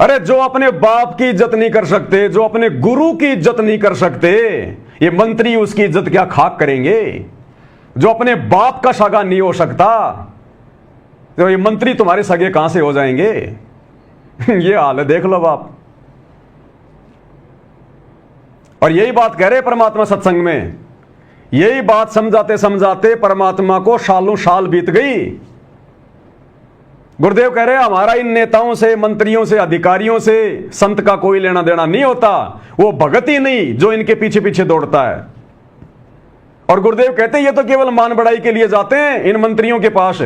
अरे जो अपने बाप की इज्जत नहीं कर सकते, जो अपने गुरु की इज्जत नहीं कर सकते, ये मंत्री उसकी इज्जत क्या खाक करेंगे। जो अपने बाप का सगा नहीं हो सकता, तो ये मंत्री तुम्हारे सगे कहां से हो जाएंगे। ये हाल है, देख लो बाप। और यही बात कह रहे परमात्मा सत्संग में, यही बात समझाते समझाते परमात्मा को सालों साल बीत गई। गुरुदेव कह रहे हैं हमारा इन नेताओं से, मंत्रियों से, अधिकारियों से, संत का कोई लेना देना नहीं होता। वो भगत ही नहीं जो इनके पीछे पीछे दौड़ता है। और गुरुदेव कहते हैं ये तो केवल मान बढ़ाई के लिए जाते हैं इन मंत्रियों के पास,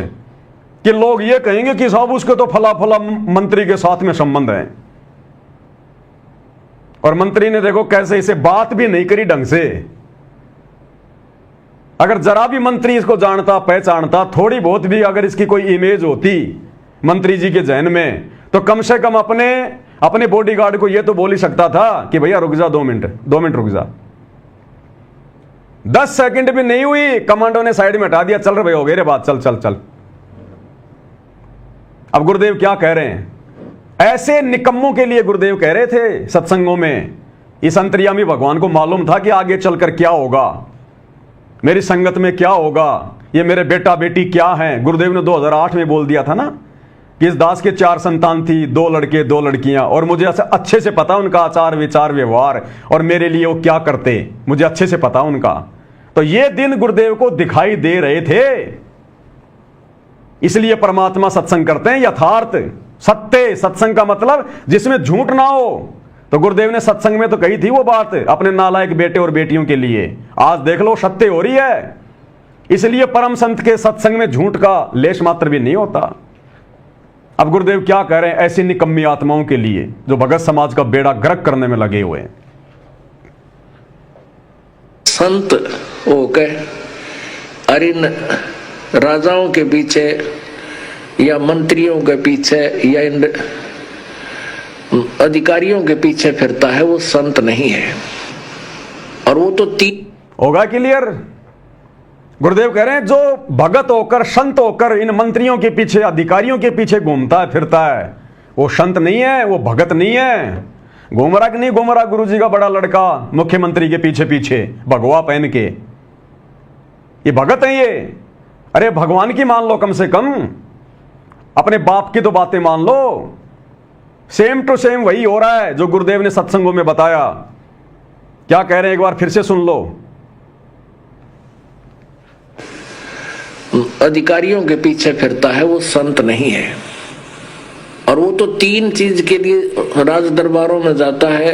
कि लोग ये कहेंगे कि साहब उसके तो फला फला मंत्री के साथ में संबंध है। और मंत्री ने देखो कैसे इसे बात भी नहीं करी ढंग से। अगर जरा भी मंत्री इसको जानता, पहचानता, थोड़ी बहुत भी अगर इसकी कोई इमेज होती मंत्री जी के जहन में, तो कम से कम अपने बॉडीगार्ड को यह तो बोल ही सकता था कि भैया रुक जा, 2 मिनट रुक जा। 10 सेकंड भी नहीं हुई, कमांडो ने साइड में हटा दिया, चल रहे भाई, हो गए रे बात, चल चल चल। अब गुरुदेव क्या कह रहे हैं, ऐसे निकम्मों के लिए गुरुदेव कह रहे थे सत्संगों में। इस अंतर्यामी भगवान को मालूम था कि आगे चलकर क्या होगा, मेरी संगत में क्या होगा, ये मेरे बेटा बेटी क्या हैं। गुरुदेव ने 2008 में बोल दिया था ना कि इस दास के 4 संतान थी, 2 लड़के 2 लड़कियां, और मुझे अच्छे से पता उनका आचार विचार व्यवहार, और मेरे लिए वो क्या करते मुझे अच्छे से पता उनका। तो ये दिन गुरुदेव को दिखाई दे रहे थे। इसलिए परमात्मा सत्संग करते हैं, यथार्थ सत्य सत्संग का मतलब जिसमें झूठ ना हो। तो गुरुदेव ने सत्संग में तो कही थी वो बात अपने नालायक बेटे और बेटियों के लिए। आज देख लो सत्य हो रही है। इसलिए परम संत के सत्संग में झूठ का लेश मात्र भी नहीं होता। अब गुरुदेव क्या कह रहे हैं ऐसी निकम्मी आत्माओं के लिए जो भगत समाज का बेड़ा गर्क करने में लगे हुए हैं। संत होकर और इन राजाओं के पीछे या मंत्रियों के पीछे या इन अधिकारियों के पीछे फिरता है, वो संत नहीं है। और वो तो होगा क्लियर। गुरुदेव कह रहे हैं जो भगत होकर, संत होकर इन मंत्रियों के पीछे, अधिकारियों के पीछे घूमता है फिरता है, वो संत नहीं है, वो भगत नहीं है। घूमरा कि नहीं घूमरा गुरु जी का बड़ा लड़का मुख्यमंत्री के पीछे पीछे भगवा पहन के, ये भगत है ये। अरे भगवान की मान लो, कम से कम अपने बाप की तो बातें मान लो। सेम टू सेम वही हो रहा है जो गुरुदेव ने सत्संगों में बताया। क्या कह रहे हैं एक बार फिर से सुन लो। अधिकारियों के पीछे फिरता है, वो संत नहीं है। और वो तो 3 चीज के लिए राज दरबारों में जाता है।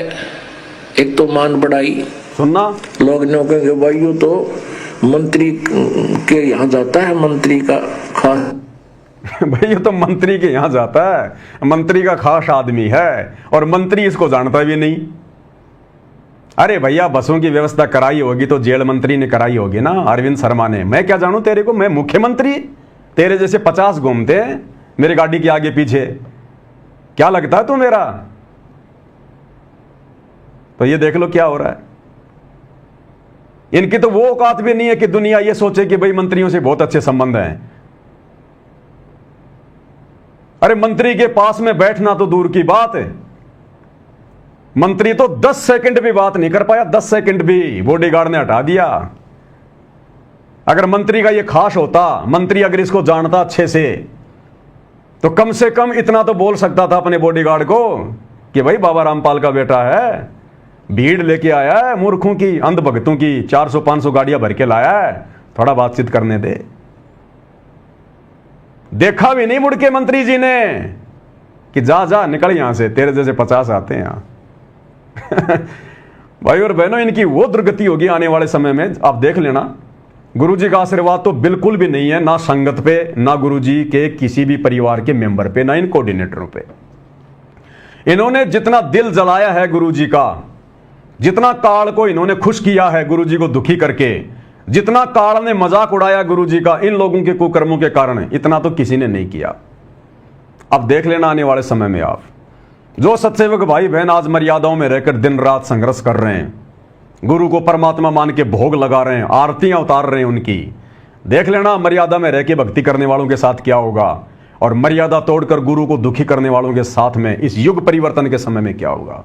एक तो मान बढ़ाई, सुनना, लोग नो कहेंगे भाई ये तो मंत्री के यहाँ जाता है, मंत्री का खास भाई ये तो मंत्री के यहां जाता है, मंत्री का खास आदमी है, और मंत्री इसको जानता भी नहीं। अरे भैया बसों की व्यवस्था कराई होगी तो जेल मंत्री ने कराई होगी ना, अरविंद शर्मा ने। मैं क्या जानूं तेरे को, मैं मुख्यमंत्री, तेरे जैसे 50 घूमते हैं मेरे गाड़ी के आगे पीछे, क्या लगता है तू मेरा। तो ये देख लो क्या हो रहा है। इनकी तो वो औकात भी नहीं है कि दुनिया ये सोचे कि भाई मंत्रियों से बहुत अच्छे संबंध हैं। अरे मंत्री के पास में बैठना तो दूर की बात है, मंत्री तो 10 सेकंड भी बात नहीं कर पाया, 10 सेकंड भी बॉडीगार्ड ने हटा दिया। अगर मंत्री का ये खास होता, मंत्री अगर इसको जानता अच्छे से, तो कम से कम इतना तो बोल सकता था अपने बॉडीगार्ड को कि भाई बाबा रामपाल का बेटा है, भीड़ लेके आया है मूर्खों की, अंधभक्तों की, 400-500 गाड़ियां भर के लाया है, थोड़ा बातचीत करने दे। देखा भी नहीं मुड़ के मंत्री जी ने कि जा जा निकल यहां से, तेरे जैसे 50 आते हैं यहां। भाई और बहनों, इनकी वो दुर्गति होगी आने वाले समय में, आप देख लेना। गुरुजी का आशीर्वाद तो बिल्कुल भी नहीं है, ना संगत पे, ना गुरुजी के किसी भी परिवार के मेंबर पे, ना इन कोऑर्डिनेटरों पे। इन्होंने जितना दिल जलाया है गुरुजी का, जितना काल को इन्होंने खुश किया है गुरुजी को दुखी करके, जितना काल ने मजाक उड़ाया गुरुजी का इन लोगों के कुकर्मों के कारण, इतना तो किसी ने नहीं किया। अब देख लेना आने वाले समय में आप, जो सत्सेवक भाई बहन आज मर्यादाओं में रहकर दिन रात संघर्ष कर रहे हैं, गुरु को परमात्मा मान के भोग लगा रहे हैं, आरतियां उतार रहे हैं उनकी, देख लेना मर्यादा में रह के भक्ति करने वालों के साथ क्या होगा, और मर्यादा तोड़कर गुरु को दुखी करने वालों के साथ में इस युग परिवर्तन के समय में क्या होगा।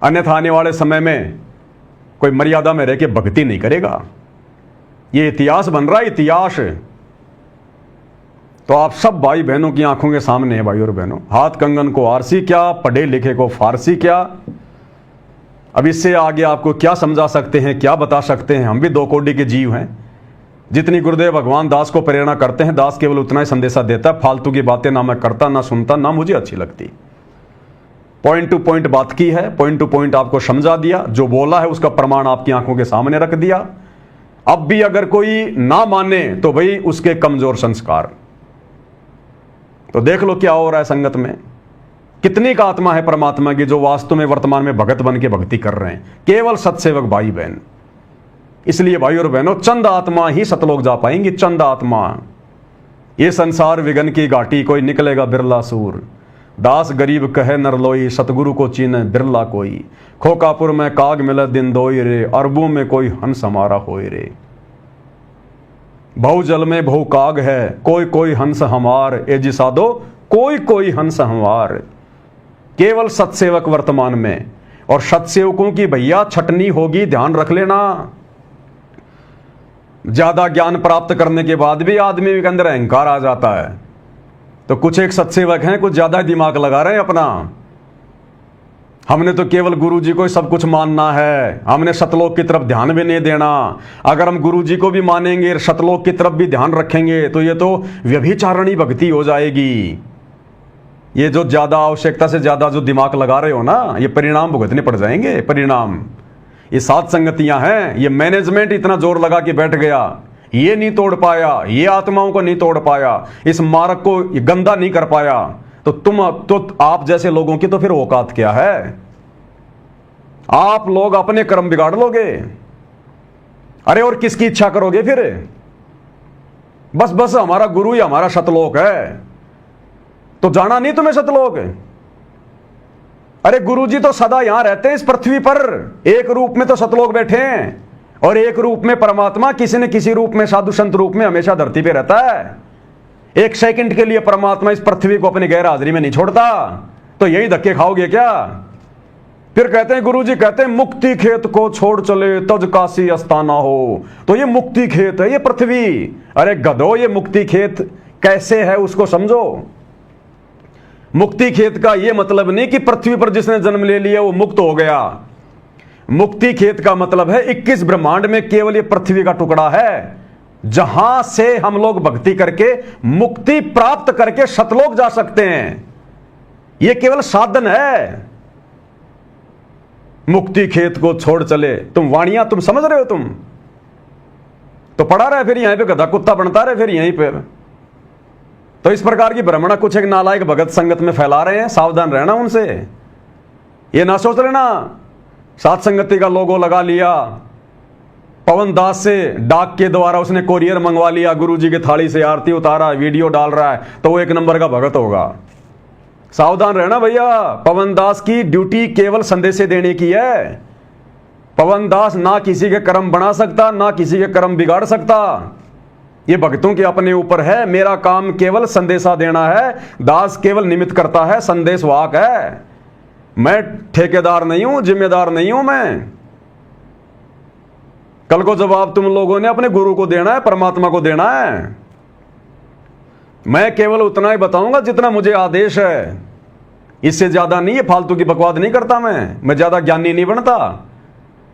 अन्यथा आने वाले समय में कोई मर्यादा में रह के भक्ति नहीं करेगा। ये इतिहास बन रहा है, इतिहास। तो आप सब भाई बहनों की आंखों के सामने है भाई और बहनों, हाथ कंगन को आरसी क्या, पढ़े लिखे को फारसी क्या। अब इससे आगे आपको क्या समझा सकते हैं, क्या बता सकते हैं। हम भी 2 कोटि के जीव हैं। जितनी गुरुदेव भगवान दास को प्रेरणा करते हैं, दास केवल उतना ही संदेशा देता है, फालतू की बातें ना मैं करता, ना सुनता, ना मुझे अच्छी लगती। पॉइंट टू पॉइंट बात की है, पॉइंट टू पॉइंट आपको समझा दिया, जो बोला है उसका प्रमाण आपकी आंखों के सामने रख दिया। अब भी अगर कोई ना माने तो भाई उसके कमजोर संस्कार। तो देख लो क्या हो रहा है संगत में, कितनी का आत्मा है परमात्मा की जो वास्तव में वर्तमान में भगत बन के भक्ति कर रहे हैं, केवल सत्सेवक भाई बहन। इसलिए भाई और बहनों, चंद आत्मा ही सतलोक जा पाएंगी, चंद आत्मा। ये संसार विघन की घाटी, कोई निकलेगा बिरला सूर। दास गरीब कहे नरलोई, सतगुरु को चीने बिरला कोई। खोकापुर में काग मिले दिन दोई रे, अरबों में कोई हंस हमारा होए रे। बहु जल में बहु काग है, कोई कोई हंस हमार। ए जी साधो कोई कोई हंस हमार। केवल सत्सेवक वर्तमान में, और सत्सेवकों की भैया छटनी होगी, ध्यान रख लेना। ज्यादा ज्ञान प्राप्त करने के बाद भी आदमी के अंदर अहंकार आ जाता है। तो कुछ एक सत्सेवक हैं, कुछ ज्यादा दिमाग लगा रहे हैं अपना। हमने तो केवल गुरुजी को ही सब कुछ मानना है, हमने सतलोक की तरफ ध्यान भी नहीं देना। अगर हम गुरुजी को भी मानेंगे, सतलोक की तरफ भी ध्यान रखेंगे, तो ये तो व्यभिचारणी भक्ति हो जाएगी। ये जो ज्यादा आवश्यकता से ज्यादा जो दिमाग लगा रहे हो ना, ये परिणाम भुगतने पड़ जाएंगे। परिणाम ये 7 संगतियां हैं, ये मैनेजमेंट इतना जोर लगा के बैठ गया, ये नहीं तोड़ पाया, ये आत्माओं को नहीं तोड़ पाया, इस मार्ग को गंदा नहीं कर पाया, तो आप जैसे लोगों की तो फिर औकात क्या है। आप लोग अपने कर्म बिगाड़ लोगे। अरे और किसकी इच्छा करोगे फिर। बस हमारा गुरु ही हमारा सतलोक है, तो जाना नहीं तुम्हें सतलोक। अरे गुरुजी तो सदा यहां रहते हैं इस पृथ्वी पर, एक रूप में तो सतलोक बैठे हैं, और एक रूप में परमात्मा किसी न किसी रूप में, साधु संत रूप में हमेशा धरती पे रहता है। एक सेकंड के लिए परमात्मा इस पृथ्वी को अपनी गैर हाजिरी में नहीं छोड़ता। तो यही धक्के खाओगे क्या। फिर कहते हैं गुरुजी कहते हैं, मुक्ति खेत को छोड़ चले तज काशी अस्ताना हो। तो ये मुक्ति खेत है, ये पृथ्वी। अरे गधो, ये मुक्ति खेत कैसे है उसको समझो। मुक्ति खेत का ये मतलब नहीं कि पृथ्वी पर जिसने जन्म ले लिया वो मुक्त हो गया। मुक्ति खेत का मतलब है 21 ब्रह्मांड में केवल ये पृथ्वी का टुकड़ा है, जहां से हम लोग भक्ति करके मुक्ति प्राप्त करके सतलोक जा सकते हैं। ये केवल साधन है। मुक्ति खेत को छोड़ चले, तुम वाणियां तुम समझ रहे हो, तुम तो पढ़ा रहे फिर यहीं पे गधा कुत्ता बनता रहे फिर यहीं पे। तो इस प्रकार की भ्रमणा कुछ एक नालायक भगत संगत में फैला रहे हैं, सावधान रहना उनसे। ये ना सोच लेना सात संगति का लोगो लगा लिया, पवन दास से डाक के द्वारा उसने कोरियर मंगवा लिया, गुरुजी की थाली से आरती उतारा, वीडियो डाल रहा है, तो वो 1 नंबर का भगत होगा। सावधान रहना भैया। पवन दास की ड्यूटी केवल संदेश देने की है। पवन दास ना किसी के कर्म बना सकता, ना किसी के कर्म बिगाड़ सकता। ये भक्तों के अपने ऊपर है। मेरा काम केवल संदेशा देना है, दास केवल निमित्त करता है, संदेश वाहक है। मैं ठेकेदार नहीं हूं, जिम्मेदार नहीं हूं। मैं कल को जवाब तुम लोगों ने अपने गुरु को देना है, परमात्मा को देना है। मैं केवल उतना ही बताऊंगा जितना मुझे आदेश है, इससे ज्यादा नहीं है। फालतू की बकवाद नहीं करता मैं ज्यादा ज्ञानी नहीं बनता।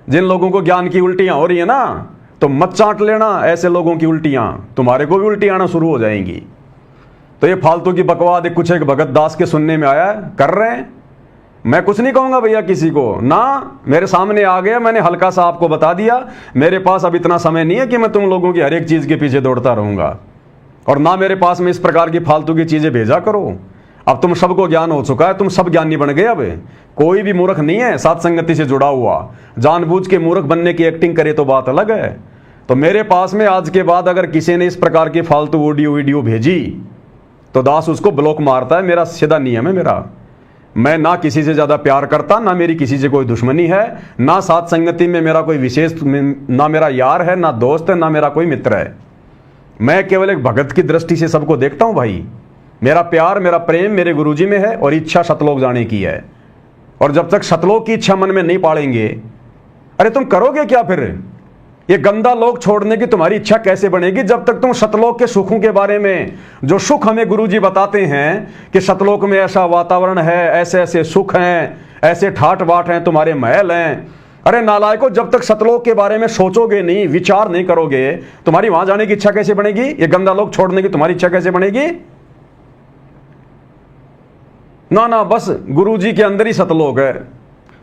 जिन लोगों को ज्ञान की उल्टियां हो रही है ना, तो मत चाट लेना ऐसे लोगों की उल्टियां, तुम्हारे को भी उल्टी आना शुरू हो जाएंगी। तो ये फालतू की बकवाद कुछ एक भगत दास के सुनने में आया, कर रहे हैं। मैं कुछ नहीं कहूंगा भैया किसी को ना, मेरे सामने आ गया, मैंने हल्का सा आपको बता दिया। मेरे पास अब इतना समय नहीं है कि मैं तुम लोगों की हर एक चीज के पीछे दौड़ता रहूंगा, और ना मेरे पास में इस प्रकार की फालतू की चीजें भेजा करो। अब तुम सबको ज्ञान हो चुका है, तुम सब ज्ञानी बन गए। अब कोई भी मूर्ख नहीं है साथ संगति से जुड़ा हुआ। जानबूझ के मूर्ख बनने की एक्टिंग करे तो बात अलग है। तो मेरे पास में आज के बाद अगर किसी ने इस प्रकार की फालतू ऑडियो वीडियो भेजी तो दास उसको ब्लॉक मारता है। मेरा सीधा नियम है मेरा। मैं ना किसी से ज्यादा प्यार करता, ना मेरी किसी से कोई दुश्मनी है, ना साथ संगति में मेरा कोई विशेष, ना मेरा यार है, ना दोस्त है, ना मेरा कोई मित्र है। मैं केवल एक भगत की दृष्टि से सबको देखता हूं भाई। मेरा प्यार, मेरा प्रेम मेरे गुरुजी में है और इच्छा सतलोक जाने की है। और जब तक सतलोक की इच्छा मन में नहीं पालेंगे, अरे तुम करोगे क्या फिर? ये गंदा लोक छोड़ने की तुम्हारी इच्छा कैसे बनेगी जब तक तुम सतलोक के सुखों के बारे में, जो सुख हमें गुरुजी बताते हैं कि सतलोक में ऐसा वातावरण है, ऐसे ऐसे सुख हैं, ऐसे ठाट बाट हैं, तुम्हारे महल हैं। अरे नालायकों, जब तक सतलोक के बारे में सोचोगे नहीं, विचार नहीं करोगे, तुम्हारी वहां जाने की इच्छा कैसे बनेगी? ये गंदा लोक छोड़ने की तुम्हारी इच्छा कैसे बनेगी? ना ना, बस गुरुजी के अंदर ही सतलोक है।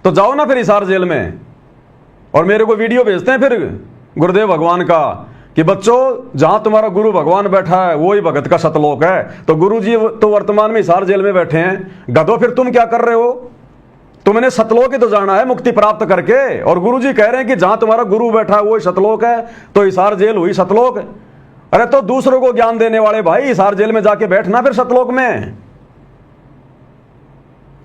तो जाओ ना फिर हिसार जेल में। और मेरे को वीडियो भेजते हैं फिर गुरुदेव भगवान का कि बच्चों जहां तुम्हारा गुरु भगवान बैठा है वो ही भगत का सतलोक है। तो गुरुजी तो वर्तमान में हिसार जेल में बैठे हैं। गधो, फिर तुम क्या कर रहे हो? तुमने सतलोक ही तो जाना है मुक्ति प्राप्त करके, और गुरुजी कह रहे हैं कि जहां तुम्हारा गुरु बैठा है वो ही सतलोक है। तो हिसार जेल हुई सतलोक। अरे तो दूसरों को ज्ञान देने वाले भाई हिसार जेल में जाके बैठना फिर सतलोक में।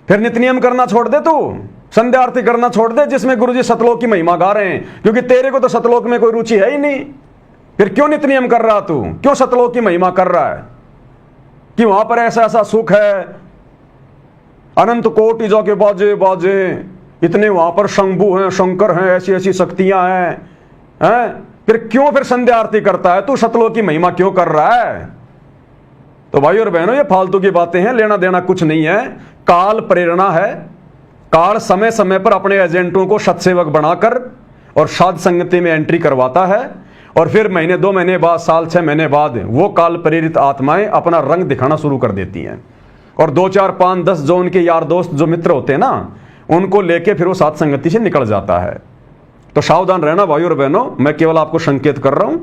फिर नित्य नियम करना छोड़ दे, तू संध्या आरती करना छोड़ दे जिसमें गुरुजी सतलोक की महिमा गा रहे हैं, क्योंकि तेरे को तो सतलोक में कोई रुचि है ही नहीं। फिर क्यों नित्य नियम कर रहा तू? क्यों सतलोक की महिमा कर रहा है कि वहां पर ऐसा ऐसा सुख है, अनंत कोटि जाके बाजे बाजे, इतने वहां पर शंभु हैं, शंकर हैं, ऐसी ऐसी शक्तियां हैं? फिर क्यों फिर संध्या आरती करता है तू? सतलोक की महिमा क्यों कर रहा है? तो भाई और बहनों, ये फालतू की बातें हैं, लेना देना कुछ नहीं है। काल प्रेरणा है। काल समय समय पर अपने एजेंटों को सत्सेवक बनाकर और साध संगति में एंट्री करवाता है, और फिर महीने 2 महीने बाद, साल 6 महीने बाद वो काल प्रेरित आत्माएं अपना रंग दिखाना शुरू कर देती हैं। और 2 4 5 10 जो उनके यार दोस्त, जो मित्र होते हैं ना, उनको लेके फिर वो साध संगति से निकल जाता है। तो सावधान रहना भाई और बहनों। मैं केवल आपको संकेत कर रहा हूं,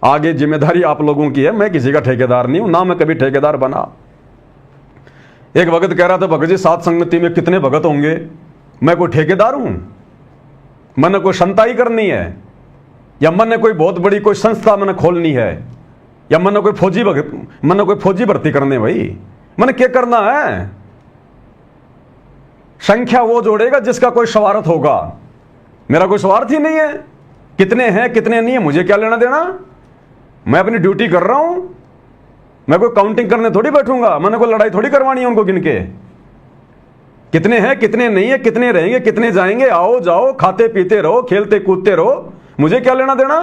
आगे जिम्मेदारी आप लोगों की है। मैं किसी का ठेकेदार नहीं हूं, ना मैं कभी ठेकेदार बना। एक भगत कह रहा था, भगत जी साध संगति में कितने भगत होंगे? मैं कोई ठेकेदार हूं? मैंने कोई संताई करनी है, या मैंने कोई बहुत बड़ी कोई संस्था मैंने खोलनी है, या मैंने कोई फौजी भर्ती करने? भाई मैंने क्या करना है? संख्या वो जोड़ेगा जिसका कोई स्वार्थ होगा। मेरा कोई स्वार्थ ही नहीं है। कितने हैं कितने नहीं है मुझे क्या लेना देना? मैं अपनी ड्यूटी कर रहा हूं। मैं कोई काउंटिंग करने थोड़ी बैठूंगा। मैंने कोई लड़ाई थोड़ी करवानी है उनको गिन के। कितने हैं कितने नहीं है, कितने रहेंगे कितने जाएंगे, आओ जाओ, खाते पीते रहो, खेलते कूदते रहो, मुझे क्या लेना देना?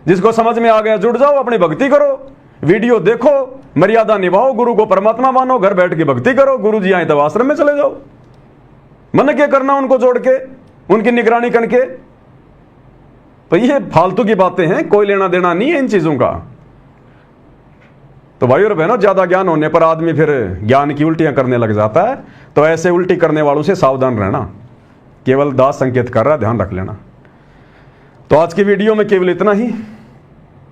जिसको समझ में आ गया जुड़ जाओ, अपनी भक्ति करो, वीडियो देखो, मर्यादा निभाओ, गुरु को परमात्मा मानो, घर बैठ के भक्ति करो। गुरु जी आए तब आश्रम में चले जाओ। मैंने क्या करना उनको जोड़ के, उनकी निगरानी करके? तो ये फालतू की बातें हैं, कोई लेना देना नहीं है इन चीजों का। तो भाई और बहनों, ज्यादा ज्ञान होने पर आदमी फिर ज्ञान की उल्टियां करने लग जाता है। तो ऐसे उल्टी करने वालों से सावधान रहना। केवल दास संकेत कर रहा है, ध्यान रख लेना। तो आज की वीडियो में केवल इतना ही।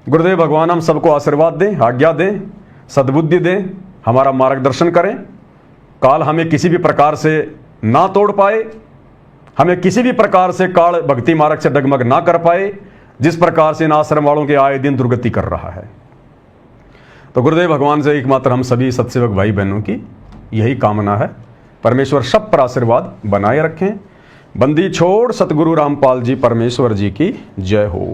गुरुदेव भगवान हम सबको आशीर्वाद दें, आज्ञा दें, सद्बुद्धि दें, हमारा मार्गदर्शन करें। काल हमें किसी भी प्रकार से ना तोड़ पाए, हमें किसी भी प्रकार से काल भक्ति मार्ग से डगमग ना कर पाए, जिस प्रकार से इन आश्रम वालों के आए दिन दुर्गति कर रहा है। तो गुरुदेव भगवान से एकमात्र हम सभी सत्सेवक भाई बहनों की यही कामना है। परमेश्वर सब पर आशीर्वाद बनाए रखें। बंदी छोड़ सतगुरु रामपाल जी परमेश्वर जी की जय हो।